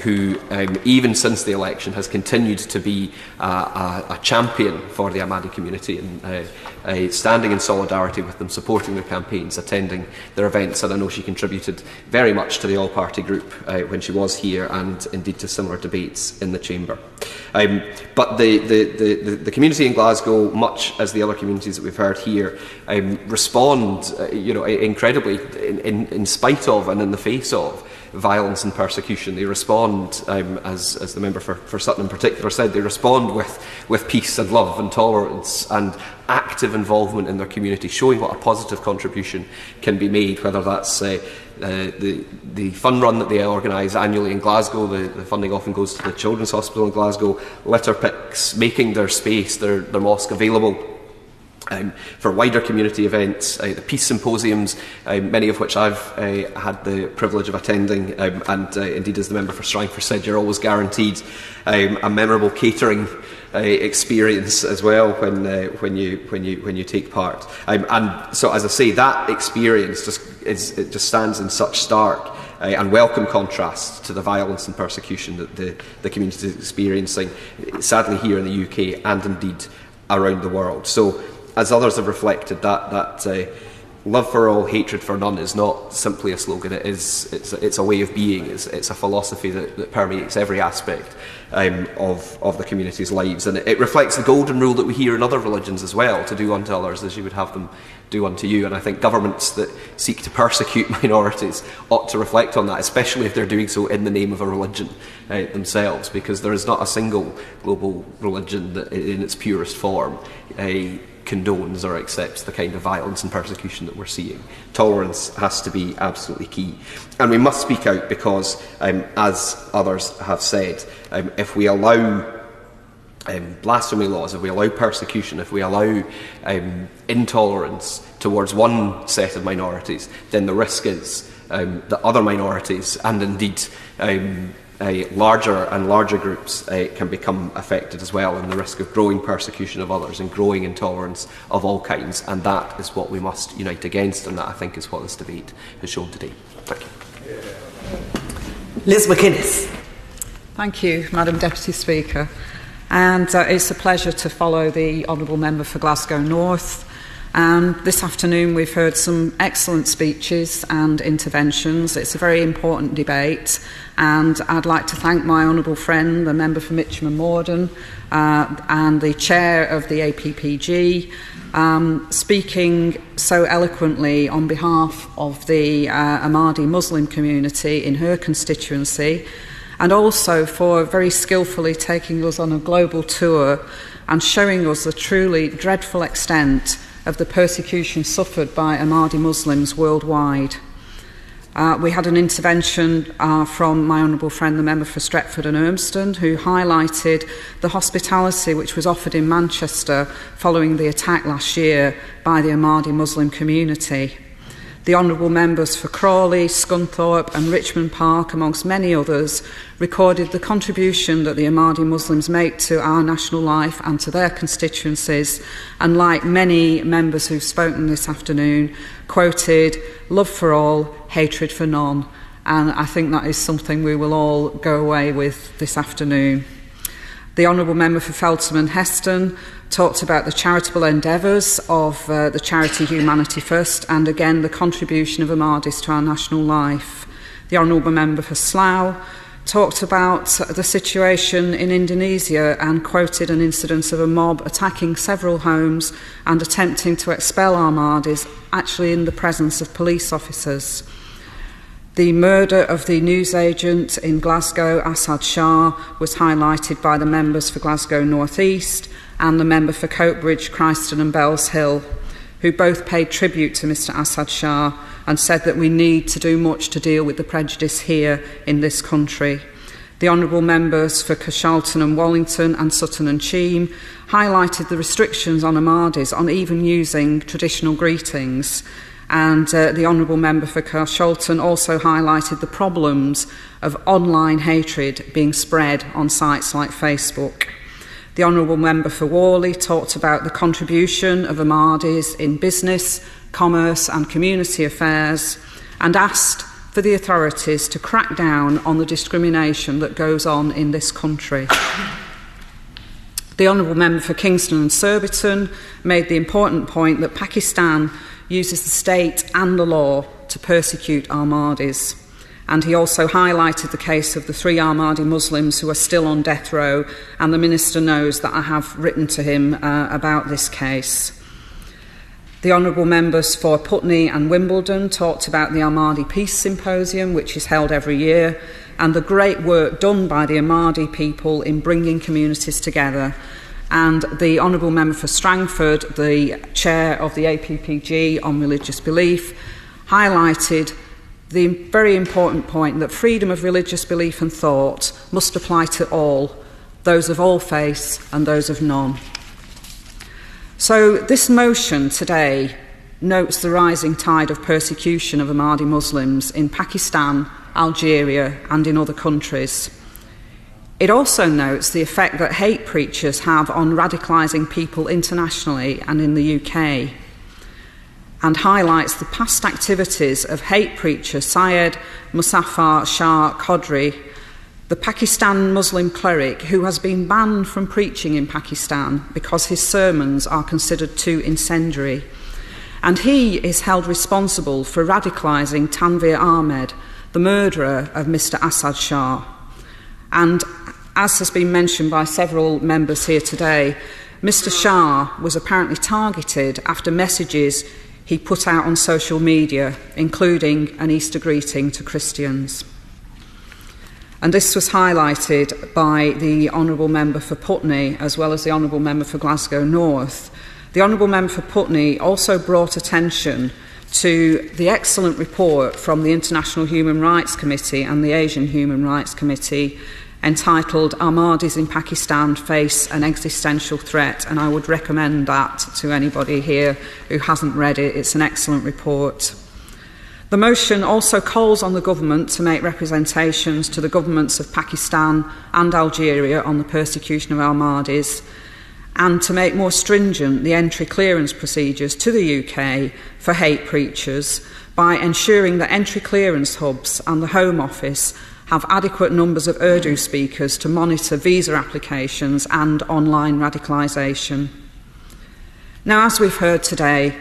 who, even since the election, has continued to be a champion for the Ahmadi community and standing in solidarity with them, supporting their campaigns, attending their events. And I know she contributed very much to the all-party group when she was here, and indeed to similar debates in the Chamber. But the community in Glasgow, much as the other communities that we've heard here, respond incredibly in spite of and in the face of violence and persecution. They respond, as the member for Sutton in particular said, they respond with peace and love and tolerance and active involvement in their community, showing what a positive contribution can be made, whether that's the fun run that they organise annually in Glasgow. The funding often goes to the Children's Hospital in Glasgow, litter picks, making their space, their mosque available for wider community events, the peace symposiums, many of which I've had the privilege of attending, and indeed, as the member for Strangford said, you're always guaranteed a memorable catering experience as well when you take part. And so, as I say, that experience just stands in such stark and welcome contrast to the violence and persecution that the community is experiencing, sadly here in the UK and indeed around the world. So, as others have reflected, that love for all, hatred for none is not simply a slogan. It's a way of being. It's a philosophy that permeates every aspect of the community's lives, and it reflects the golden rule that we hear in other religions as well: to do unto others as you would have them do unto you. And I think governments that seek to persecute minorities ought to reflect on that, especially if they're doing so in the name of a religion themselves, because there is not a single global religion that, in its purest form, condones or accepts the kind of violence and persecution that we're seeing. Tolerance has to be absolutely key. And we must speak out because, as others have said, if we allow blasphemy laws, if we allow persecution, if we allow intolerance towards one set of minorities, then the risk is that other minorities, and indeed larger and larger groups, can become affected as well, and the risk of growing persecution of others and growing intolerance of all kinds. And that is what we must unite against, and that, I think, is what this debate has shown today. Thank you. Liz McInnes. Thank you, Madam Deputy Speaker. And it's a pleasure to follow the Honourable Member for Glasgow North. And this afternoon we've heard some excellent speeches and interventions. It's a very important debate, and I'd like to thank my honourable friend, the member for Mitcham and Morden, and the chair of the APPG, speaking so eloquently on behalf of the Ahmadiyya Muslim community in her constituency, and also for very skillfully taking us on a global tour and showing us the truly dreadful extent of the persecution suffered by Ahmadiyya Muslims worldwide. We had an intervention from my honourable friend, the member for Stretford and Urmston, who highlighted the hospitality which was offered in Manchester following the attack last year by the Ahmadiyya Muslim community. The honourable members for Crawley, Scunthorpe and Richmond Park, amongst many others, recorded the contribution that the Ahmadiyya Muslims make to our national life and to their constituencies, and like many members who've spoken this afternoon, quoted love for all, hatred for none. And I think that is something we will all go away with this afternoon. The honourable member for Feltham and Heston talked about the charitable endeavours of the charity Humanity First, and again the contribution of Ahmadis to our national life. The honourable member for Slough talked about the situation in Indonesia and quoted an incident of a mob attacking several homes and attempting to expel Ahmadis, actually in the presence of police officers. The murder of the newsagent in Glasgow, Assad Shah, was highlighted by the members for Glasgow North East and the member for Coatbridge, Christon and Bells Hill, who both paid tribute to Mr Assad Shah and said that we need to do much to deal with the prejudice here in this country. The honourable members for Carshalton and Wallington and Sutton and Cheam highlighted the restrictions on Ahmadis on even using traditional greetings. And the honourable member for Carshalton also highlighted the problems of online hatred being spread on sites like Facebook. The honourable member for Worley talked about the contribution of Ahmadis in business, commerce and community affairs, and asked for the authorities to crack down on the discrimination that goes on in this country. The honourable member for Kingston and Surbiton made the important point that Pakistan uses the state and the law to persecute Ahmadis. And he also highlighted the case of the 3 Ahmadiyya Muslims who are still on death row, and the Minister knows that I have written to him about this case. The honourable members for Putney and Wimbledon talked about the Ahmadi Peace Symposium, which is held every year, and the great work done by the Ahmadi people in bringing communities together. And the honourable member for Strangford, the chair of the APPG on religious belief, highlighted the very important point that freedom of religious belief and thought must apply to all, those of all faiths and those of none. So this motion today notes the rising tide of persecution of Ahmadi Muslims in Pakistan, Algeria and in other countries. It also notes the effect that hate preachers have on radicalising people internationally and in the UK, and highlights the past activities of hate preacher Syed Muzaffar Shah Qadri, the Pakistan Muslim cleric who has been banned from preaching in Pakistan because his sermons are considered too incendiary. And he is held responsible for radicalising Tanveer Ahmed, the murderer of Mr. Asad Shah. And as has been mentioned by several members here today, Mr. Shah was apparently targeted after messages he put out on social media, including an Easter greeting to Christians. And this was highlighted by the Honourable Member for Putney, as well as the Honourable Member for Glasgow North. The Honourable Member for Putney also brought attention to the excellent report from the International Human Rights Committee and the Asian Human Rights Committee entitled Ahmadis in Pakistan Face an Existential Threat, and I would recommend that to anybody here who hasn't read it. It's an excellent report. The motion also calls on the government to make representations to the governments of Pakistan and Algeria on the persecution of Ahmadis, and to make more stringent the entry clearance procedures to the UK for hate preachers by ensuring that entry clearance hubs and the Home Office have adequate numbers of Urdu speakers to monitor visa applications and online radicalisation. Now, as we've heard today,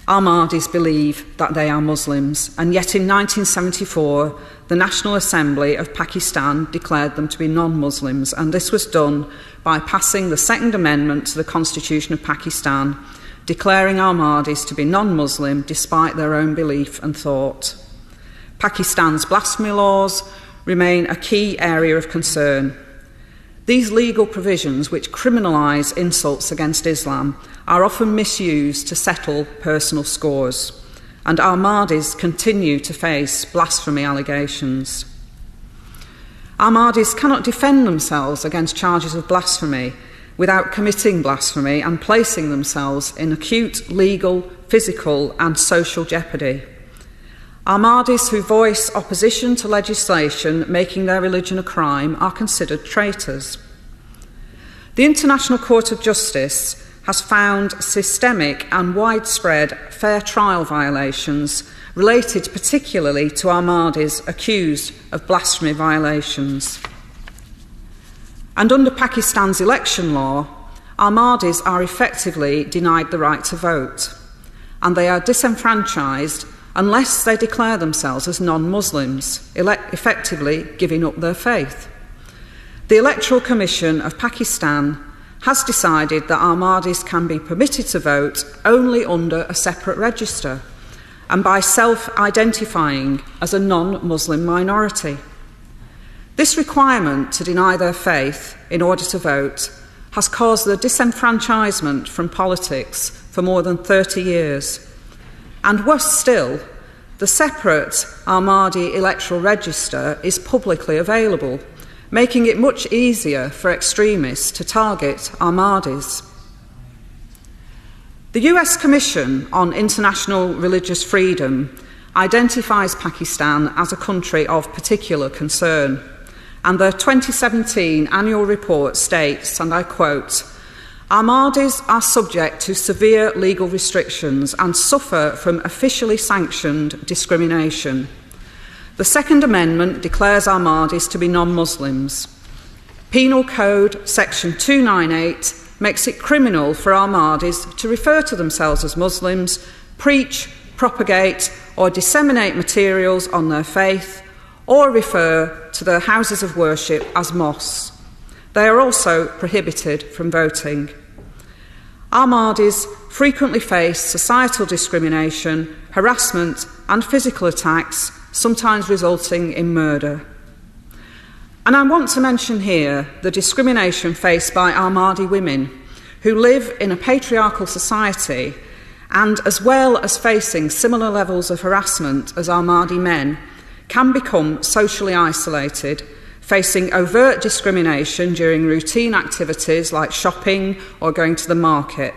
Ahmadis believe that they are Muslims, and yet in 1974 the National Assembly of Pakistan declared them to be non-Muslims, and this was done by passing the Second Amendment to the Constitution of Pakistan, declaring Ahmadis to be non-Muslim despite their own belief and thought. Pakistan's blasphemy laws remain a key area of concern. These legal provisions, which criminalise insults against Islam, are often misused to settle personal scores, and Ahmadis continue to face blasphemy allegations. Ahmadis cannot defend themselves against charges of blasphemy without committing blasphemy and placing themselves in acute legal, physical and social jeopardy. Ahmadis who voice opposition to legislation making their religion a crime are considered traitors. The International Court of Justice has found systemic and widespread fair trial violations related particularly to Ahmadis accused of blasphemy violations. And under Pakistan's election law, Ahmadis are effectively denied the right to vote, and they are disenfranchised unless they declare themselves as non-Muslims, effectively giving up their faith. The Electoral Commission of Pakistan has decided that Ahmadis can be permitted to vote only under a separate register and by self-identifying as a non-Muslim minority. This requirement to deny their faith in order to vote has caused their disenfranchisement from politics for more than 30 years. And worse still, the separate Ahmadi electoral register is publicly available, making it much easier for extremists to target Ahmadis. The US Commission on International Religious Freedom identifies Pakistan as a country of particular concern, and their 2017 annual report states, and I quote, "Ahmadis are subject to severe legal restrictions and suffer from officially sanctioned discrimination. The Second Amendment declares Ahmadis to be non-Muslims. Penal Code Section 298 makes it criminal for Ahmadis to refer to themselves as Muslims, preach, propagate or disseminate materials on their faith, or refer to their houses of worship as mosques. They are also prohibited from voting. Ahmadis frequently face societal discrimination, harassment and physical attacks, sometimes resulting in murder." And I want to mention here the discrimination faced by Ahmadi women who live in a patriarchal society and, as well as facing similar levels of harassment as Ahmadi men, can become socially isolated, facing overt discrimination during routine activities like shopping or going to the market.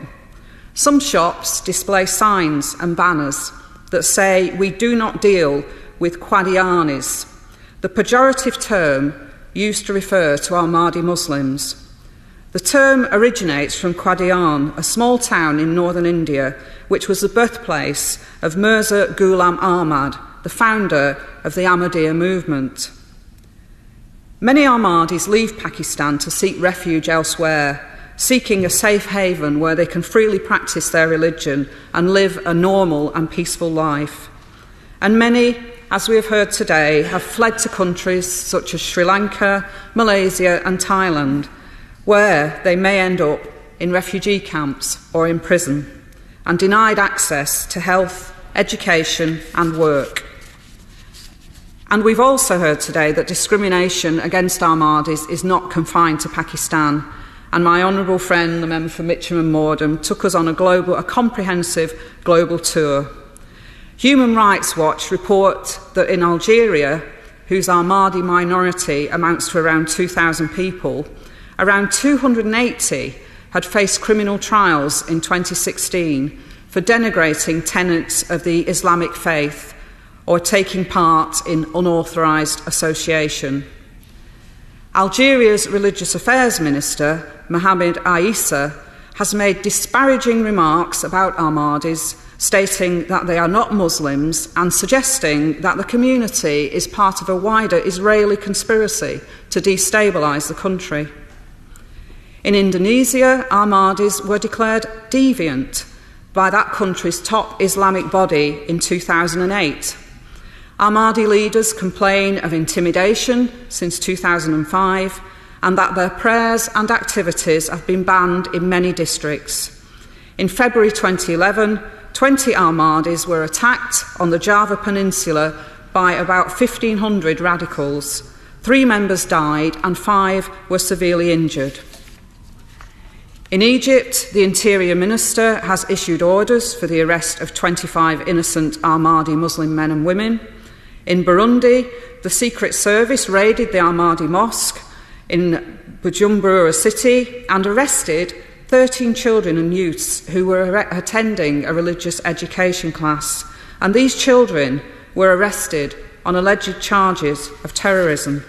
Some shops display signs and banners that say we do not deal with Qadianis, the pejorative term used to refer to Ahmadi Muslims. The term originates from Qadian, a small town in northern India, which was the birthplace of Mirza Ghulam Ahmad, the founder of the Ahmadiyya movement. Many Ahmadis leave Pakistan to seek refuge elsewhere, seeking a safe haven where they can freely practice their religion and live a normal and peaceful life. And many, as we have heard today, have fled to countries such as Sri Lanka, Malaysia and Thailand, where they may end up in refugee camps or in prison and denied access to health, education and work. And we've also heard today that discrimination against Ahmadis is not confined to Pakistan, and my honourable friend, the member for Mitcham and Morden, took us on a comprehensive global tour. Human Rights Watch report that in Algeria, whose Ahmadi minority amounts to around 2,000 people, around 280 had faced criminal trials in 2016 for denigrating tenets of the Islamic faith or taking part in unauthorised association. Algeria's Religious Affairs Minister, Mohamed Aissa, has made disparaging remarks about Ahmadis, stating that they are not Muslims and suggesting that the community is part of a wider Israeli conspiracy to destabilise the country. In Indonesia, Ahmadis were declared deviant by that country's top Islamic body in 2008. Ahmadi leaders complain of intimidation since 2005 and that their prayers and activities have been banned in many districts. In February 2011, 20 Ahmadis were attacked on the Java Peninsula by about 1,500 radicals. 3 members died and 5 were severely injured. In Egypt, the Interior Minister has issued orders for the arrest of 25 innocent Ahmadi Muslim men and women. In Burundi, the Secret Service raided the Ahmadi Mosque in Bujumbura city and arrested 13 children and youths who were attending a religious education class, and these children were arrested on alleged charges of terrorism.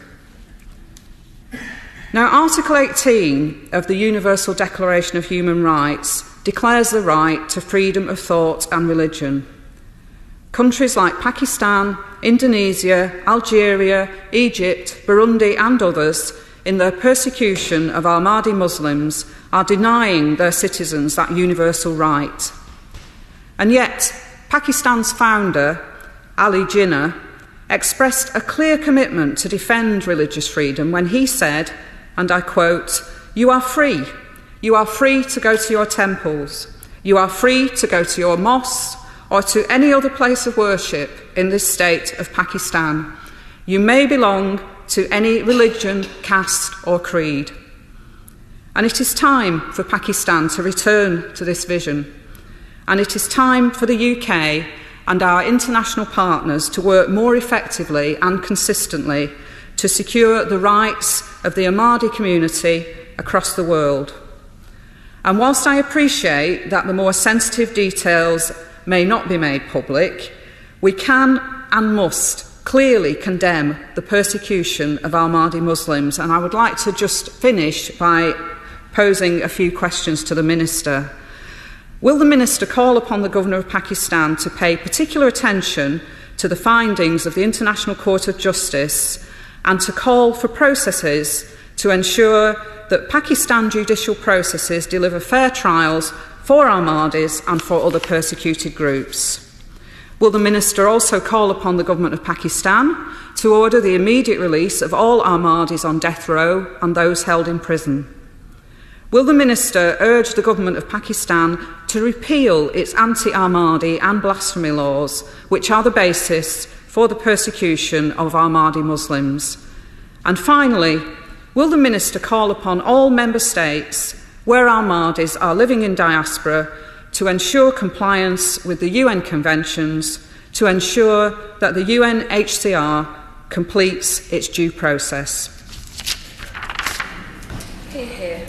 Now, Article 18 of the Universal Declaration of Human Rights declares the right to freedom of thought and religion. Countries like Pakistan, Indonesia, Algeria, Egypt, Burundi and others, in their persecution of Ahmadi Muslims, are denying their citizens that universal right. And yet, Pakistan's founder, Ali Jinnah, expressed a clear commitment to defend religious freedom when he said, and I quote, "You are free. You are free to go to your temples. You are free to go to your mosques or to any other place of worship in this state of Pakistan. You may belong to any religion, caste or creed." And it is time for Pakistan to return to this vision. And it is time for the UK and our international partners to work more effectively and consistently to secure the rights of the Ahmadi community across the world. And whilst I appreciate that the more sensitive details may not be made public, we can and must clearly condemn the persecution of Ahmadi Muslims. And I would like to just finish by posing a few questions to the Minister. Will the Minister call upon the Governor of Pakistan to pay particular attention to the findings of the International Court of Justice and to call for processes to ensure that Pakistan judicial processes deliver fair trials for Ahmadis and for other persecuted groups? Will the Minister also call upon the Government of Pakistan to order the immediate release of all Ahmadis on death row and those held in prison? Will the Minister urge the Government of Pakistan to repeal its anti-Ahmadi and blasphemy laws, which are the basis for the persecution of Ahmadi Muslims? And finally, will the Minister call upon all Member States where Ahmadis are living in diaspora to ensure compliance with the UN conventions, to ensure that the UNHCR completes its due process? Hear, hear.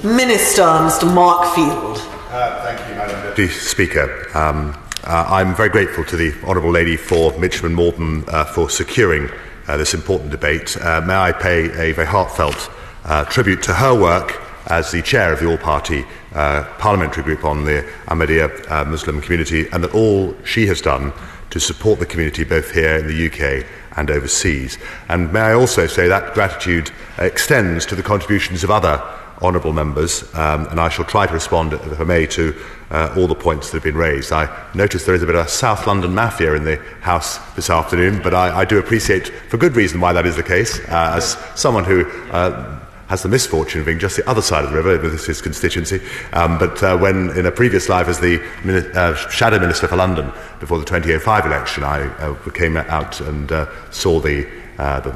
Minister Mr. Markfield, Thank you, Madam Deputy Speaker. I'm very grateful to the Honourable Lady for Mitcham and Morden for securing this important debate. May I pay a very heartfelt tribute to her work as the chair of the all-party parliamentary group on the Ahmadiyya Muslim community, and that all she has done to support the community both here in the UK and overseas. And may I also say that gratitude extends to the contributions of other honourable members, and I shall try to respond, if I may, to all the points that have been raised. I notice there is a bit of a South London mafia in the House this afternoon, but I do appreciate, for good reason, why that is the case, as someone who has the misfortune of being just the other side of the river with his constituency. But when, in a previous life as the Shadow Minister for London before the 2005 election, I came out and saw the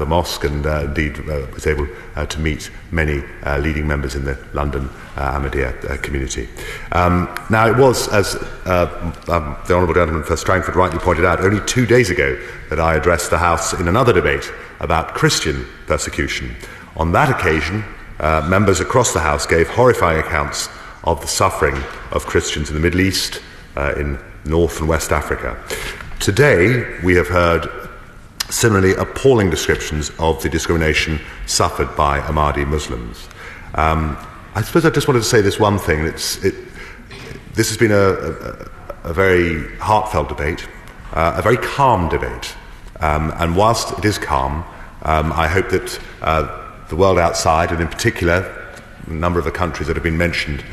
mosque, and indeed was able to meet many leading members in the London Ahmadiyya community. Now, it was, as the Honourable Gentleman for Strangford rightly pointed out, only 2 days ago that I addressed the House in another debate about Christian persecution. On that occasion, members across the House gave horrifying accounts of the suffering of Christians in the Middle East, in North and West Africa. Today, we have heard similarly appalling descriptions of the discrimination suffered by Ahmadi Muslims. I suppose I just wanted to say this one thing. This has been a very heartfelt debate, a very calm debate. And whilst it is calm, I hope that the world outside, and in particular a number of the countries that have been mentioned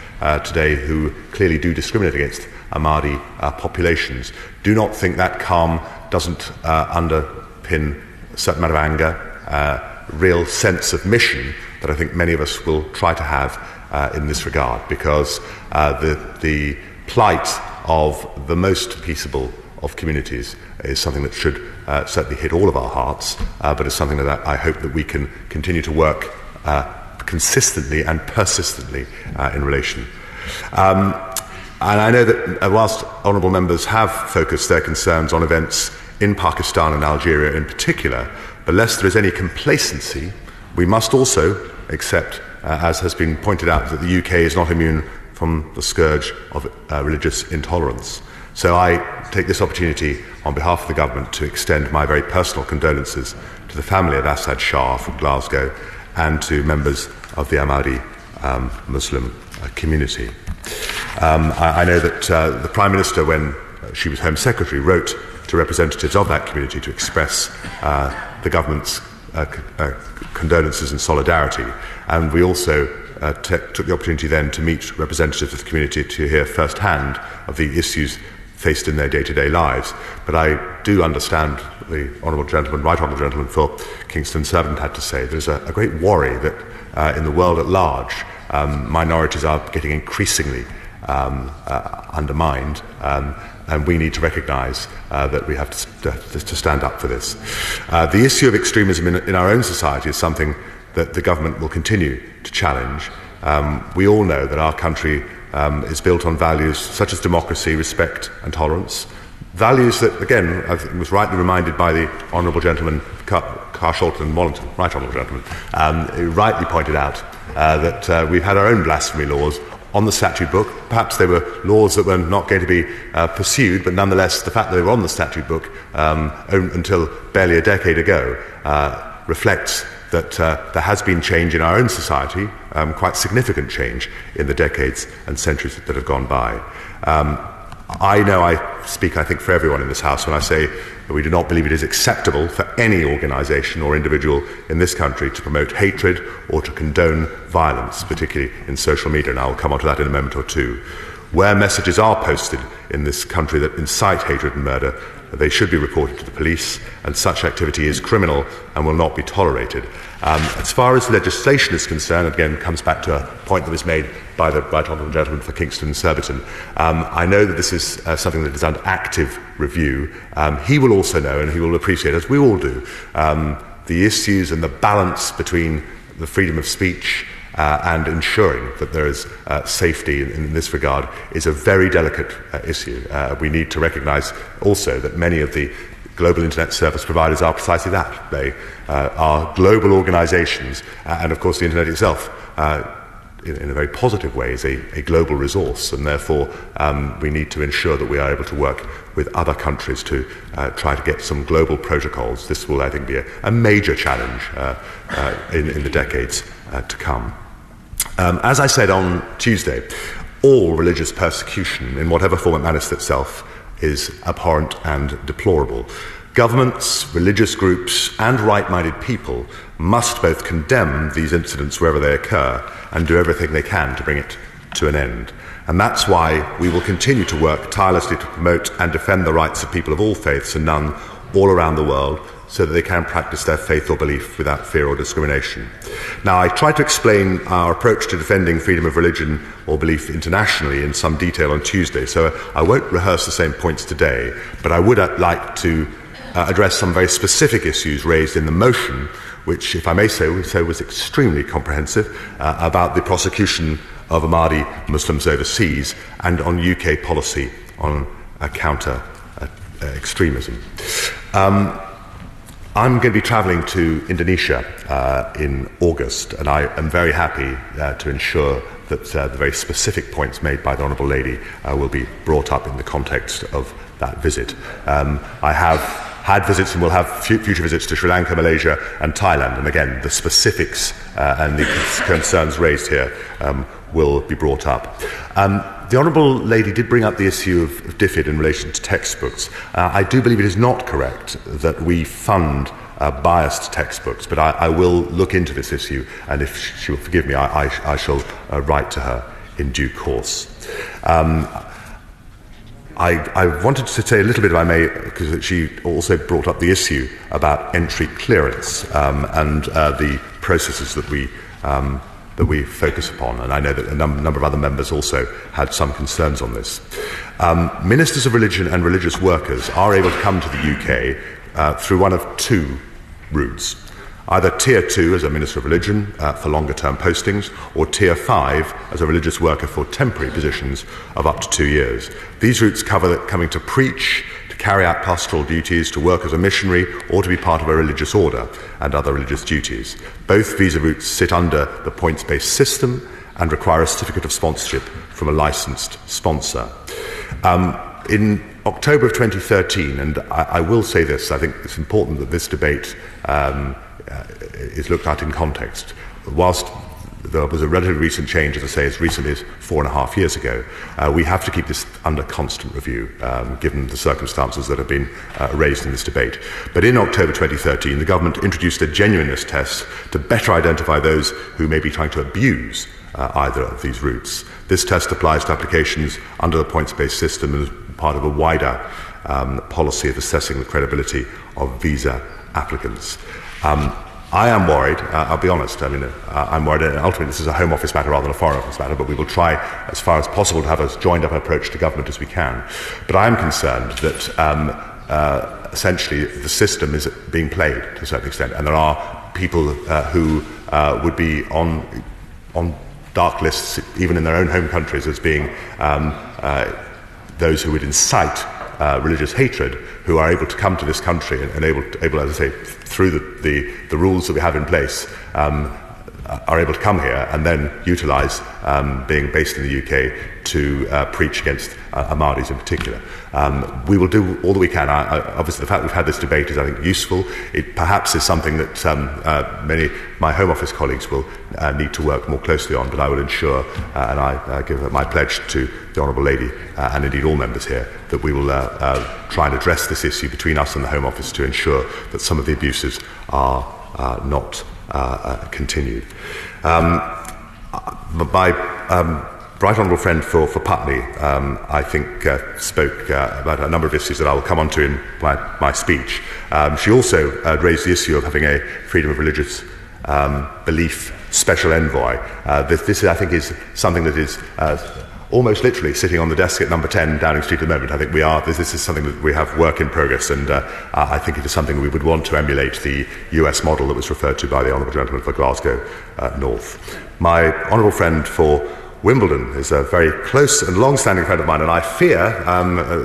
today who clearly do discriminate against Ahmadi populations, do not think that calm doesn't underpin a certain amount of anger, real sense of mission that I think many of us will try to have in this regard, because the plight of the most peaceable of communities is something that should certainly hit all of our hearts, but it's something that I hope that we can continue to work consistently and persistently in relation. And I know that whilst honourable members have focused their concerns on events in Pakistan and Algeria in particular, but lest there is any complacency, we must also accept, as has been pointed out, that the UK is not immune from the scourge of religious intolerance. So I take this opportunity on behalf of the government to extend my very personal condolences to the family of Asad Shah from Glasgow and to members of the Ahmadi Muslim community. I know that the Prime Minister, when she was Home Secretary, wrote to representatives of that community to express the government's condolences and solidarity, and we also took the opportunity then to meet representatives of the community to hear firsthand of the issues faced in their day-to-day lives. But I do understand the Honourable Gentleman, Right Honourable Gentleman for Kingston Surbiton had to say. There's a great worry that in the world at large, minorities are getting increasingly undermined, and we need to recognise that we have to stand up for this. The issue of extremism in our own society is something that the government will continue to challenge. We all know that our country is built on values such as democracy, respect and tolerance. Values that, again, I was rightly reminded by the Honourable Gentleman, Carshalton and Wallington, Right Honourable Gentleman, who rightly pointed out that we've had our own blasphemy laws on the statute book. Perhaps they were laws that were not going to be pursued, but nonetheless the fact that they were on the statute book until barely a decade ago reflects that there has been change in our own society, quite significant change in the decades and centuries that have gone by. I know I speak, I think, for everyone in this House when I say that we do not believe it is acceptable for any organisation or individual in this country to promote hatred or to condone violence, particularly in social media, and I will come on to that in a moment or two. Where messages are posted in this country that incite hatred and murder, they should be reported to the police, and such activity is criminal and will not be tolerated. As far as legislation is concerned, again, comes back to a point that was made by the Right Honourable Gentleman for Kingston and Surbiton. I know that this is something that is under active review. He will also know, and he will appreciate, as we all do, the issues and the balance between the freedom of speech and ensuring that there is safety in this regard is a very delicate issue. We need to recognise also that many of the global internet service providers are precisely that. They are global organisations, and of course the internet itself in a very positive way, is a global resource, and therefore we need to ensure that we are able to work with other countries to try to get some global protocols. This will, I think, be a major challenge in the decades to come. As I said on Tuesday, all religious persecution, in whatever form it manifests itself, is abhorrent and deplorable. Governments, religious groups, and right-minded people must both condemn these incidents wherever they occur and do everything they can to bring it to an end. And that's why we will continue to work tirelessly to promote and defend the rights of people of all faiths and none all around the world, so that they can practice their faith or belief without fear or discrimination. Now, I tried to explain our approach to defending freedom of religion or belief internationally in some detail on Tuesday, so I won't rehearse the same points today, but I would like to address some very specific issues raised in the motion, which, if I may say, was extremely comprehensive, about the prosecution of Ahmadi Muslims overseas and on UK policy on counter-extremism. I'm going to be travelling to Indonesia in August, and I am very happy to ensure that the very specific points made by the Honourable Lady will be brought up in the context of that visit. I have had visits and will have future visits to Sri Lanka, Malaysia and Thailand, and again the specifics and the concerns raised here will be brought up. The Honourable Lady did bring up the issue of DFID in relation to textbooks. I do believe it is not correct that we fund biased textbooks, but I will look into this issue, and if she will forgive me, I shall write to her in due course. I wanted to say a little bit, if I may, because she also brought up the issue about entry clearance and the processes that we focus upon, and I know that a number of other members also had some concerns on this. Ministers of religion and religious workers are able to come to the UK through one of two routes. Either Tier 2 as a Minister of Religion for longer-term postings, or Tier 5 as a religious worker for temporary positions of up to 2 years. These routes cover coming to preach, to carry out pastoral duties, to work as a missionary, or to be part of a religious order and other religious duties. Both visa routes sit under the points-based system and require a certificate of sponsorship from a licensed sponsor. In October of 2013, and I will say this, I think it's important that this debate is looked at in context. Whilst there was a relatively recent change, as I say, as recently as 4.5 years ago, we have to keep this under constant review, given the circumstances that have been raised in this debate. But in October 2013, the government introduced a genuineness test to better identify those who may be trying to abuse either of these routes. This test applies to applications under the points-based system and is part of a wider policy of assessing the credibility of visa applicants. I am worried, I'll be honest, I'm worried, and ultimately this is a Home Office matter rather than a Foreign Office matter, but we will try as far as possible to have as joined up an approach to government as we can. But I am concerned that essentially the system is being played to a certain extent, and there are people who would be on dark lists, even in their own home countries, as being those who would incite religious hatred, who are able to come to this country and able, as I say, through the rules that we have in place, are able to come here and then utilise being based in the UK to preach against Ahmadis in particular. We will do all that we can. Obviously, the fact that we've had this debate is, I think, useful. It perhaps is something that many my Home Office colleagues will need to work more closely on, but I will ensure, and I give my pledge to the Honourable Lady and indeed all members here, that we will try and address this issue between us and the Home Office to ensure that some of the abuses are not continued. My right honourable friend for Putney, I think, spoke about a number of issues that I will come on to in my speech. She also raised the issue of having a freedom of religious belief special envoy. This, I think, is something that is almost literally sitting on the desk at number 10 Downing Street at the moment. I think this is something that we have work in progress, and I think it is something we would want to emulate the US model that was referred to by the Honourable Gentleman for Glasgow North. My honourable friend for Wimbledon is a very close and long-standing friend of mine, and I fear,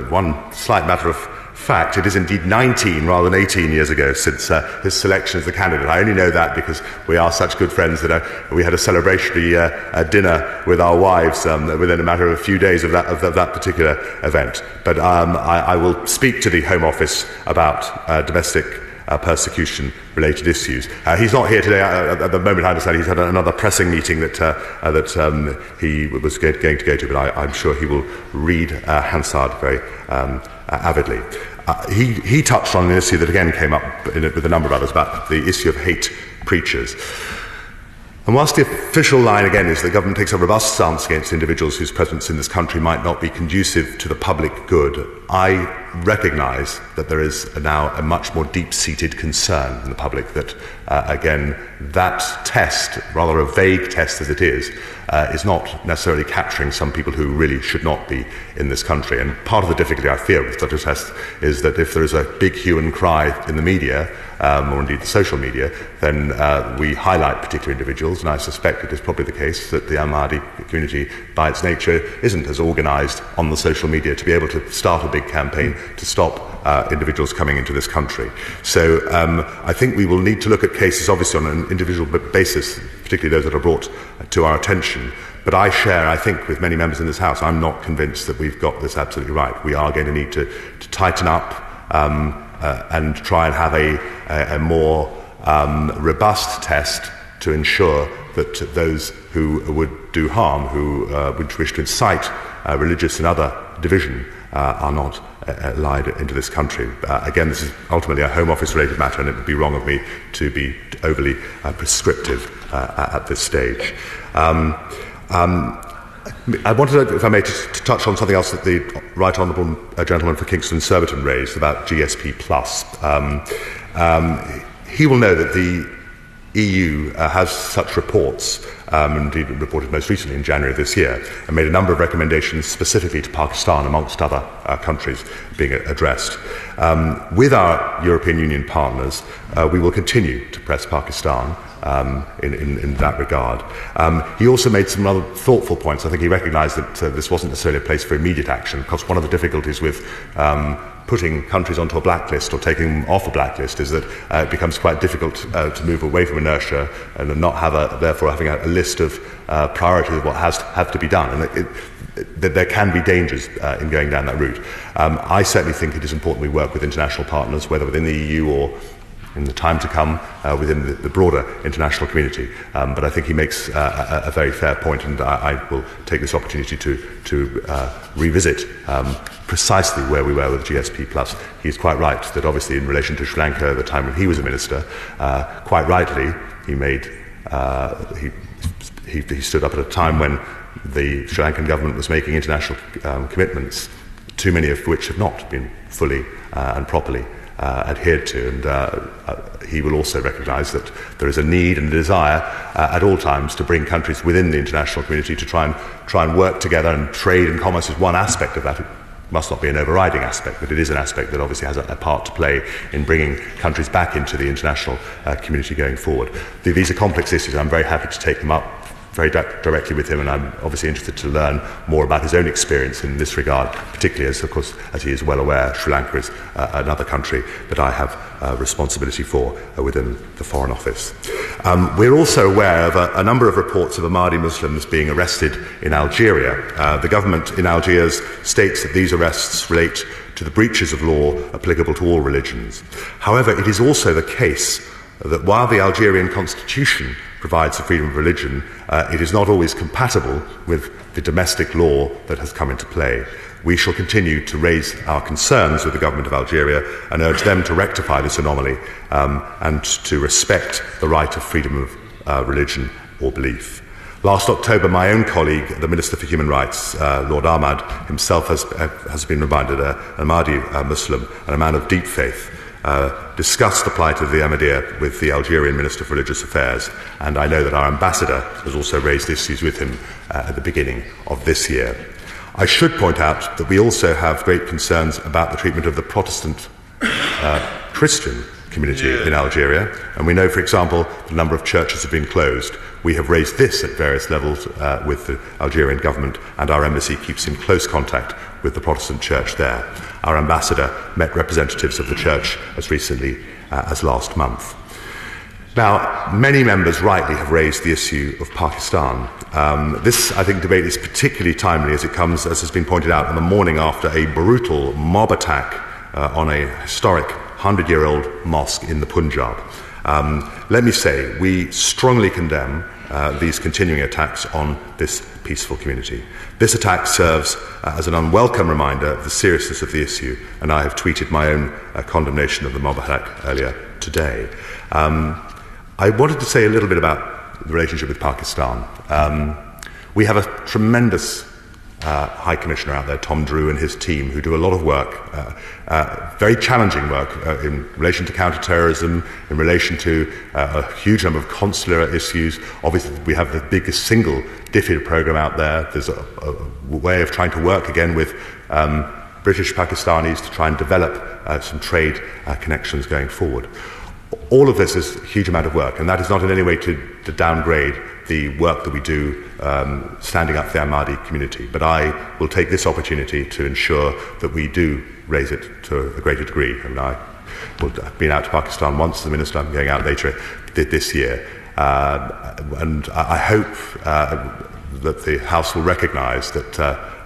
one slight matter of fact, it is indeed 19 rather than 18 years ago since his selection as the candidate. I only know that because we are such good friends that we had a celebratory dinner with our wives within a matter of a few days of that particular event. But I will speak to the Home Office about domestic persecution-related issues. He's not here today. At the moment, I understand he's had another pressing meeting that he was going to go to, but I'm sure he will read Hansard very avidly. He touched on an issue that again came up with a number of others about the issue of hate preachers. And whilst the official line again is the government takes a robust stance against individuals whose presence in this country might not be conducive to the public good, I recognise that there is now a much more deep-seated concern in the public that, again, that test, rather a vague test as it is not necessarily capturing some people who really should not be in this country. And part of the difficulty I fear with such a test is that if there is a big hue and cry in the media, or indeed the social media, then we highlight particular individuals, and I suspect it is probably the case that the Ahmadi community, by its nature, isn't as organised on the social media to be able to start a big campaign to stop individuals coming into this country. So I think we will need to look at cases, obviously, on an individual basis, particularly those that are brought to our attention. But I share, I think, with many members in this House, I'm not convinced that we've got this absolutely right. We are going to need to tighten up and try and have a more robust test to ensure that those who would do harm, who would wish to incite religious and other division, are not allowed into this country. Again, this is ultimately a Home Office-related matter, and it would be wrong of me to be overly prescriptive at this stage. I wanted, if I may, to touch on something else that the Right Honourable Gentleman for Kingston Surbiton raised about GSP+. He will know that the EU has such reports, indeed reported most recently in January of this year, and made a number of recommendations specifically to Pakistan, amongst other countries being addressed. With our European Union partners, we will continue to press Pakistan in that regard. He also made some rather thoughtful points. I think he recognised that this wasn't necessarily a place for immediate action, because one of the difficulties with putting countries onto a blacklist or taking them off a blacklist is that it becomes quite difficult to move away from inertia and not have therefore having a list of priorities of what have to be done. And there can be dangers in going down that route. I certainly think it is important we work with international partners, whether within the EU or in the time to come within the broader international community. But I think he makes a very fair point, and I will take this opportunity to revisit precisely where we were with GSP+. He is quite right that obviously in relation to Sri Lanka at the time when he was a minister, quite rightly he made he stood up at a time when the Sri Lankan government was making international commitments, too many of which have not been fully and properly adhered to, and he will also recognise that there is a need and a desire at all times to bring countries within the international community to try and work together, and trade and commerce is one aspect of that. It must not be an overriding aspect, but it is an aspect that obviously has a part to play in bringing countries back into the international community going forward. These are complex issues. I'm very happy to take them up very directly with him, and I'm obviously interested to learn more about his own experience in this regard, particularly as, of course, as he is well aware, Sri Lanka is another country that I have responsibility for within the Foreign Office. We're also aware of a number of reports of Ahmadi Muslims being arrested in Algeria. The government in Algiers states that these arrests relate to the breaches of law applicable to all religions. However, it is also the case that while the Algerian constitution provides for freedom of religion, it is not always compatible with the domestic law that has come into play. We shall continue to raise our concerns with the government of Algeria and urge them to rectify this anomaly and to respect the right of freedom of religion or belief. Last October, my own colleague, the Minister for Human Rights, Lord Ahmad, himself has been reminded, an Ahmadi Muslim and a man of deep faith, discussed the plight of the Ahmadiyya with the Algerian Minister for Religious Affairs, and I know that our ambassador has also raised issues with him at the beginning of this year. I should point out that we also have great concerns about the treatment of the Protestant Christian community in Algeria, and we know, for example, the number of churches have been closed. We have raised this at various levels with the Algerian government, and our embassy keeps in close contact with the Protestant church there. our ambassador met representatives of the church as recently as last month. Now, many members rightly have raised the issue of Pakistan. This, I think, debate is particularly timely as it comes, as has been pointed out, on the morning after a brutal mob attack on a historic 100-year-old mosque in the Punjab. Let me say, we strongly condemn these continuing attacks on this peaceful community. This attack serves as an unwelcome reminder of the seriousness of the issue, and I have tweeted my own condemnation of the mob attack earlier today. I wanted to say a little bit about the relationship with Pakistan. We have a tremendous High Commissioner out there, Tom Drew, and his team, who do a lot of work, very challenging work in relation to counter-terrorism, in relation to a huge number of consular issues. Obviously, we have the biggest single DFID program out there. There's a way of trying to work again with British Pakistanis to try and develop some trade connections going forward. All of this is a huge amount of work, and that is not in any way to downgrade the work that we do standing up for the Ahmadi community. But I will take this opportunity to ensure that we do raise it to a greater degree. I mean, I've been out to Pakistan once as a minister. I'm going out later this year. And I hope that the House will recognise that,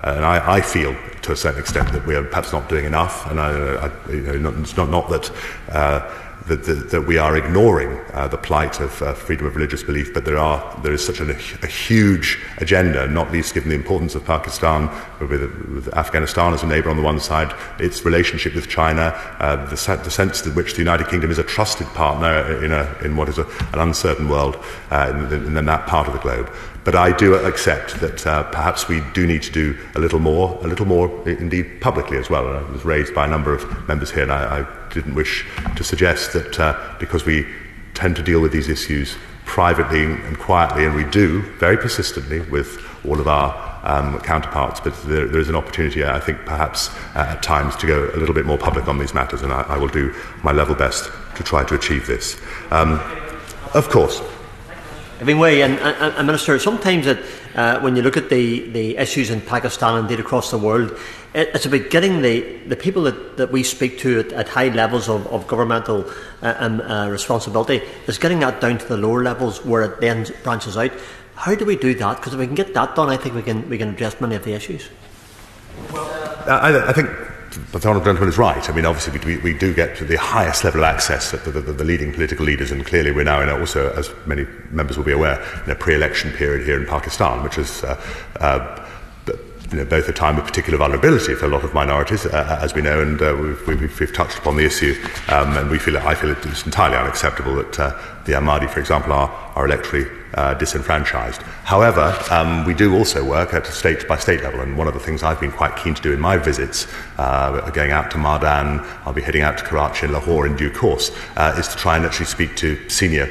and I feel to a certain extent that we are perhaps not doing enough, and it's not that that we are ignoring the plight of freedom of religious belief, but there is such a huge agenda, not least given the importance of Pakistan, with Afghanistan as a neighbour on the one side, its relationship with China, the sense in which the United Kingdom is a trusted partner in what is an uncertain world in that part of the globe. But I do accept that perhaps we do need to do a little more indeed publicly as well. It was raised by a number of members here, and I didn't wish to suggest that because we tend to deal with these issues privately and quietly, and we do very persistently with all of our counterparts, but there is an opportunity, I think, perhaps at times to go a little bit more public on these matters, and I will do my level best to try to achieve this. Of course. And Minister, sometimes when you look at the issues in Pakistan and indeed across the world, it's about getting the people that we speak to at high levels of governmental responsibility, is getting that down to the lower levels where it then branches out. How do we do that? Because if we can get that done, I think we can address many of the issues. I think the Honourable Gentleman is right. I mean, obviously, we do get to the highest level of access at the leading political leaders, and clearly we're now in also, as many members will be aware, in a pre-election period here in Pakistan, which is both a time of particular vulnerability for a lot of minorities, as we know, and we've touched upon the issue, and I feel it is entirely unacceptable that the Ahmadi, for example, are electorally disenfranchised. However, we do also work at a state-by-state level, and one of the things I've been quite keen to do in my visits, going out to Mardan, I'll be heading out to Karachi and Lahore in due course, is to try and actually speak to senior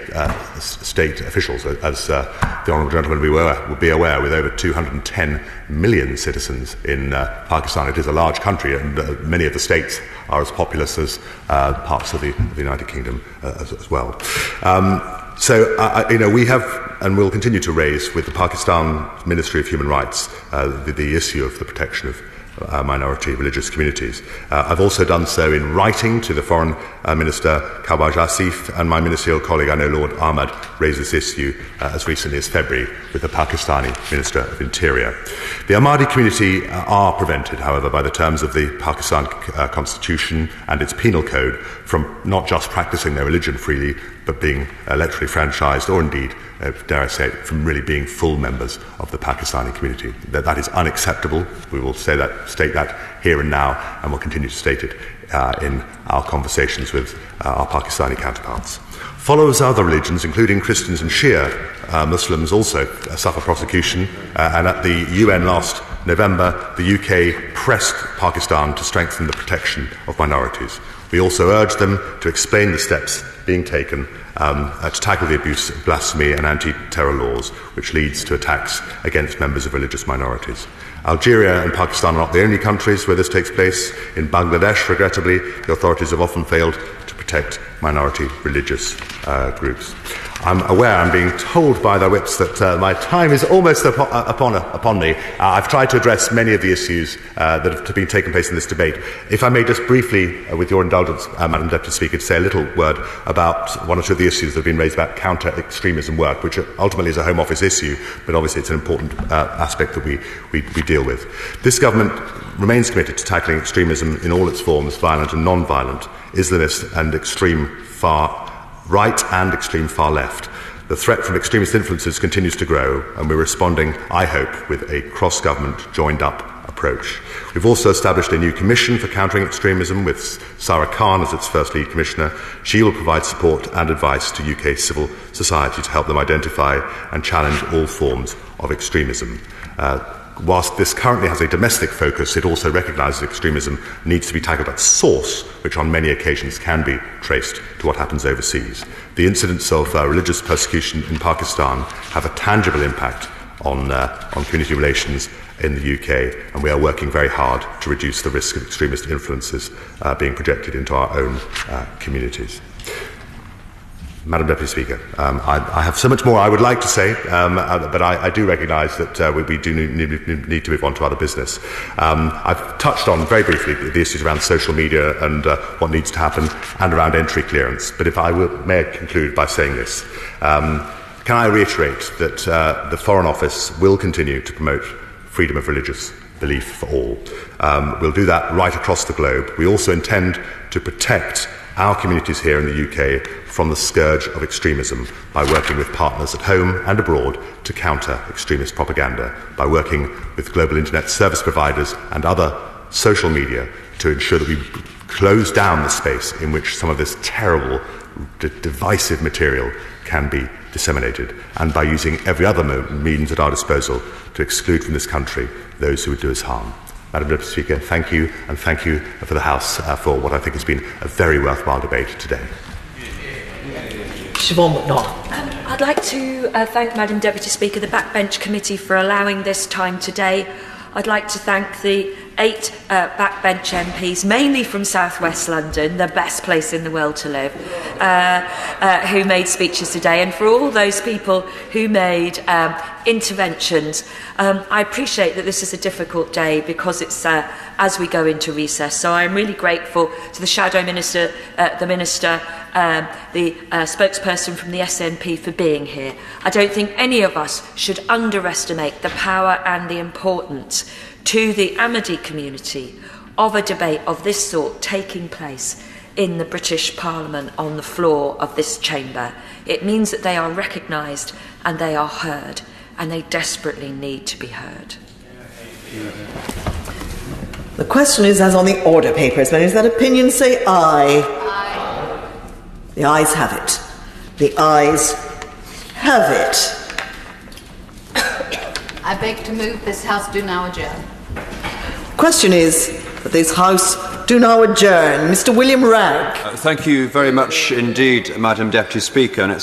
state officials. As the Honourable Gentleman will be aware, with over 210 million citizens in Pakistan, it is a large country, and many of the states are as populous as parts of the United Kingdom as well. We have and will continue to raise with the Pakistan Ministry of Human Rights the issue of the protection of minority religious communities. I've also done so in writing to the Foreign Minister Khawaj Asif, and my ministerial colleague, I know Lord Ahmad, raised this issue as recently as February with the Pakistani Minister of Interior. The Ahmadi community are prevented, however, by the terms of the Pakistan Constitution and its penal code from not just practicing their religion freely, but being electorally franchised, or indeed, dare I say it, from really being full members of the Pakistani community. That is unacceptable. We will state that here and now, and will continue to state it in our conversations with our Pakistani counterparts. Followers of other religions, including Christians and Shia Muslims, also suffer prosecution, and at the UN last November, the UK pressed Pakistan to strengthen the protection of minorities. We also urged them to explain the steps being taken to tackle the abuse of blasphemy and anti-terror laws, which leads to attacks against members of religious minorities. Algeria and Pakistan are not the only countries where this takes place. In Bangladesh, regrettably, the authorities have often failed to protect minority religious groups. I'm aware, I'm being told by the whips that my time is almost upon me. I've tried to address many of the issues that have been taking place in this debate. If I may just briefly, with your indulgence, Madam Deputy Speaker, to say a little word about one or two of the issues that have been raised about counter-extremism work, which ultimately is a Home Office issue, but obviously it's an important aspect that we deal with. This government remains committed to tackling extremism in all its forms, violent and non-violent, Islamist and extreme far right and extreme far left. The threat from extremist influences continues to grow, and we're responding, I hope, with a cross-government, joined-up approach. We've also established a new commission for countering extremism with Sarah Khan as its first lead commissioner. She will provide support and advice to UK civil society to help them identify and challenge all forms of extremism. Whilst this currently has a domestic focus, it also recognises extremism needs to be tackled at source, which on many occasions can be traced to what happens overseas. The incidents of religious persecution in Pakistan have a tangible impact on community relations in the UK, and we are working very hard to reduce the risk of extremist influences being projected into our own communities. Madam Deputy Speaker, I have so much more I would like to say, but I do recognise that we do need to move on to other business. I've touched on very briefly the issues around social media and what needs to happen, and around entry clearance. But if I may conclude by saying this, can I reiterate that the Foreign Office will continue to promote freedom of religious belief for all. We'll do that right across the globe. We also intend to protect our communities here in the UK from the scourge of extremism by working with partners at home and abroad to counter extremist propaganda, by working with global internet service providers and other social media to ensure that we close down the space in which some of this terrible, divisive material can be disseminated, and by using every other means at our disposal to exclude from this country those who would do us harm. Madam Deputy Speaker, thank you, and thank you for the House for what I think has been a very worthwhile debate today. Siobhan McNaught. I'd like to thank Madam Deputy Speaker, the Backbench Committee, for allowing this time today. I'd like to thank the 8 backbench MPs, mainly from South West London, the best place in the world to live, who made speeches today, and for all those people who made interventions. I appreciate that this is a difficult day because it's as we go into recess, so I'm really grateful to the Shadow Minister, the Minister, the spokesperson from the SNP for being here. I don't think any of us should underestimate the power and the importance to the Ahmadi community of a debate of this sort taking place in the British Parliament on the floor of this chamber. It means that they are recognised and they are heard, and they desperately need to be heard. The question is, as on the order papers, members of that opinion say aye. Aye. The ayes have it. The ayes have it. I beg to move this House do now adjourn. Question is that this House do now adjourn. Mr. William Ragg. Thank you very much indeed, Madam Deputy Speaker. And it's